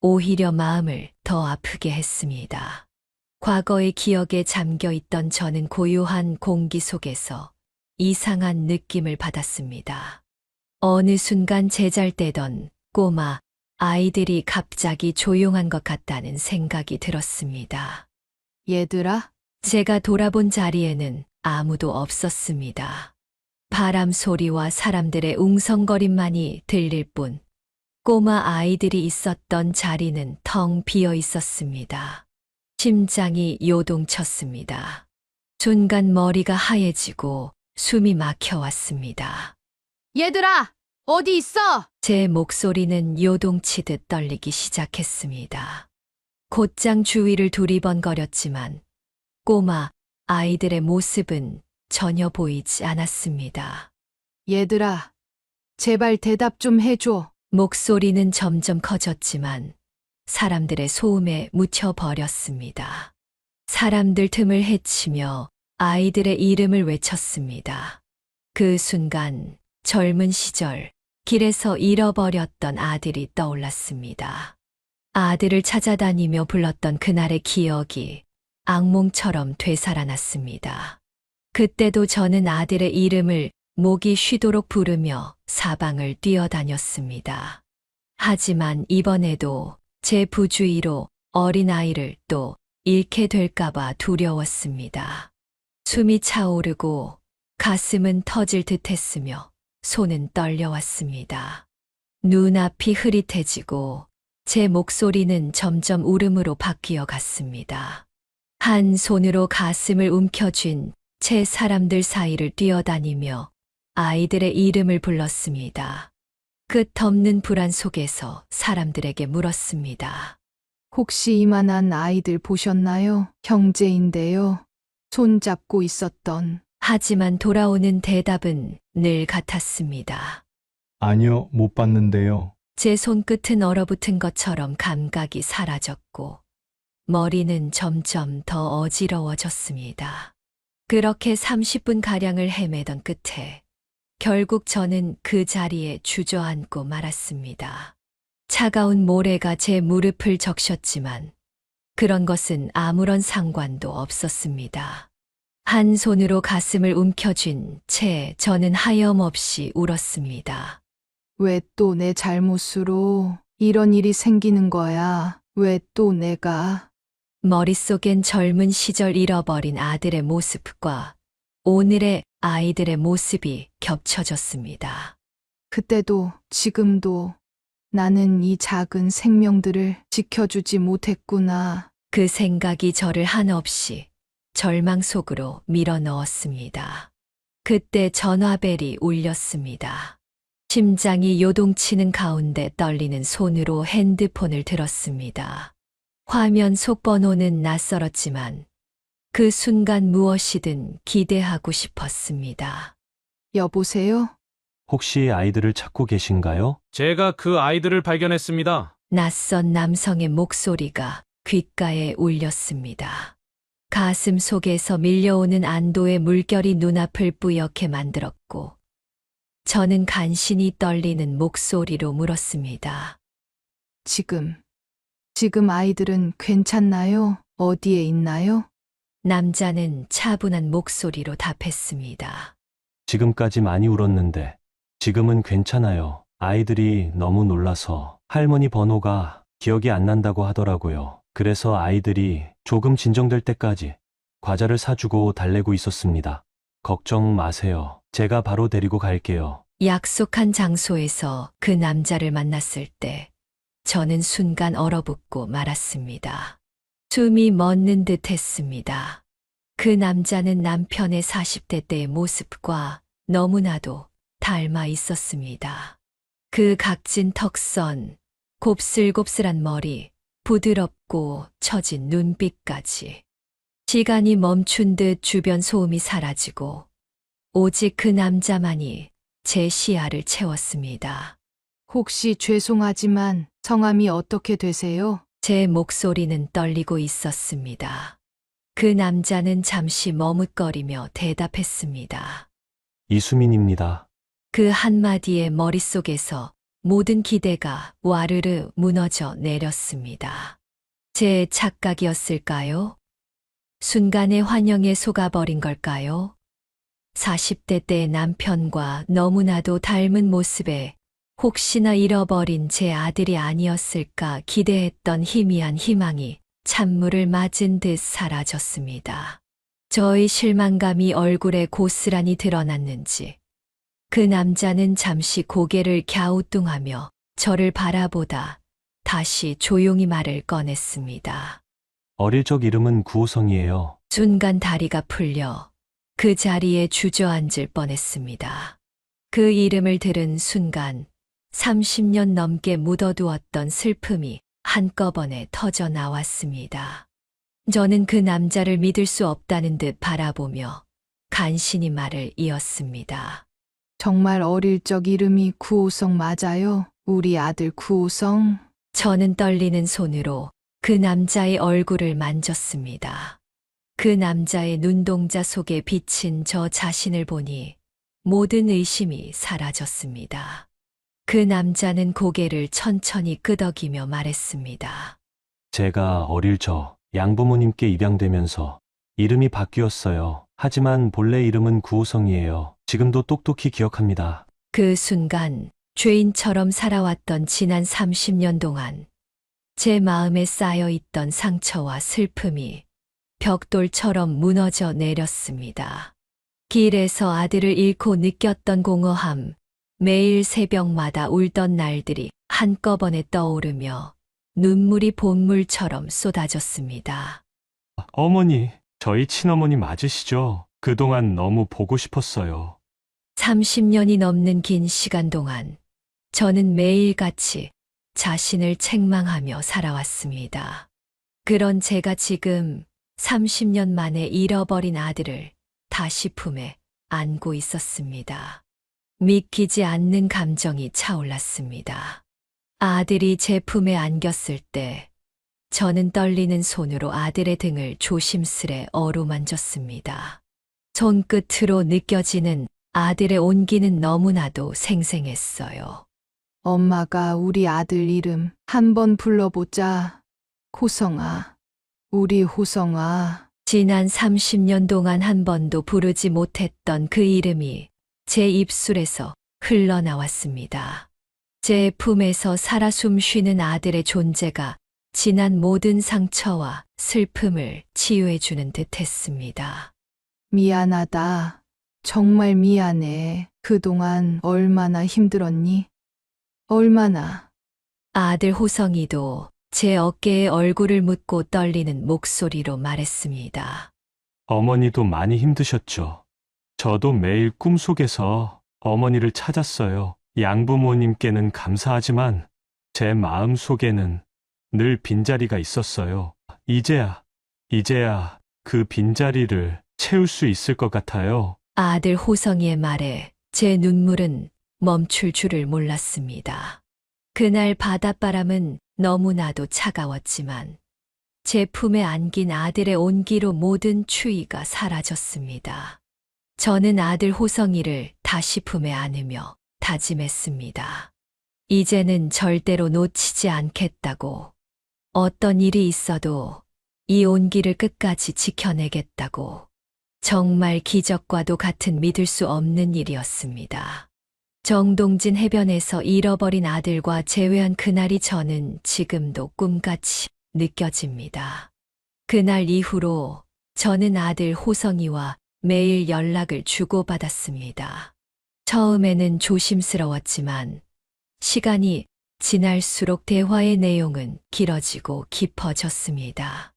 오히려 마음을 더 아프게 했습니다. 과거의 기억에 잠겨 있던 저는 고요한 공기 속에서 이상한 느낌을 받았습니다. 어느 순간 제잘되던 꼬마 아이들이 갑자기 조용한 것 같다는 생각이 들었습니다. 얘들아, 제가 돌아본 자리에는 아무도 없었습니다. 바람 소리와 사람들의 웅성거림만이 들릴 뿐 꼬마 아이들이 있었던 자리는 텅 비어 있었습니다. 심장이 요동쳤습니다. 순간 머리가 하얘지고 숨이 막혀왔습니다. 얘들아, 어디 있어? 제 목소리는 요동치듯 떨리기 시작했습니다. 곧장 주위를 두리번거렸지만 꼬마 아이들의 모습은 전혀 보이지 않았습니다. 얘들아, 제발 대답 좀 해줘. 목소리는 점점 커졌지만 사람들의 소음에 묻혀버렸습니다. 사람들 틈을 헤치며 아이들의 이름을 외쳤습니다. 그 순간 젊은 시절 길에서 잃어버렸던 아들이 떠올랐습니다. 아들을 찾아다니며 불렀던 그날의 기억이 악몽처럼 되살아났습니다. 그때도 저는 아들의 이름을 목이 쉬도록 부르며 사방을 뛰어다녔습니다. 하지만 이번에도 제 부주의로 어린아이를 또 잃게 될까봐 두려웠습니다. 숨이 차오르고 가슴은 터질 듯 했으며 손은 떨려왔습니다. 눈앞이 흐릿해지고 제 목소리는 점점 울음으로 바뀌어 갔습니다. 한 손으로 가슴을 움켜쥔 채 사람들 사이를 뛰어다니며 아이들의 이름을 불렀습니다. 끝없는 불안 속에서 사람들에게 물었습니다. 혹시 이만한 아이들 보셨나요? 형제인데요. 손잡고 있었던. 하지만 돌아오는 대답은 늘 같았습니다. 아니요, 못 봤는데요. 제 손끝은 얼어붙은 것처럼 감각이 사라졌고 머리는 점점 더 어지러워졌습니다. 그렇게 30분가량을 헤매던 끝에 결국 저는 그 자리에 주저앉고 말았습니다. 차가운 모래가 제 무릎을 적셨지만 그런 것은 아무런 상관도 없었습니다. 한 손으로 가슴을 움켜쥔 채 저는 하염없이 울었습니다. 왜 또 내 잘못으로 이런 일이 생기는 거야? 왜 또 내가? 머릿속엔 젊은 시절 잃어버린 아들의 모습과 오늘의 아이들의 모습이 겹쳐졌습니다. 그때도 지금도 나는 이 작은 생명들을 지켜주지 못했구나. 그 생각이 저를 한없이 절망 속으로 밀어 넣었습니다. 그때 전화벨이 울렸습니다. 심장이 요동치는 가운데 떨리는 손으로 핸드폰을 들었습니다. 화면 속 번호는 낯설었지만 그 순간 무엇이든 기대하고 싶었습니다. 여보세요? 혹시 아이들을 찾고 계신가요? 제가 그 아이들을 발견했습니다. 낯선 남성의 목소리가 귓가에 울렸습니다. 가슴 속에서 밀려오는 안도의 물결이 눈앞을 뿌옇게 만들었고, 저는 간신히 떨리는 목소리로 물었습니다. 지금 아이들은 괜찮나요? 어디에 있나요? 남자는 차분한 목소리로 답했습니다. 지금까지 많이 울었는데 지금은 괜찮아요. 아이들이 너무 놀라서 할머니 번호가 기억이 안 난다고 하더라고요. 그래서 아이들이 조금 진정될 때까지 과자를 사주고 달래고 있었습니다. 걱정 마세요. 제가 바로 데리고 갈게요. 약속한 장소에서 그 남자를 만났을 때 저는 순간 얼어붙고 말았습니다. 숨이 멎는 듯 했습니다. 그 남자는 남편의 40대 때의 모습과 너무나도 닮아 있었습니다. 그 각진 턱선, 곱슬곱슬한 머리, 부드럽고 처진 눈빛까지. 시간이 멈춘 듯 주변 소음이 사라지고 오직 그 남자만이 제 시야를 채웠습니다. 혹시 죄송하지만 성함이 어떻게 되세요? 제 목소리는 떨리고 있었습니다. 그 남자는 잠시 머뭇거리며 대답했습니다. 이수민입니다. 그 한마디에 머릿속에서 모든 기대가 와르르 무너져 내렸습니다. 제 착각이었을까요? 순간의 환영에 속아버린 걸까요? 40대 때의 남편과 너무나도 닮은 모습에 혹시나 잃어버린 제 아들이 아니었을까 기대했던 희미한 희망이 찬물을 맞은 듯 사라졌습니다. 저의 실망감이 얼굴에 고스란히 드러났는지 그 남자는 잠시 고개를 갸우뚱하며 저를 바라보다 다시 조용히 말을 꺼냈습니다. 어릴 적 이름은 구호성이에요. 순간 다리가 풀려 그 자리에 주저앉을 뻔했습니다. 그 이름을 들은 순간 30년 넘게 묻어두었던 슬픔이 한꺼번에 터져 나왔습니다. 저는 그 남자를 믿을 수 없다는 듯 바라보며 간신히 말을 이었습니다. 정말 어릴 적 이름이 구호성 맞아요? 우리 아들 구호성? 저는 떨리는 손으로 그 남자의 얼굴을 만졌습니다. 그 남자의 눈동자 속에 비친 저 자신을 보니 모든 의심이 사라졌습니다. 그 남자는 고개를 천천히 끄덕이며 말했습니다. 제가 어릴 적 양부모님께 입양되면서 이름이 바뀌었어요. 하지만 본래 이름은 구호성이에요. 지금도 똑똑히 기억합니다. 그 순간 죄인처럼 살아왔던 지난 30년 동안 제 마음에 쌓여있던 상처와 슬픔이 벽돌처럼 무너져 내렸습니다. 길에서 아들을 잃고 느꼈던 공허함, 매일 새벽마다 울던 날들이 한꺼번에 떠오르며 눈물이 본물처럼 쏟아졌습니다. 어머니, 저희 친어머니 맞으시죠? 그동안 너무 보고 싶었어요. 30년이 넘는 긴 시간 동안 저는 매일같이 자신을 책망하며 살아왔습니다. 그런 제가 지금 30년 만에 잃어버린 아들을 다시 품에 안고 있었습니다. 믿기지 않는 감정이 차올랐습니다. 아들이 제 품에 안겼을 때 저는 떨리는 손으로 아들의 등을 조심스레 어루만졌습니다. 손끝으로 느껴지는 아들의 온기는 너무나도 생생했어요. 엄마가 우리 아들 이름 한번 불러보자. 호성아, 우리 호성아. 지난 30년 동안 한 번도 부르지 못했던 그 이름이 제 입술에서 흘러나왔습니다. 제 품에서 살아 숨쉬는 아들의 존재가 지난 모든 상처와 슬픔을 치유해주는 듯 했습니다. 미안하다. 정말 미안해. 그동안 얼마나 힘들었니? 얼마나. 아들 호성이도 제 어깨에 얼굴을 묻고 떨리는 목소리로 말했습니다. 어머니도 많이 힘드셨죠. 저도 매일 꿈속에서 어머니를 찾았어요. 양부모님께는 감사하지만 제 마음 속에는 늘 빈자리가 있었어요. 이제야 그 빈자리를 채울 수 있을 것 같아요. 아들 호성이의 말에 제 눈물은 멈출 줄을 몰랐습니다. 그날 바닷바람은 너무나도 차가웠지만 제 품에 안긴 아들의 온기로 모든 추위가 사라졌습니다. 저는 아들 호성이를 다시 품에 안으며 다짐했습니다. 이제는 절대로 놓치지 않겠다고. 어떤 일이 있어도 이 온기를 끝까지 지켜내겠다고. 정말 기적과도 같은 믿을 수 없는 일이었습니다. 정동진 해변에서 잃어버린 아들과 재회한 그날이 저는 지금도 꿈같이 느껴집니다. 그날 이후로 저는 아들 호성이와 매일 연락을 주고받았습니다. 처음에는 조심스러웠지만 시간이 지날수록 대화의 내용은 길어지고 깊어졌습니다.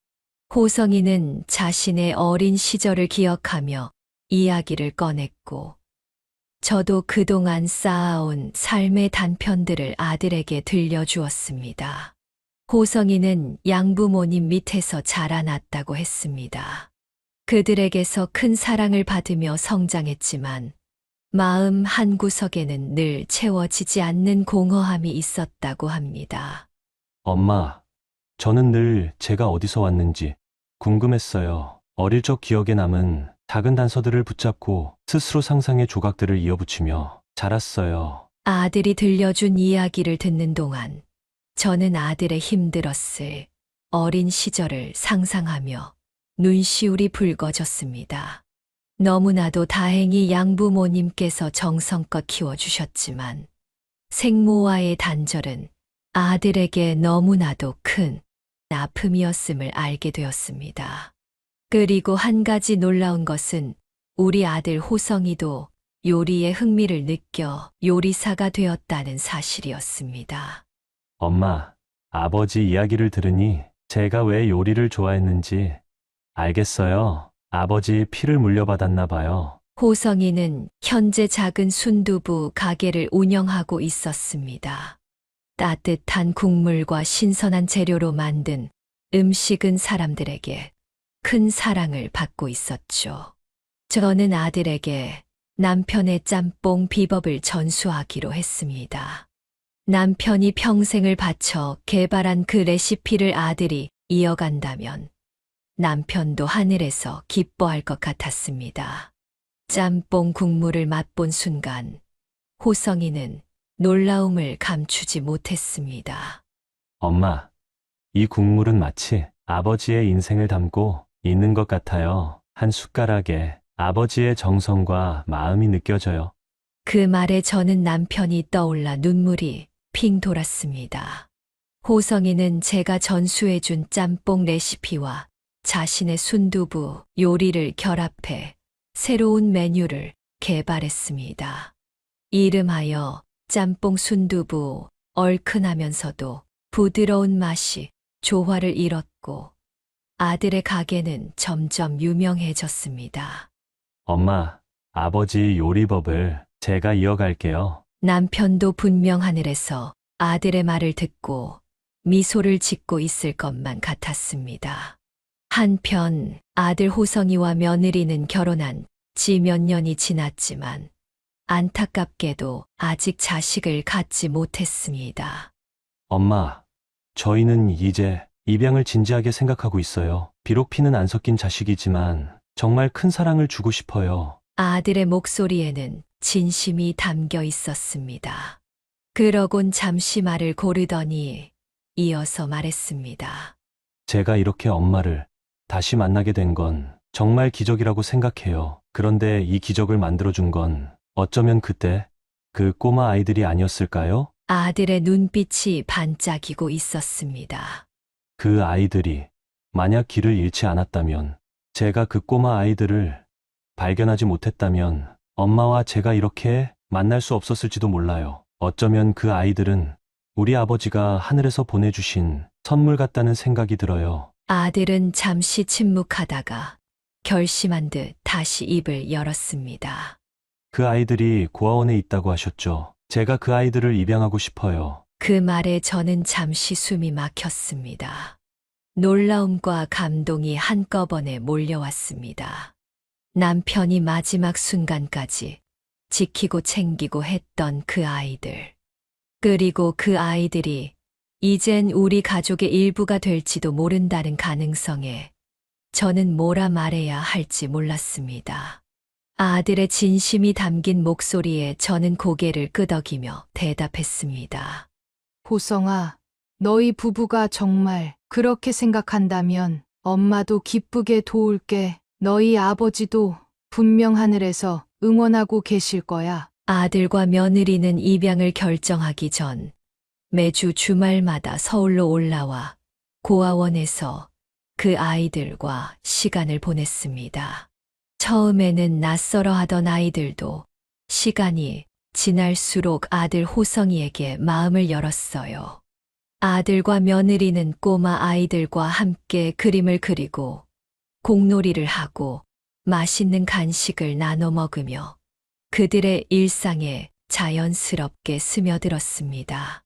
호성이는 자신의 어린 시절을 기억하며 이야기를 꺼냈고 저도 그동안 쌓아온 삶의 단편들을 아들에게 들려주었습니다. 호성이는 양부모님 밑에서 자라났다고 했습니다. 그들에게서 큰 사랑을 받으며 성장했지만 마음 한구석에는 늘 채워지지 않는 공허함이 있었다고 합니다. 엄마, 저는 늘 제가 어디서 왔는지 궁금했어요. 어릴 적 기억에 남은 작은 단서들을 붙잡고 스스로 상상의 조각들을 이어붙이며 자랐어요. 아들이 들려준 이야기를 듣는 동안 저는 아들의 힘들었을 어린 시절을 상상하며 눈시울이 붉어졌습니다. 너무나도 다행히 양부모님께서 정성껏 키워주셨지만 생모와의 단절은 아들에게 너무나도 큰 아픔이었음을 알게 되었습니다. 그리고 한 가지 놀라운 것은 우리 아들 호성이도 요리에 흥미를 느껴 요리사가 되었다는 사실이었습니다. 엄마, 아버지 이야기를 들으니 제가 왜 요리를 좋아했는지 알겠어요. 아버지 피를 물려받았나 봐요. 호성이는 현재 작은 순두부 가게를 운영하고 있었습니다. 따뜻한 국물과 신선한 재료로 만든 음식은 사람들에게 큰 사랑을 받고 있었죠. 저는 아들에게 남편의 짬뽕 비법을 전수하기로 했습니다. 남편이 평생을 바쳐 개발한 그 레시피를 아들이 이어간다면 남편도 하늘에서 기뻐할 것 같았습니다. 짬뽕 국물을 맛본 순간 호성이는 놀라움을 감추지 못했습니다. 엄마, 이 국물은 마치 아버지의 인생을 담고 있는 것 같아요. 한 숟가락에 아버지의 정성과 마음이 느껴져요. 그 말에 저는 남편이 떠올라 눈물이 핑 돌았습니다. 호성이는 제가 전수해준 짬뽕 레시피와 자신의 순두부 요리를 결합해 새로운 메뉴를 개발했습니다. 이름하여 짬뽕 순두부. 얼큰하면서도 부드러운 맛이 조화를 이뤘고 아들의 가게는 점점 유명해졌습니다. 엄마, 아버지 요리법을 제가 이어갈게요. 남편도 분명 하늘에서 아들의 말을 듣고 미소를 짓고 있을 것만 같았습니다. 한편 아들 호성이와 며느리는 결혼한 지 몇 년이 지났지만 안타깝게도 아직 자식을 갖지 못했습니다. 엄마, 저희는 이제 입양을 진지하게 생각하고 있어요. 비록 피는 안 섞인 자식이지만 정말 큰 사랑을 주고 싶어요. 아들의 목소리에는 진심이 담겨 있었습니다. 그러곤 잠시 말을 고르더니 이어서 말했습니다. 제가 이렇게 엄마를 다시 만나게 된 건 정말 기적이라고 생각해요. 그런데 이 기적을 만들어준 건 어쩌면 그때 그 꼬마 아이들이 아니었을까요? 아들의 눈빛이 반짝이고 있었습니다. 그 아이들이 만약 길을 잃지 않았다면, 제가 그 꼬마 아이들을 발견하지 못했다면 엄마와 제가 이렇게 만날 수 없었을지도 몰라요. 어쩌면 그 아이들은 우리 아버지가 하늘에서 보내주신 선물 같다는 생각이 들어요. 아들은 잠시 침묵하다가 결심한 듯 다시 입을 열었습니다. 그 아이들이 고아원에 있다고 하셨죠. 제가 그 아이들을 입양하고 싶어요. 그 말에 저는 잠시 숨이 막혔습니다. 놀라움과 감동이 한꺼번에 몰려왔습니다. 남편이 마지막 순간까지 지키고 챙기고 했던 그 아이들. 그리고 그 아이들이 이젠 우리 가족의 일부가 될지도 모른다는 가능성에 저는 뭐라 말해야 할지 몰랐습니다. 아들의 진심이 담긴 목소리에 저는 고개를 끄덕이며 대답했습니다. 호성아, 너희 부부가 정말 그렇게 생각한다면 엄마도 기쁘게 도울게. 너희 아버지도 분명 하늘에서 응원하고 계실 거야. 아들과 며느리는 입양을 결정하기 전 매주 주말마다 서울로 올라와 고아원에서 그 아이들과 시간을 보냈습니다. 처음에는 낯설어 하던 아이들도 시간이 지날수록 아들 호성이에게 마음을 열었어요. 아들과 며느리는 꼬마 아이들과 함께 그림을 그리고 공놀이를 하고 맛있는 간식을 나눠 먹으며 그들의 일상에 자연스럽게 스며들었습니다.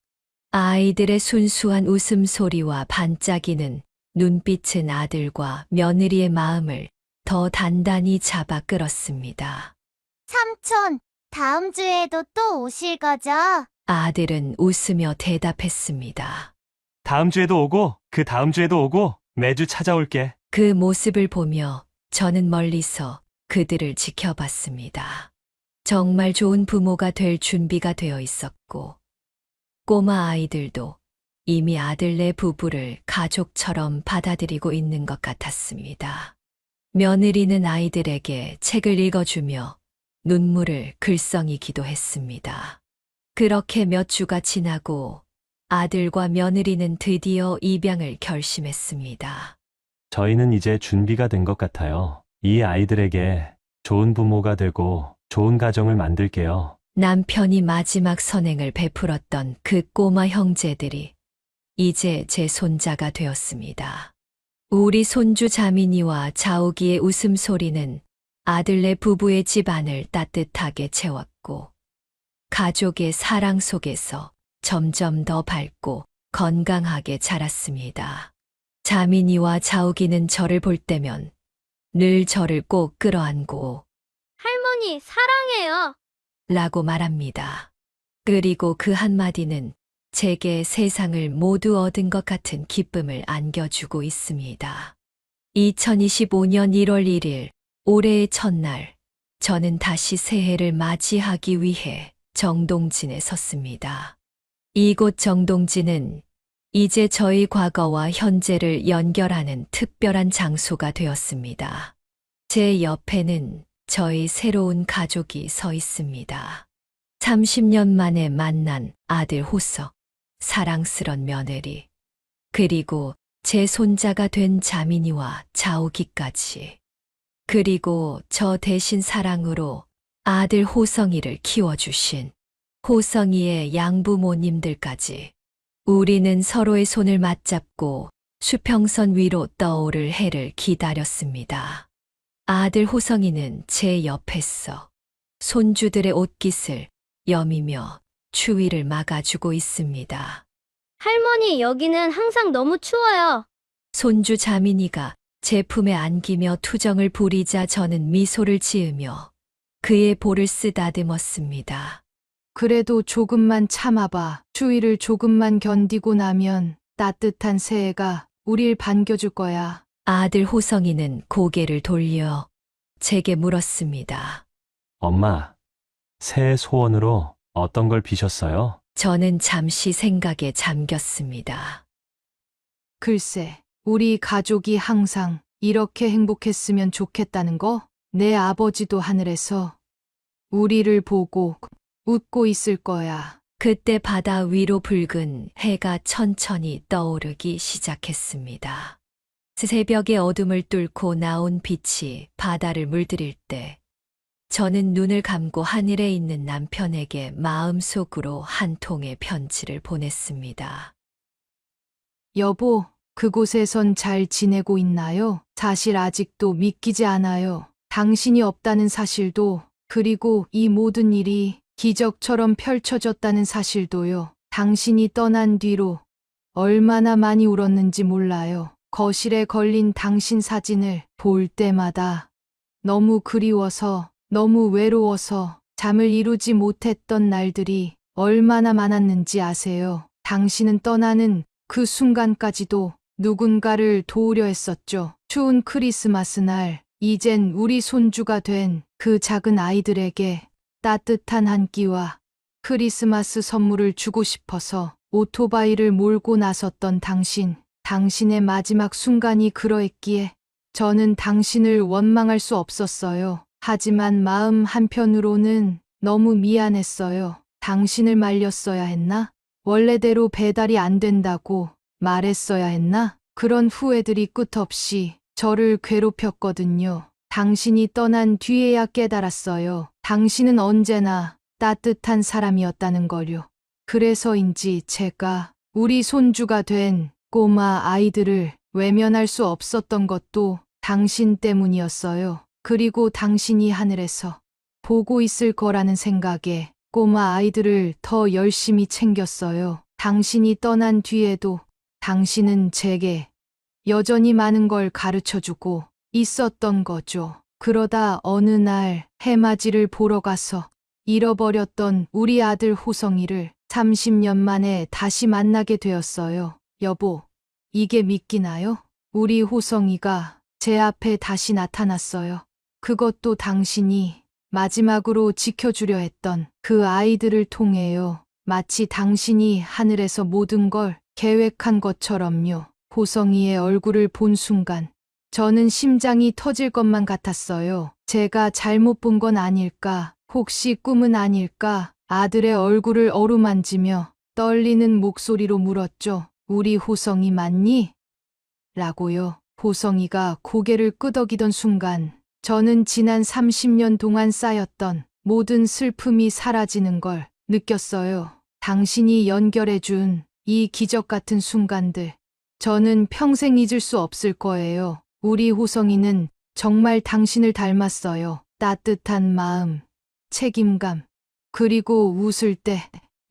아이들의 순수한 웃음소리와 반짝이는 눈빛은 아들과 며느리의 마음을 더 단단히 잡아 끌었습니다. 삼촌, 다음 주에도 또 오실 거죠? 아들은 웃으며 대답했습니다. 다음 주에도 오고 그 다음 주에도 오고 매주 찾아올게. 그 모습을 보며 저는 멀리서 그들을 지켜봤습니다. 정말 좋은 부모가 될 준비가 되어 있었고, 꼬마 아이들도 이미 아들네 부부를 가족처럼 받아들이고 있는 것 같았습니다. 며느리는 아이들에게 책을 읽어주며 눈물을 글썽이기도 했습니다. 그렇게 몇 주가 지나고 아들과 며느리는 드디어 입양을 결심했습니다. 저희는 이제 준비가 된 것 같아요. 이 아이들에게 좋은 부모가 되고 좋은 가정을 만들게요. 남편이 마지막 선행을 베풀었던 그 꼬마 형제들이 이제 제 손자가 되었습니다. 우리 손주 자민이와 자욱이의 웃음소리는 아들네 부부의 집안을 따뜻하게 채웠고, 가족의 사랑 속에서 점점 더 밝고 건강하게 자랐습니다. 자민이와 자욱이는 저를 볼 때면 늘 저를 꼭 끌어안고 할머니, 사랑해요. 라고 말합니다. 그리고 그 한마디는 제게 세상을 모두 얻은 것 같은 기쁨을 안겨주고 있습니다. 2025년 1월 1일, 올해의 첫날, 저는 다시 새해를 맞이하기 위해 정동진에 섰습니다. 이곳 정동진은 이제 저희 과거와 현재를 연결하는 특별한 장소가 되었습니다. 제 옆에는 저희 새로운 가족이 서 있습니다. 30년 만에 만난 아들 호석, 사랑스런 며느리, 그리고 제 손자가 된 자민이와 자욱이까지, 그리고 저 대신 사랑으로 아들 호성이를 키워주신 호성이의 양부모님들까지. 우리는 서로의 손을 맞잡고 수평선 위로 떠오를 해를 기다렸습니다. 아들 호성이는 제 옆에서 손주들의 옷깃을 여미며 추위를 막아주고 있습니다. 할머니, 여기는 항상 너무 추워요. 손주 자민이가 제 품에 안기며 투정을 부리자 저는 미소를 지으며 그의 볼을 쓰다듬었습니다. 그래도 조금만 참아봐. 추위를 조금만 견디고 나면 따뜻한 새해가 우릴 반겨줄 거야. 아들 호성이는 고개를 돌려 제게 물었습니다. 엄마, 새해 소원으로 어떤 걸 비셨어요? 저는 잠시 생각에 잠겼습니다. 글쎄, 우리 가족이 항상 이렇게 행복했으면 좋겠다는 거? 내 아버지도 하늘에서 우리를 보고 웃고 있을 거야. 그때 바다 위로 붉은 해가 천천히 떠오르기 시작했습니다. 새벽의 어둠을 뚫고 나온 빛이 바다를 물들일 때 저는 눈을 감고 하늘에 있는 남편에게 마음속으로 한 통의 편지를 보냈습니다. 여보, 그곳에선 잘 지내고 있나요? 사실 아직도 믿기지 않아요. 당신이 없다는 사실도, 그리고 이 모든 일이 기적처럼 펼쳐졌다는 사실도요. 당신이 떠난 뒤로 얼마나 많이 울었는지 몰라요. 거실에 걸린 당신 사진을 볼 때마다 너무 그리워서, 너무 외로워서 잠을 이루지 못했던 날들이 얼마나 많았는지 아세요? 당신은 떠나는 그 순간까지도 누군가를 도우려 했었죠. 추운 크리스마스 날, 이젠 우리 손주가 된 그 작은 아이들에게 따뜻한 한 끼와 크리스마스 선물을 주고 싶어서 오토바이를 몰고 나섰던 당신, 당신의 마지막 순간이 그러했기에 저는 당신을 원망할 수 없었어요. 하지만 마음 한편으로는 너무 미안했어요. 당신을 말렸어야 했나? 원래대로 배달이 안 된다고 말했어야 했나? 그런 후회들이 끝없이 저를 괴롭혔거든요. 당신이 떠난 뒤에야 깨달았어요. 당신은 언제나 따뜻한 사람이었다는 걸요. 그래서인지 제가 우리 손주가 된 꼬마 아이들을 외면할 수 없었던 것도 당신 때문이었어요. 그리고 당신이 하늘에서 보고 있을 거라는 생각에 꼬마 아이들을 더 열심히 챙겼어요. 당신이 떠난 뒤에도 당신은 제게 여전히 많은 걸 가르쳐주고 있었던 거죠. 그러다 어느 날 해맞이를 보러 가서 잃어버렸던 우리 아들 호성이를 30년 만에 다시 만나게 되었어요. 여보, 이게 믿기나요? 우리 호성이가 제 앞에 다시 나타났어요. 그것도 당신이 마지막으로 지켜주려 했던 그 아이들을 통해요. 마치 당신이 하늘에서 모든 걸 계획한 것처럼요. 호성이의 얼굴을 본 순간 저는 심장이 터질 것만 같았어요. 제가 잘못 본 건 아닐까? 혹시 꿈은 아닐까? 아들의 얼굴을 어루만지며 떨리는 목소리로 물었죠. 우리 호성이 맞니? 라고요. 호성이가 고개를 끄덕이던 순간 저는 지난 30년 동안 쌓였던 모든 슬픔이 사라지는 걸 느꼈어요. 당신이 연결해준 이 기적 같은 순간들, 저는 평생 잊을 수 없을 거예요. 우리 호성이는 정말 당신을 닮았어요. 따뜻한 마음, 책임감, 그리고 웃을 때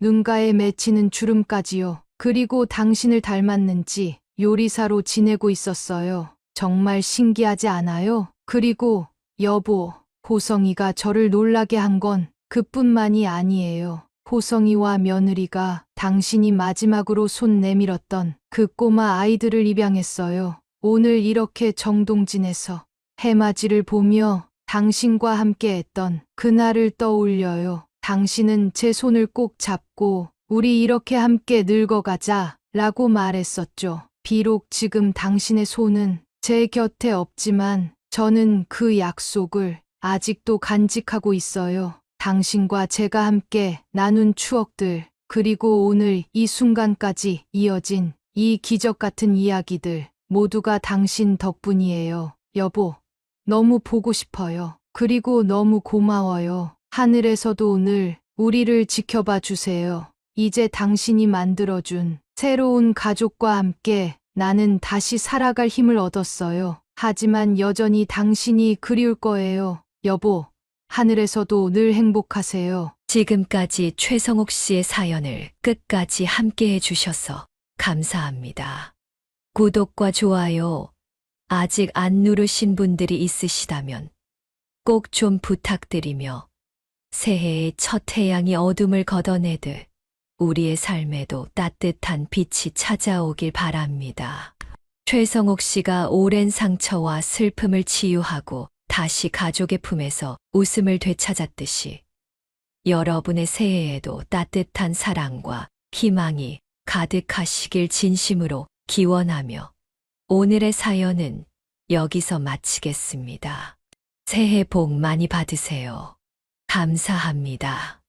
눈가에 맺히는 주름까지요. 그리고 당신을 닮았는지 요리사로 지내고 있었어요. 정말 신기하지 않아요? 그리고 여보, 호성이가 저를 놀라게 한 건 그뿐만이 아니에요. 호성이와 며느리가 당신이 마지막으로 손 내밀었던 그 꼬마 아이들을 입양했어요. 오늘 이렇게 정동진에서 해맞이를 보며 당신과 함께 했던 그날을 떠올려요. 당신은 제 손을 꼭 잡고 우리 이렇게 함께 늙어가자 라고 말했었죠. 비록 지금 당신의 손은 제 곁에 없지만 저는 그 약속을 아직도 간직하고 있어요. 당신과 제가 함께 나눈 추억들, 그리고 오늘 이 순간까지 이어진 이 기적 같은 이야기들, 모두가 당신 덕분이에요. 여보, 너무 보고 싶어요. 그리고 너무 고마워요. 하늘에서도 오늘 우리를 지켜봐 주세요. 이제 당신이 만들어준 새로운 가족과 함께 나는 다시 살아갈 힘을 얻었어요. 하지만 여전히 당신이 그리울 거예요. 여보, 하늘에서도 늘 행복하세요. 지금까지 최성옥 씨의 사연을 끝까지 함께 해주셔서 감사합니다. 구독과 좋아요 아직 안 누르신 분들이 있으시다면 꼭 좀 부탁드리며 새해의 첫 태양이 어둠을 걷어내듯 우리의 삶에도 따뜻한 빛이 찾아오길 바랍니다. 최성옥 씨가 오랜 상처와 슬픔을 치유하고 다시 가족의 품에서 웃음을 되찾았듯이 여러분의 새해에도 따뜻한 사랑과 희망이 가득하시길 진심으로 기원하며 오늘의 사연은 여기서 마치겠습니다. 새해 복 많이 받으세요. 감사합니다.